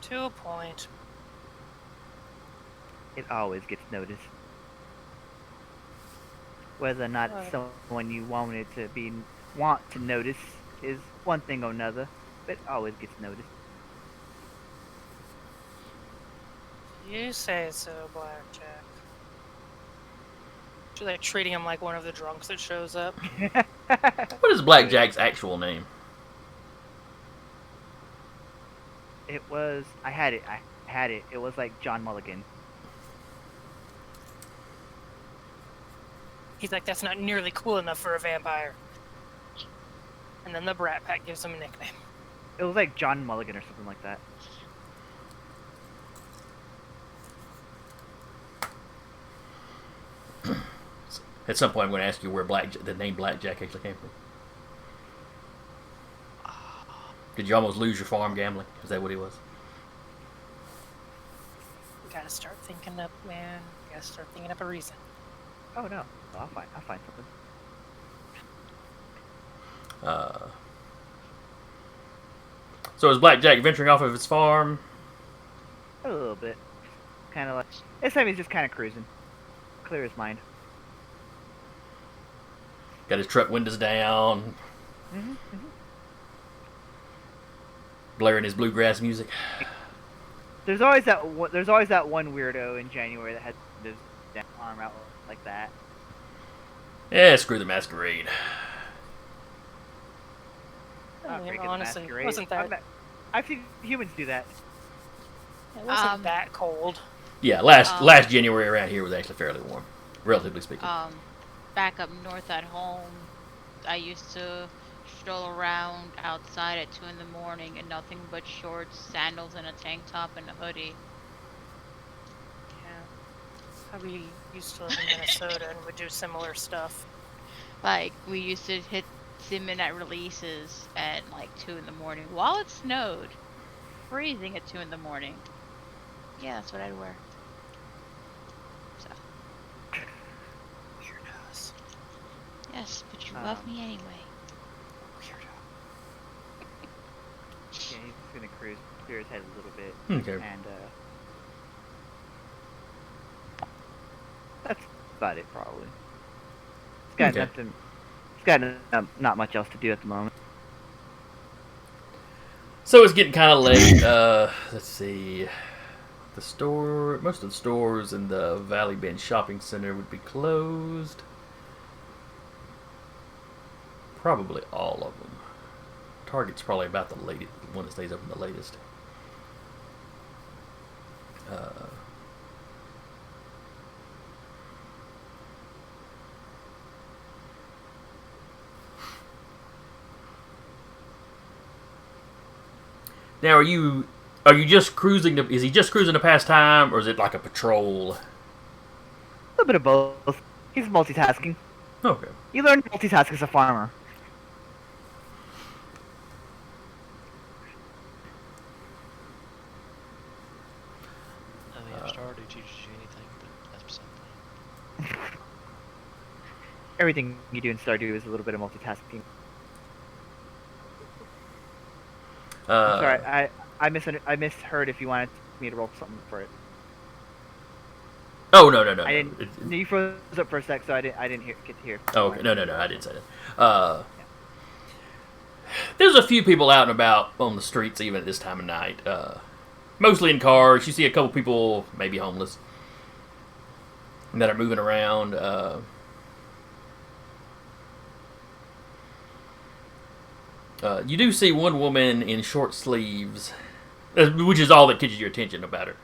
To a point. It always gets noticed. Whether or not it's Right. someone you want to notice is one thing or another, but it always gets noticed. You say so, Blackjack. Should they treating him like one of the drunks that shows up? What is Blackjack's actual name? It was. I had it. It was like John Mulligan. He's like, that's not nearly cool enough for a vampire. And then the Brat Pack gives him a nickname. It was like John Mulligan or something like that. At some point, I'm going to ask you where the name Blackjack actually came from. Did you almost lose your farm gambling? Is that what he was? Gotta start thinking up, man. Gotta start thinking up a reason. Oh no, I'll find something. So is Blackjack venturing off of his farm? A little bit. Kind of like this time he's just kind of cruising, clear his mind. Got his truck windows down, blaring his bluegrass music. There's always that one weirdo in January that has his arm out like that. Yeah, screw the masquerade. Not I mean, freaking honestly, masquerade. wasn't that I've seen humans do that. it wasn't that cold? Yeah, last January around here was actually fairly warm, relatively speaking. Back up north at home, I used to stroll around outside at 2 in the morning in nothing but shorts, sandals, and a tank top and a hoodie. Yeah. We used to live in Minnesota and would do similar stuff. Like, we used to hit Simon at releases at like 2 in the morning while it snowed. Freezing at 2 in the morning. Yeah, that's what I'd wear. So. Weirdos. Yes, but you love me anyway. Yeah, he's just gonna clear his head a little bit, Okay. and that's about it probably. He's got Okay. nothing. He's got not much else to do at the moment. So it's getting kind of late. Let's see. Most of the stores in the Valley Bend Shopping Center would be closed. Probably all of them. Target's probably about the latest, one that stays open the latest. Now, are you just cruising? Is he just cruising to pass time, or is it like a patrol? A little bit of both. He's multitasking. Okay. You learn to multitask as a farmer. I mean, if Stardew teaches you anything, but that's beside the point. Everything you do in Stardew is a little bit of multitasking. Sorry, I misheard if you wanted me to roll something for it. Oh no no no. I no. didn't. You froze up for a sec, so I didn't get to hear. Oh, okay. No, I didn't say that. There's a few people out and about on the streets even at this time of night. Mostly in cars. You see a couple people, maybe homeless, that are moving around. You do see one woman in short sleeves, which is all that catches your attention about her.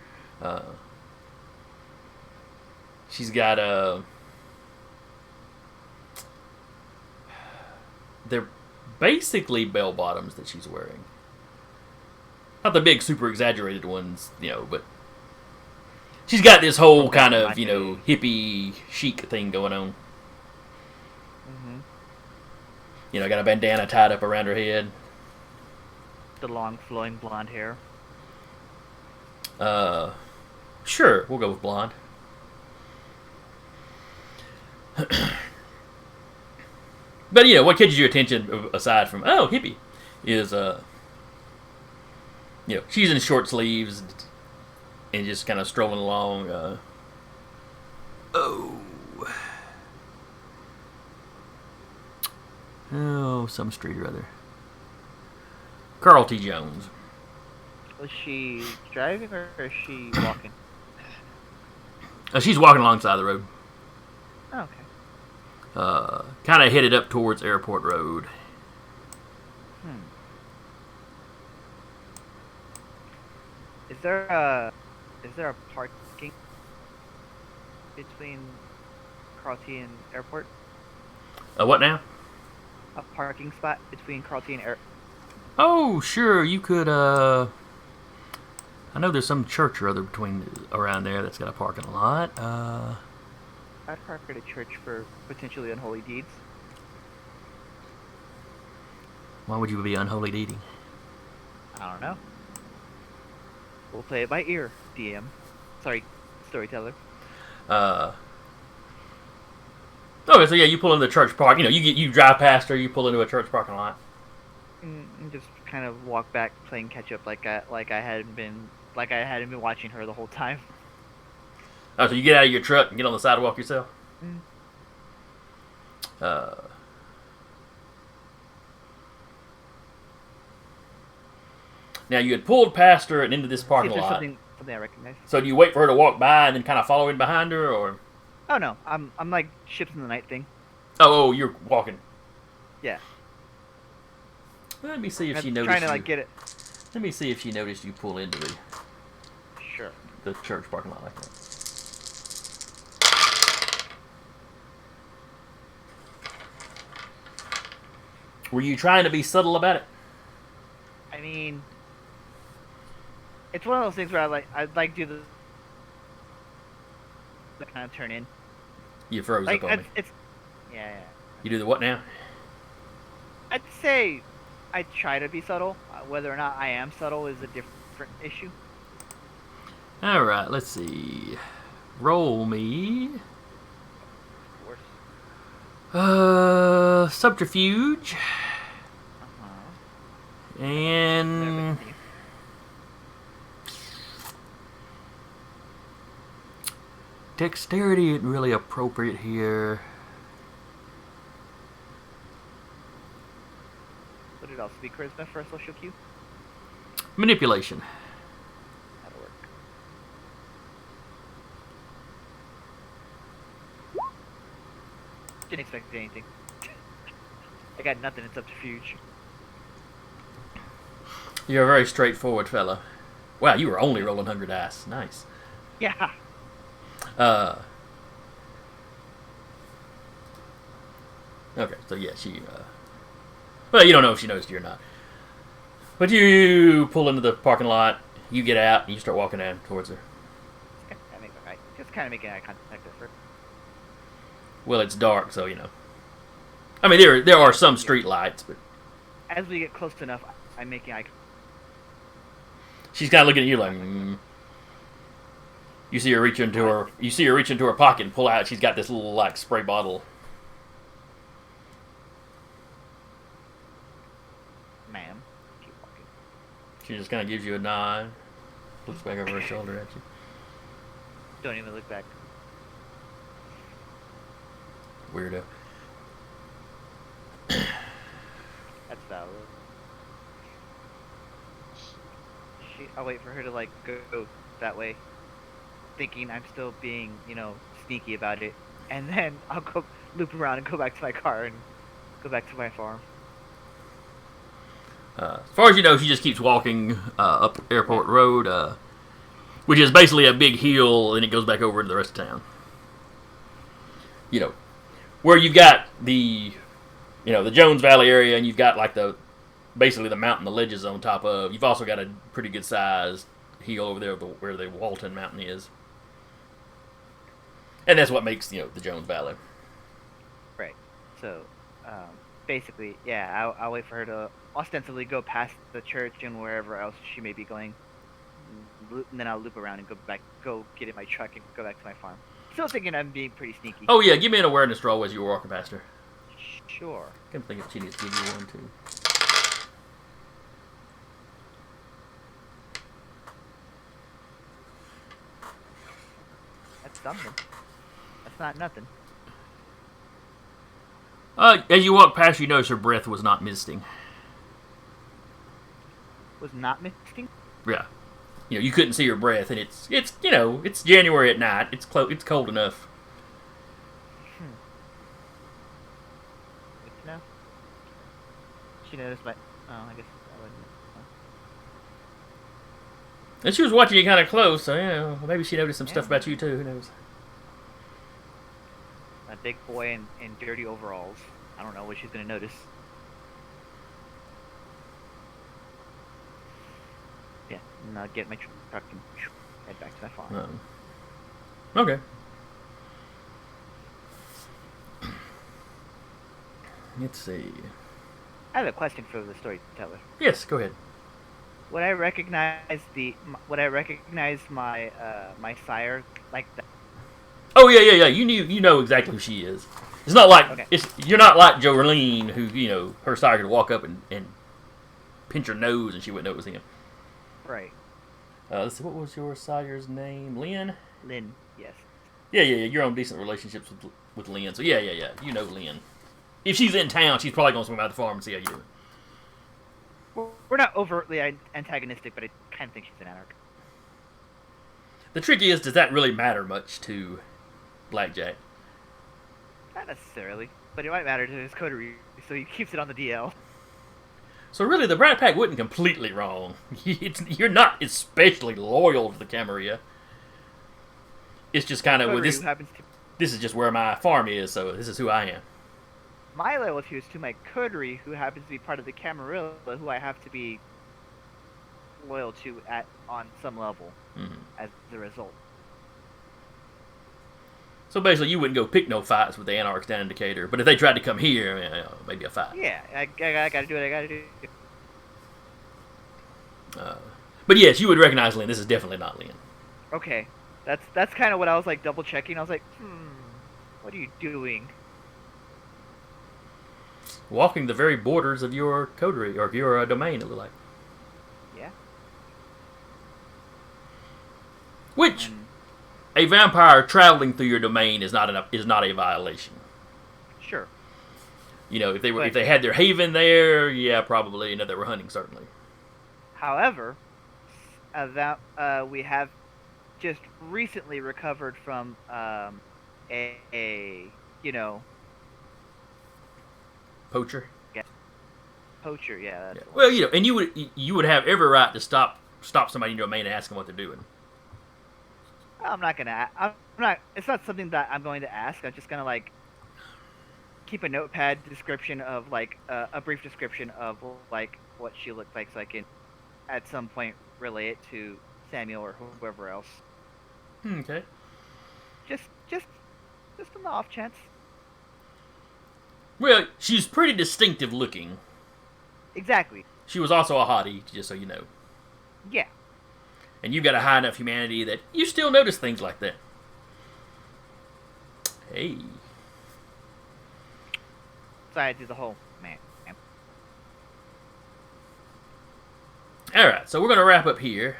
She's got they're basically bell bottoms that she's wearing. Not the big, super exaggerated ones, but she's got this whole kind of, hippie chic thing going on. Got a bandana tied up around her head. The long flowing blonde hair. Sure, we'll go with blonde. But what catches your attention aside from hippie is she's in short sleeves and just kind of strolling along. Some street or other. Carl T. Jones. Was she driving or is she walking? She's walking alongside the road. Oh, okay. Kind of headed up towards Airport Road. Is there a parking between Carl T and Airport? What now? A parking spot between Carl T and Airport? Oh, sure. You could. I know there's some church or other around there that's got a parking lot. I'd park at a church for potentially unholy deeds. Why would you be unholy deeding? I don't know. We'll play it by ear, DM. Sorry, storyteller. Okay, so yeah, you pull into the church park. You drive past her, you pull into a church parking lot. And just kind of walk back, playing catch up, like I hadn't been watching her the whole time. Oh, so you get out of your truck and get on the sidewalk yourself? Now, you had pulled past her and into this parking lot. Something I recognize. So do you wait for her to walk by and then kind of follow in behind her, or? Oh no, I'm like ships in the night thing. Oh, you're walking. Yeah. Let me see if she I'm noticed. Trying to like get it. Let me see if she noticed you pull into Sure. the church parking lot like that. Were you trying to be subtle about it? I mean, it's one of those things where I'd like do the kind of turn in. You froze Like up on me. yeah. You do the what now? I'd say I try to be subtle. Whether or not I am subtle is a different issue. All right, let's see. Roll me. Of course. Subterfuge. Uh-huh. And dexterity isn't really appropriate here. Would it also be charisma for a social cue? Manipulation. That'll work. Didn't expect anything. I got nothing in subterfuge. You're a very straightforward fellow. Wow, you were only rolling 100 dice. Nice. Yeah. Okay, so yeah, she, well, you don't know if she noticed you or not. But you pull into the parking lot, you get out, and you start walking down towards her. Just kind of making eye contact with her. Well, it's dark, so, I mean, there are some street lights, but As we get close enough, I'm making eye contact. she's kind of looking at you like, You see her reach into her pocket and pull out. She's got this little like spray bottle. Ma'am, keep walking. She just kind of gives you a nod, looks back over her shoulder at you. Don't even look back. Weirdo. That's valid. I'll wait for her to like go that way, thinking I'm still being, sneaky about it, and then I'll go loop around and go back to my car and go back to my farm. As far as you know, she just keeps walking up Airport Road, which is basically a big hill, and it goes back over into the rest of town. Where you've got the Jones Valley area, and you've got like basically the mountain the ledges on top of. You've also got a pretty good sized hill over there where the Walton Mountain is, and that's what makes the Jones Valley. Right. So, basically, yeah, I'll wait for her to ostensibly go past the church and wherever else she may be going, and then I'll loop around and go get in my truck and go back to my farm. Still thinking I'm being pretty sneaky. Oh yeah, give me an awareness roll as you were walking past her. Sure. I can think if she needs to give you one too. That's something. That's not nothing. As you walk past, you notice her breath was not misting. Was not misting? Yeah. You couldn't see her breath, and it's January at night. It's cold enough. Good to know. She noticed my... Oh, I guess I wouldn't. And she was watching you kind of close, so maybe she noticed some stuff about you too. Who knows? A big boy in dirty overalls. I don't know what she's gonna notice. Yeah, and I'll get my truck and head back to my farm. Okay. Let's see. I have a question for the storyteller. Yes, go ahead. Would I recognize my my sire like that? Oh yeah. You know exactly who she is. It's not like Okay. You're not like Jolene, who her sire could walk up and pinch her nose and she wouldn't know it was him. Right. Let's see, what was your sire's name? Lynn? Lynn, yes. Yeah. You're on decent relationships with Lynn, so yeah. You know Lynn. If she's in town, she's probably gonna swing by the farm and see how you do. We're not overtly antagonistic, but I kind of think she's an anarch. The trick is, does that really matter much to Blackjack? Not necessarily, but it might matter to his coterie, so he keeps it on the DL. So really, the Brat Pack wasn't completely wrong. You're not especially loyal to the Camarilla. It's just kind of Coterie who happens to... This is just where my farm is, so this is who I am. My loyalty is to my coterie, who happens to be part of the Camarilla, who I have to be loyal to on some level, as a result. So basically, you wouldn't go pick no fights with the Anarchs down in Decatur, but if they tried to come here, maybe a fight. Yeah, I gotta do what I gotta do. But yes, you would recognize Lynn. This is definitely not Lynn. Okay, that's kind of what I was like double checking. I was like, what are you doing? Walking the very borders of your coterie, or of your domain, it looked like. Yeah. Which, a vampire traveling through your domain is not a violation. Sure. If they had their haven there, yeah, probably. They were hunting, certainly. However, we have just recently recovered from a Poacher. poacher. Yeah. That's Well, and you would have every right to stop somebody in your domain and ask them what they're doing. I'm not gonna. I'm not. It's not something that I'm going to ask. I'm just gonna keep a notepad description of a brief description of what she looked like, so I can at some point relay it to Samuel or whoever else. Okay. Just on the off chance. Well, she's pretty distinctive looking. Exactly. She was also a hottie, just so you know. Yeah. And you've got a high enough humanity that you still notice things like that. Hey. So I do the whole man. Alright, so we're going to wrap up here.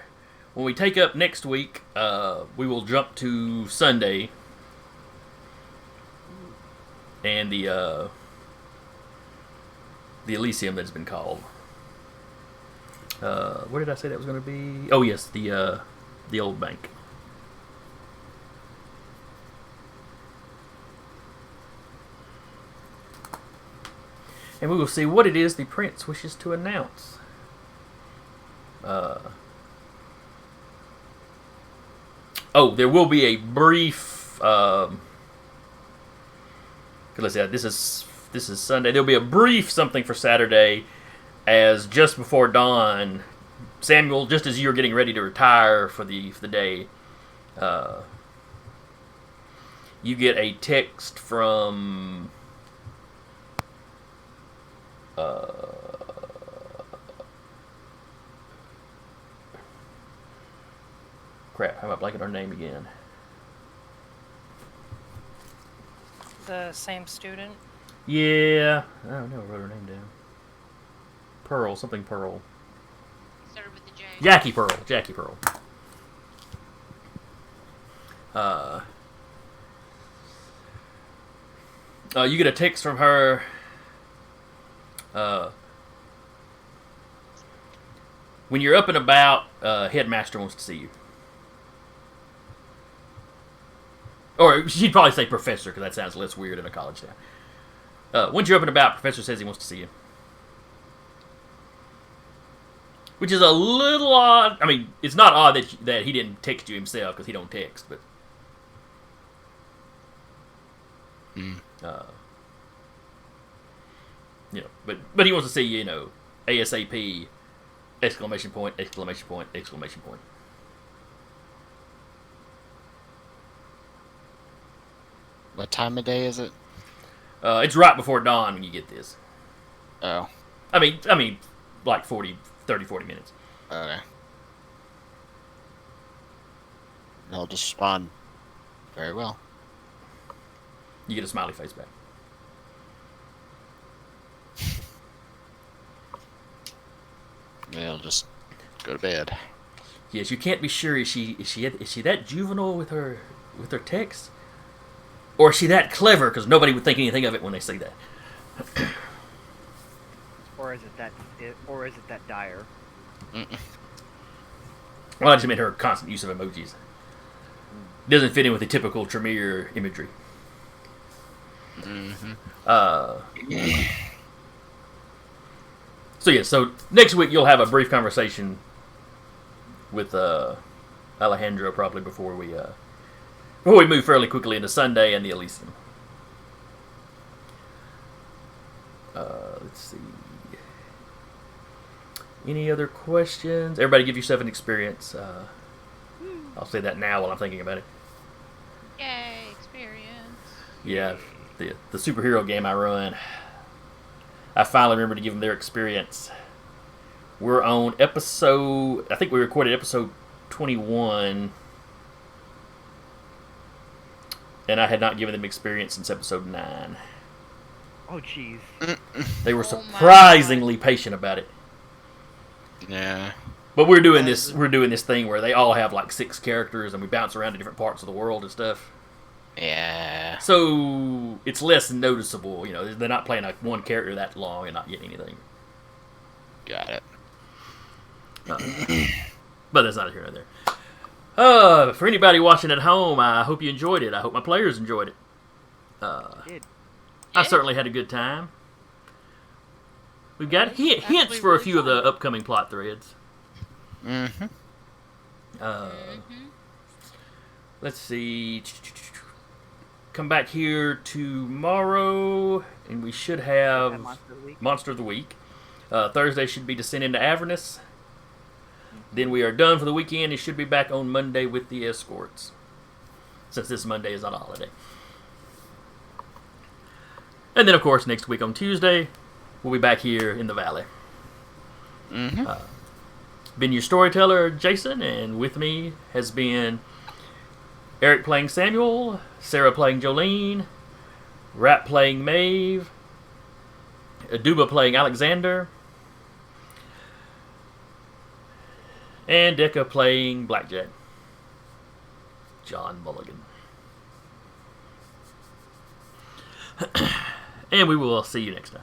When we take up next week, we will jump to Sunday. and the Elysium that's been called. Where did I say that was going to be? Oh yes, the old bank. And we will see what it is the prince wishes to announce. Oh, there will be a brief. Let's see. This is Sunday. There'll be a brief something for Saturday, as just before dawn, Samuel, just as you're getting ready to retire for the day, you get a text from. Crap, how about blanking her name again? The same student. Yeah, I don't know. I wrote her name down. Pearl, something Pearl. Started with the J. Jackie Pearl. Jackie Pearl. You get a text from her. When you're up and about, headmaster wants to see you. Or she'd probably say professor, because that sounds less weird in a college town. Once you're up and about, professor says he wants to see you. Which is a little odd. I mean, it's not odd that he didn't text you himself, because he don't text, but... but he wants to see you, ASAP, exclamation point, exclamation point, exclamation point. What time of day is it? It's right before dawn when you get this. Oh. I mean, like 30, 40 minutes. Okay. I'll just respond. Very well. You get a smiley face back. Yeah, I'll just go to bed. Yes, you can't be sure. Is she that juvenile with her text, or is she that clever? Because nobody would think anything of it when they see that. Or is it that dire? Well, I just meant her constant use of emojis. Doesn't fit in with the typical Tremere imagery. So next week you'll have a brief conversation with Alejandro probably before we move fairly quickly into Sunday and the Elysium. Let's see. Any other questions? Everybody give yourself an experience. I'll say that now while I'm thinking about it. Yay, experience. Yeah, the superhero game I run. I finally remember to give them their experience. We're on episode... I think we recorded episode 21. And I had not given them experience since episode 9. Oh, jeez. They were surprisingly patient about it. Yeah. But we're doing this thing where they all have like 6 characters and we bounce around to different parts of the world and stuff. Yeah. So it's less noticeable, they're not playing like one character that long and not getting anything. Got it. But that's not here nor there. For anybody watching at home, I hope you enjoyed it. I hope my players enjoyed it. I certainly had a good time. We've got hints for a few of the upcoming plot threads. Let's see. Come back here tomorrow, and we should have Monster of the Week. Thursday should be Descent into Avernus. Then we are done for the weekend and should be back on Monday with the escorts, since this Monday is not a holiday. And then, of course, next week on Tuesday, we'll be back here in the Valley. Been your storyteller, Jason, and with me has been Eric playing Samuel, Sarah playing Jolene, Rat playing Maeve, Aduba playing Alexander, and Decca playing Blackjack. John Mulligan. And we will see you next time.